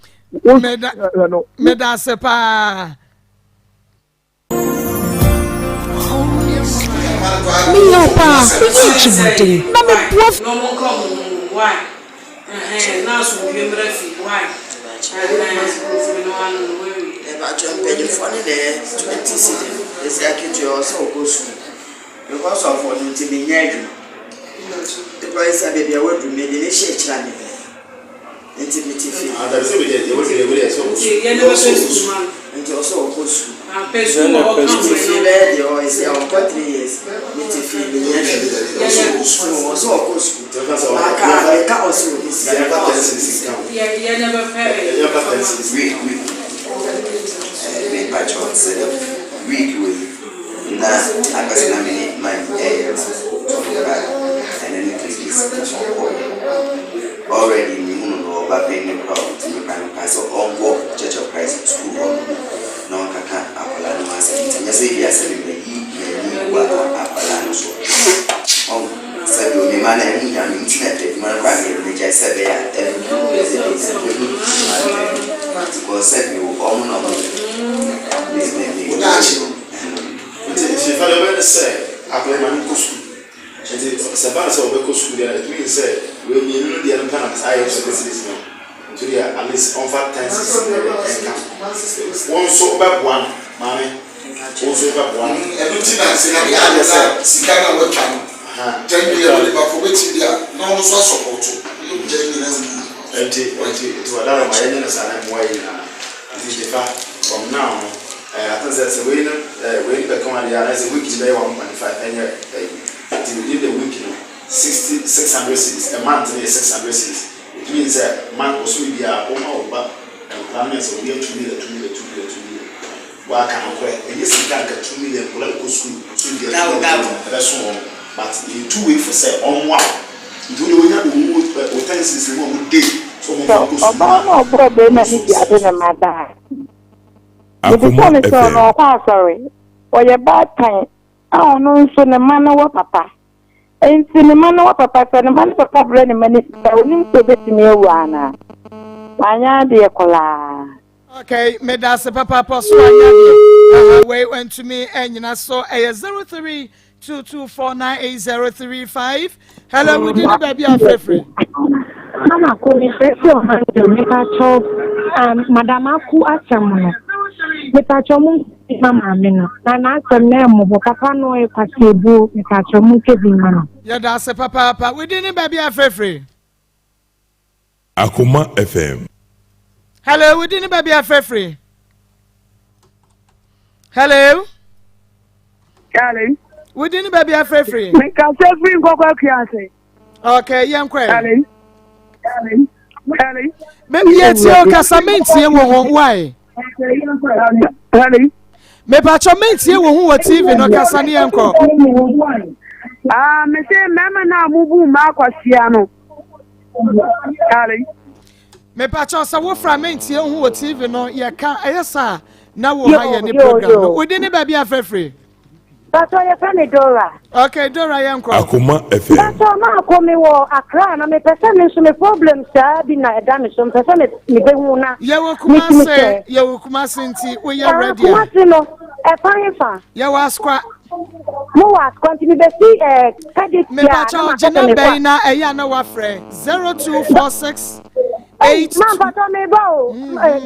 me da se pa mi yo pa chimade na me bof no mo come why na so bi mra fi why It's like you also go school because of what you be near. The price of baby, I want to make a shake channel. Intimate fee. That's a bit, they will be able to school. And also go school. I'm paying or is there for 3 years. School also go school. I can't also this. Yeah, never pay. Make my child set up week with I was nominate my and then it is already no but paying the crowd to make my pass on go Church of Christ school no one can Apollo Master. Yes, yes, Apollo so said you man and internet man by just said there because said you If you follow say, I play my school. And it's about so school there. It means when you know the other kind of I have this now. To the at least on 5 times one so bad one, mommy. Also, but one, and Sikana will come. 10 million, but for which you are no support. To allow my enemies and I'm waiting. From now, I think that's a way when the command as a week today 1.5 and within the week 600 cities, a month is 600 cities. It means that man was will be a home but and planners will be 2 million. Why can't I? And yes, you can't get 2 million political school to that's all. But in 2 weeks for say on one. You know, we have to move utensils in 1 day. So, Obama problem is the matter. Akoma FM. Sorry. For your bad time. I don't know, so the man of papa. And the man of papa, the man of papa, the man to bet me a one. Why, dear Cola. Okay, me that's papa Poswanya. Wait, went to me and you saw a 0322498035. Hello, we did baby free. Mama ko mi fẹ́ fi ọ̀hán jẹ́ mẹ́ta Madam Aku Achamuno. Mẹ́ta chọ́ mú mama mi nọ. Na asẹm náà mọ̀ bọ̀ papa náà ẹ̀ kwasi ebu mẹ́ta chọ́ mú kébì mma nọ. Yẹ́dá sẹ́ papa, we did baby free. Akoma FM. Hello, we did baby free. Hello. Hello. We did baby free. Make us free go kiasi. Okay, young quay. Hello. Maybe yet your casamenti why? Hello. Maybe at your mates here who were TV no Cassani uncle. Me say mama na mubu Maa Akos. Hello. Maybe at your saw from mates here who were TV no ya can't yes sir. Now we'll hire any program. We didn't baby free. That's why you find Dora. Okay, Dora Yanko. Akoma FM. That's why Maa Akos me wo Accra na me person me so me problem sa bi na eda me so person me be hu na. Ye wo kuma se nti we ya ready. Kuma se no e fan fa. Ye wa skwa. Mo wa skwa nti me be si credit me ba cha jena be na e ya na wa frɛ 0246 8 Man pata me ba o.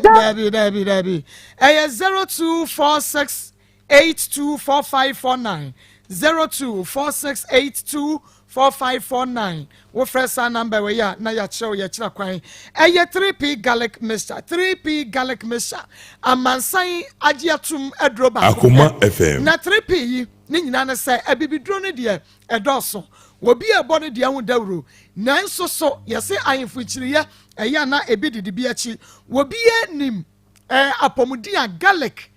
Debbie. 0246 824549 0246824549. Wo fresh number we ya na ya chew ya chira kwan. 3p garlic mixture. 3p garlic mixture. Amansan agiatum edroba. Akoma FM. Na 3p yi ni nyina na say ebibidro ne de edoso. Wo bi ebo ne de hu dawro. Na nso so ye se ayemfu chiriye eya na ebi didi bi achi. Wo bi nim apomudia garlic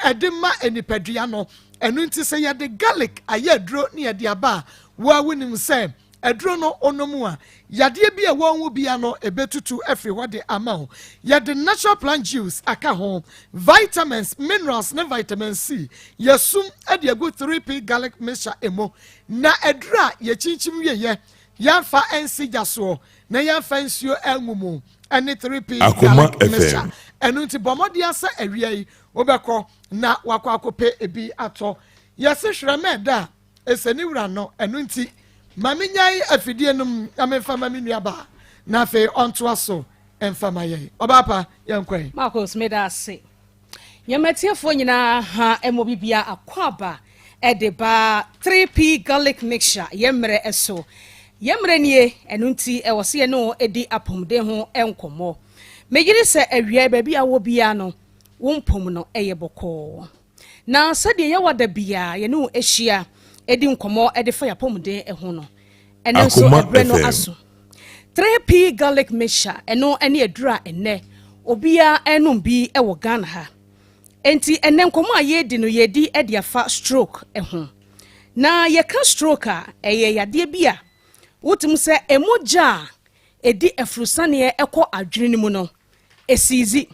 edema enipadua no enu nti se ye de garlic ayedro ne ye de aba wo awunim se edro no onomu a yade bi e won wu bia no ebetutu efri wode ama ho ye de natural plant juice aka ho vitamins minerals ne vitamin C yesum e de go 3p garlic mixture emo na edra ye chinchim ye yamfa ensi jaso na yamfa nsuo enwumu ene 3p garlic mixture enu nti bomodi asa awia yi obekọ na wakwakope ebi ato yesi hwreme da eseni wura no enu nti maminyai afidie num amemfa maminu aba na fe onto aso emfa maye obapa yankwan Maa Akos meda ase yematiefo nyina ha emobibia akwaba edeba 3p garlic mixture yemre eso yemre nie enu nti ewose ye no edi apomde ho enkomo megiri se awia baby awo bia no wompom no eye boko na sade ye wada bia ye no ehia edi nkomo edi fa yapomde eho no ene so ebre no aso 3p garlic mixture eno ene edura ene obia enum bi ewo Ghana ha enti ene nkomo aye di no ye di edi afa stroke eho na ye ka stroke a eye yade bia wotum se emoja edi efrusane ekọ adwene mu no esizi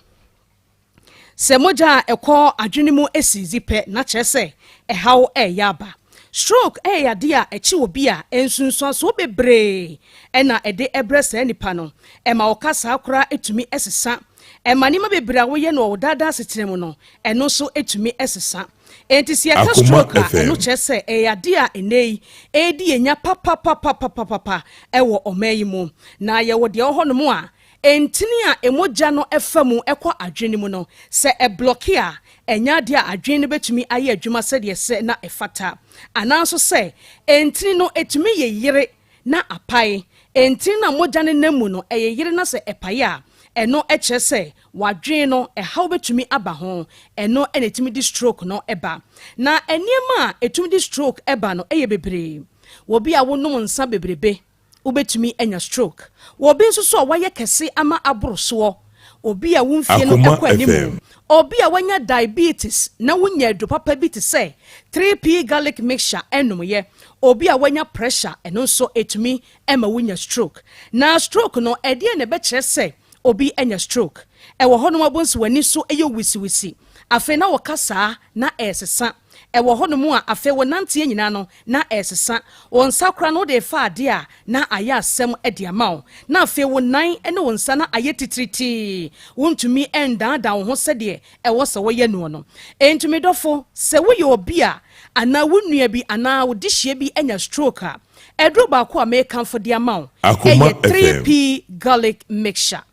semoja ekọ adwene mu esizi pe na kyerese ehaw yaba stroke yade a echi obi a ensunso so bebre na ede ebrese nipa no ema okasa akora etumi esesa ema nima bebre wo ye no odada setiremu no eno so etumi esesa enti ka stroke eno kyerese yade a enei edi enya papa ewo omayi mu na ye wo de ho no mu a entini a emoja no efa mu ekɔ adwene mu no sɛ eblock a enya de a adwene betumi aye adwuma sɛ de sɛ na efata ananso sɛ entini no etumi ye yire na apae entini na moja ne namu no eye yire na sɛ epae a eno ekyɛ sɛ wadwen no ɛhaw betumi aba ho eno enetumi di stroke no eba na eniema a etumi di stroke eba no eye bebree wobi a wonom nsa bebrebe ubetumi enya stroke wobi nso so waye kese ama aboroso obi a wumfie no ekwa nimu obi a wanya diabetes na wunya do papa bi te say 3p garlic mixture enom ye obi a wanya pressure eno nso etumi ema wunya stroke na stroke no ede ne be kire say obi enya stroke ewo hono abonso wani so eye wisi afe na wokasa na esesa ewo hono mu a afe wonante nyina no na esesa wonsa kra no de fa ade a na aya asem ade amawo na afe wonan ene wonsa na aye titriti wontumi endada wo ho sede ewo se wo ye no no entumi dofo se wo ye obi a ana wonua bi ana wodihye bi enya stroke a edro ba ko a me kanfo de amawo eye 3p garlic mixture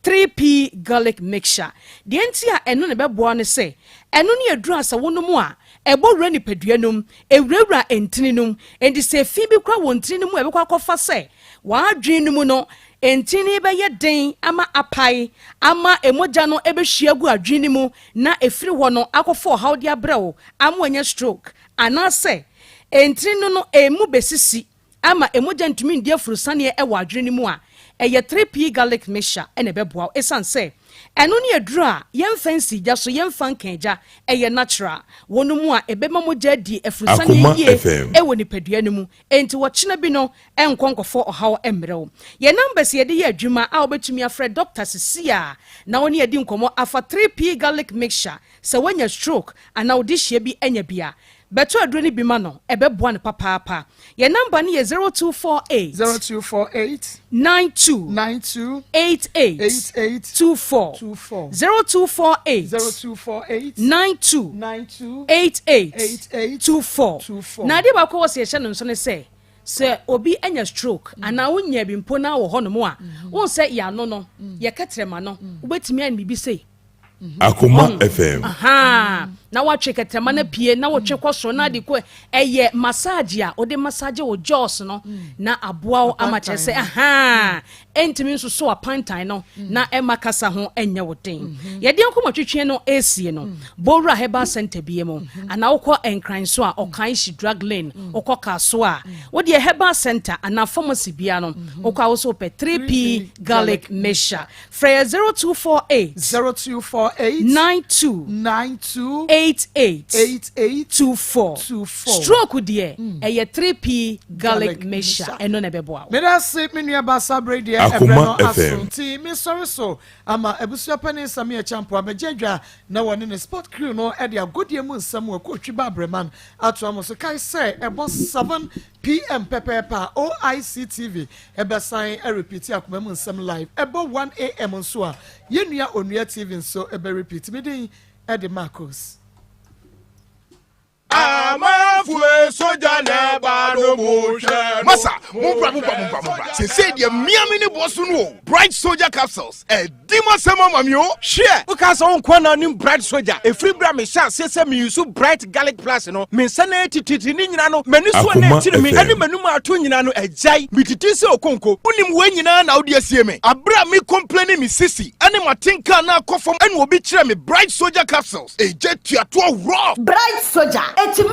3p garlic mixture de ntia eno ne beboa ne se eno ne aduru asa wonom a ebo wura ni paduanum ewurawura entininum endi se fi bi kwa wontininum ebekwa kofa se wadwenum no entini be ye den ama apai ama emoja no ebehyiagu adwenimu na efiri ho no akofo hawde abrawo ama anya stroke ana se entinu no emu besisi ama emoja ntumi ndi afurusane e wadwenimu a eye 3p garlic mixture ene beboa esan se eno ne aduru a yem fancy ja so yem fan kanja eye natural wonumu a ebema moja di afurusane ye e woni paduane mu enti wo kina bi no enkonkofo ohaw emrew ye numbers ye de ye adwuma a obetumi afre doctor Sisia na woni ye di nkomo afa 3p garlic mixture se wanya stroke ana odihye bi enya bia beto aduro ni bima no ebeboa ne papa ye number ni ye 0248 92 88 24 0248 92 88 24 na de ba ko wo se hye no nso ne se obi enya stroke ana wonya bi mpo na wo ho no mo a won se ya no no ye ketrema no obetimi an bibi sei Akoma FM. Aha. Na watwe ketema na pie na wotwe kwaso na de ko eye massage a ode massage wo jaws no na aboa wo amache se aha entimi nso so apantan no na e makasa ho enye woden ye de nko matwetwe no esie no bowra heba center bie mo ana wokọ enkran so a okan shi drug lane wokọ kaso a wo de heba center ana pharmacy bia no wokọ awoso pe 3p garlic mixture fra 0248 92 88 stroke dear eye 3p garlic mixture eno ne beboa me da se me nua basa brady ebreno asunti me sorry so ama ebusua pani sami e champo amejadwa na woni ne sport crew no e de agodie mu nsam wa ko twiba breman ato amoso kai say ebo 7 PM pepepa OIC TV ebesan e repeat akoma mu nsam live ebo 1 AM nso a yenua onua TV nso ebe repeat me din Edi Maa Akos Amafue soja ne ba no mo hwe masa mo bra se say de miami ne boss no bright soldier capsules e dima sama mamio share because on kwana nim bright soldier e free bra me sha se me use bright garlic plus no me sana tititi ni nyina no mani so na tiri me ani manum ato nyina no ejai me titi se okonko unim we nyina na odi asie me abra me complain me sisi ani matinka na akofom ani obi kire me bright soldier capsules e je tuato raw bright soldier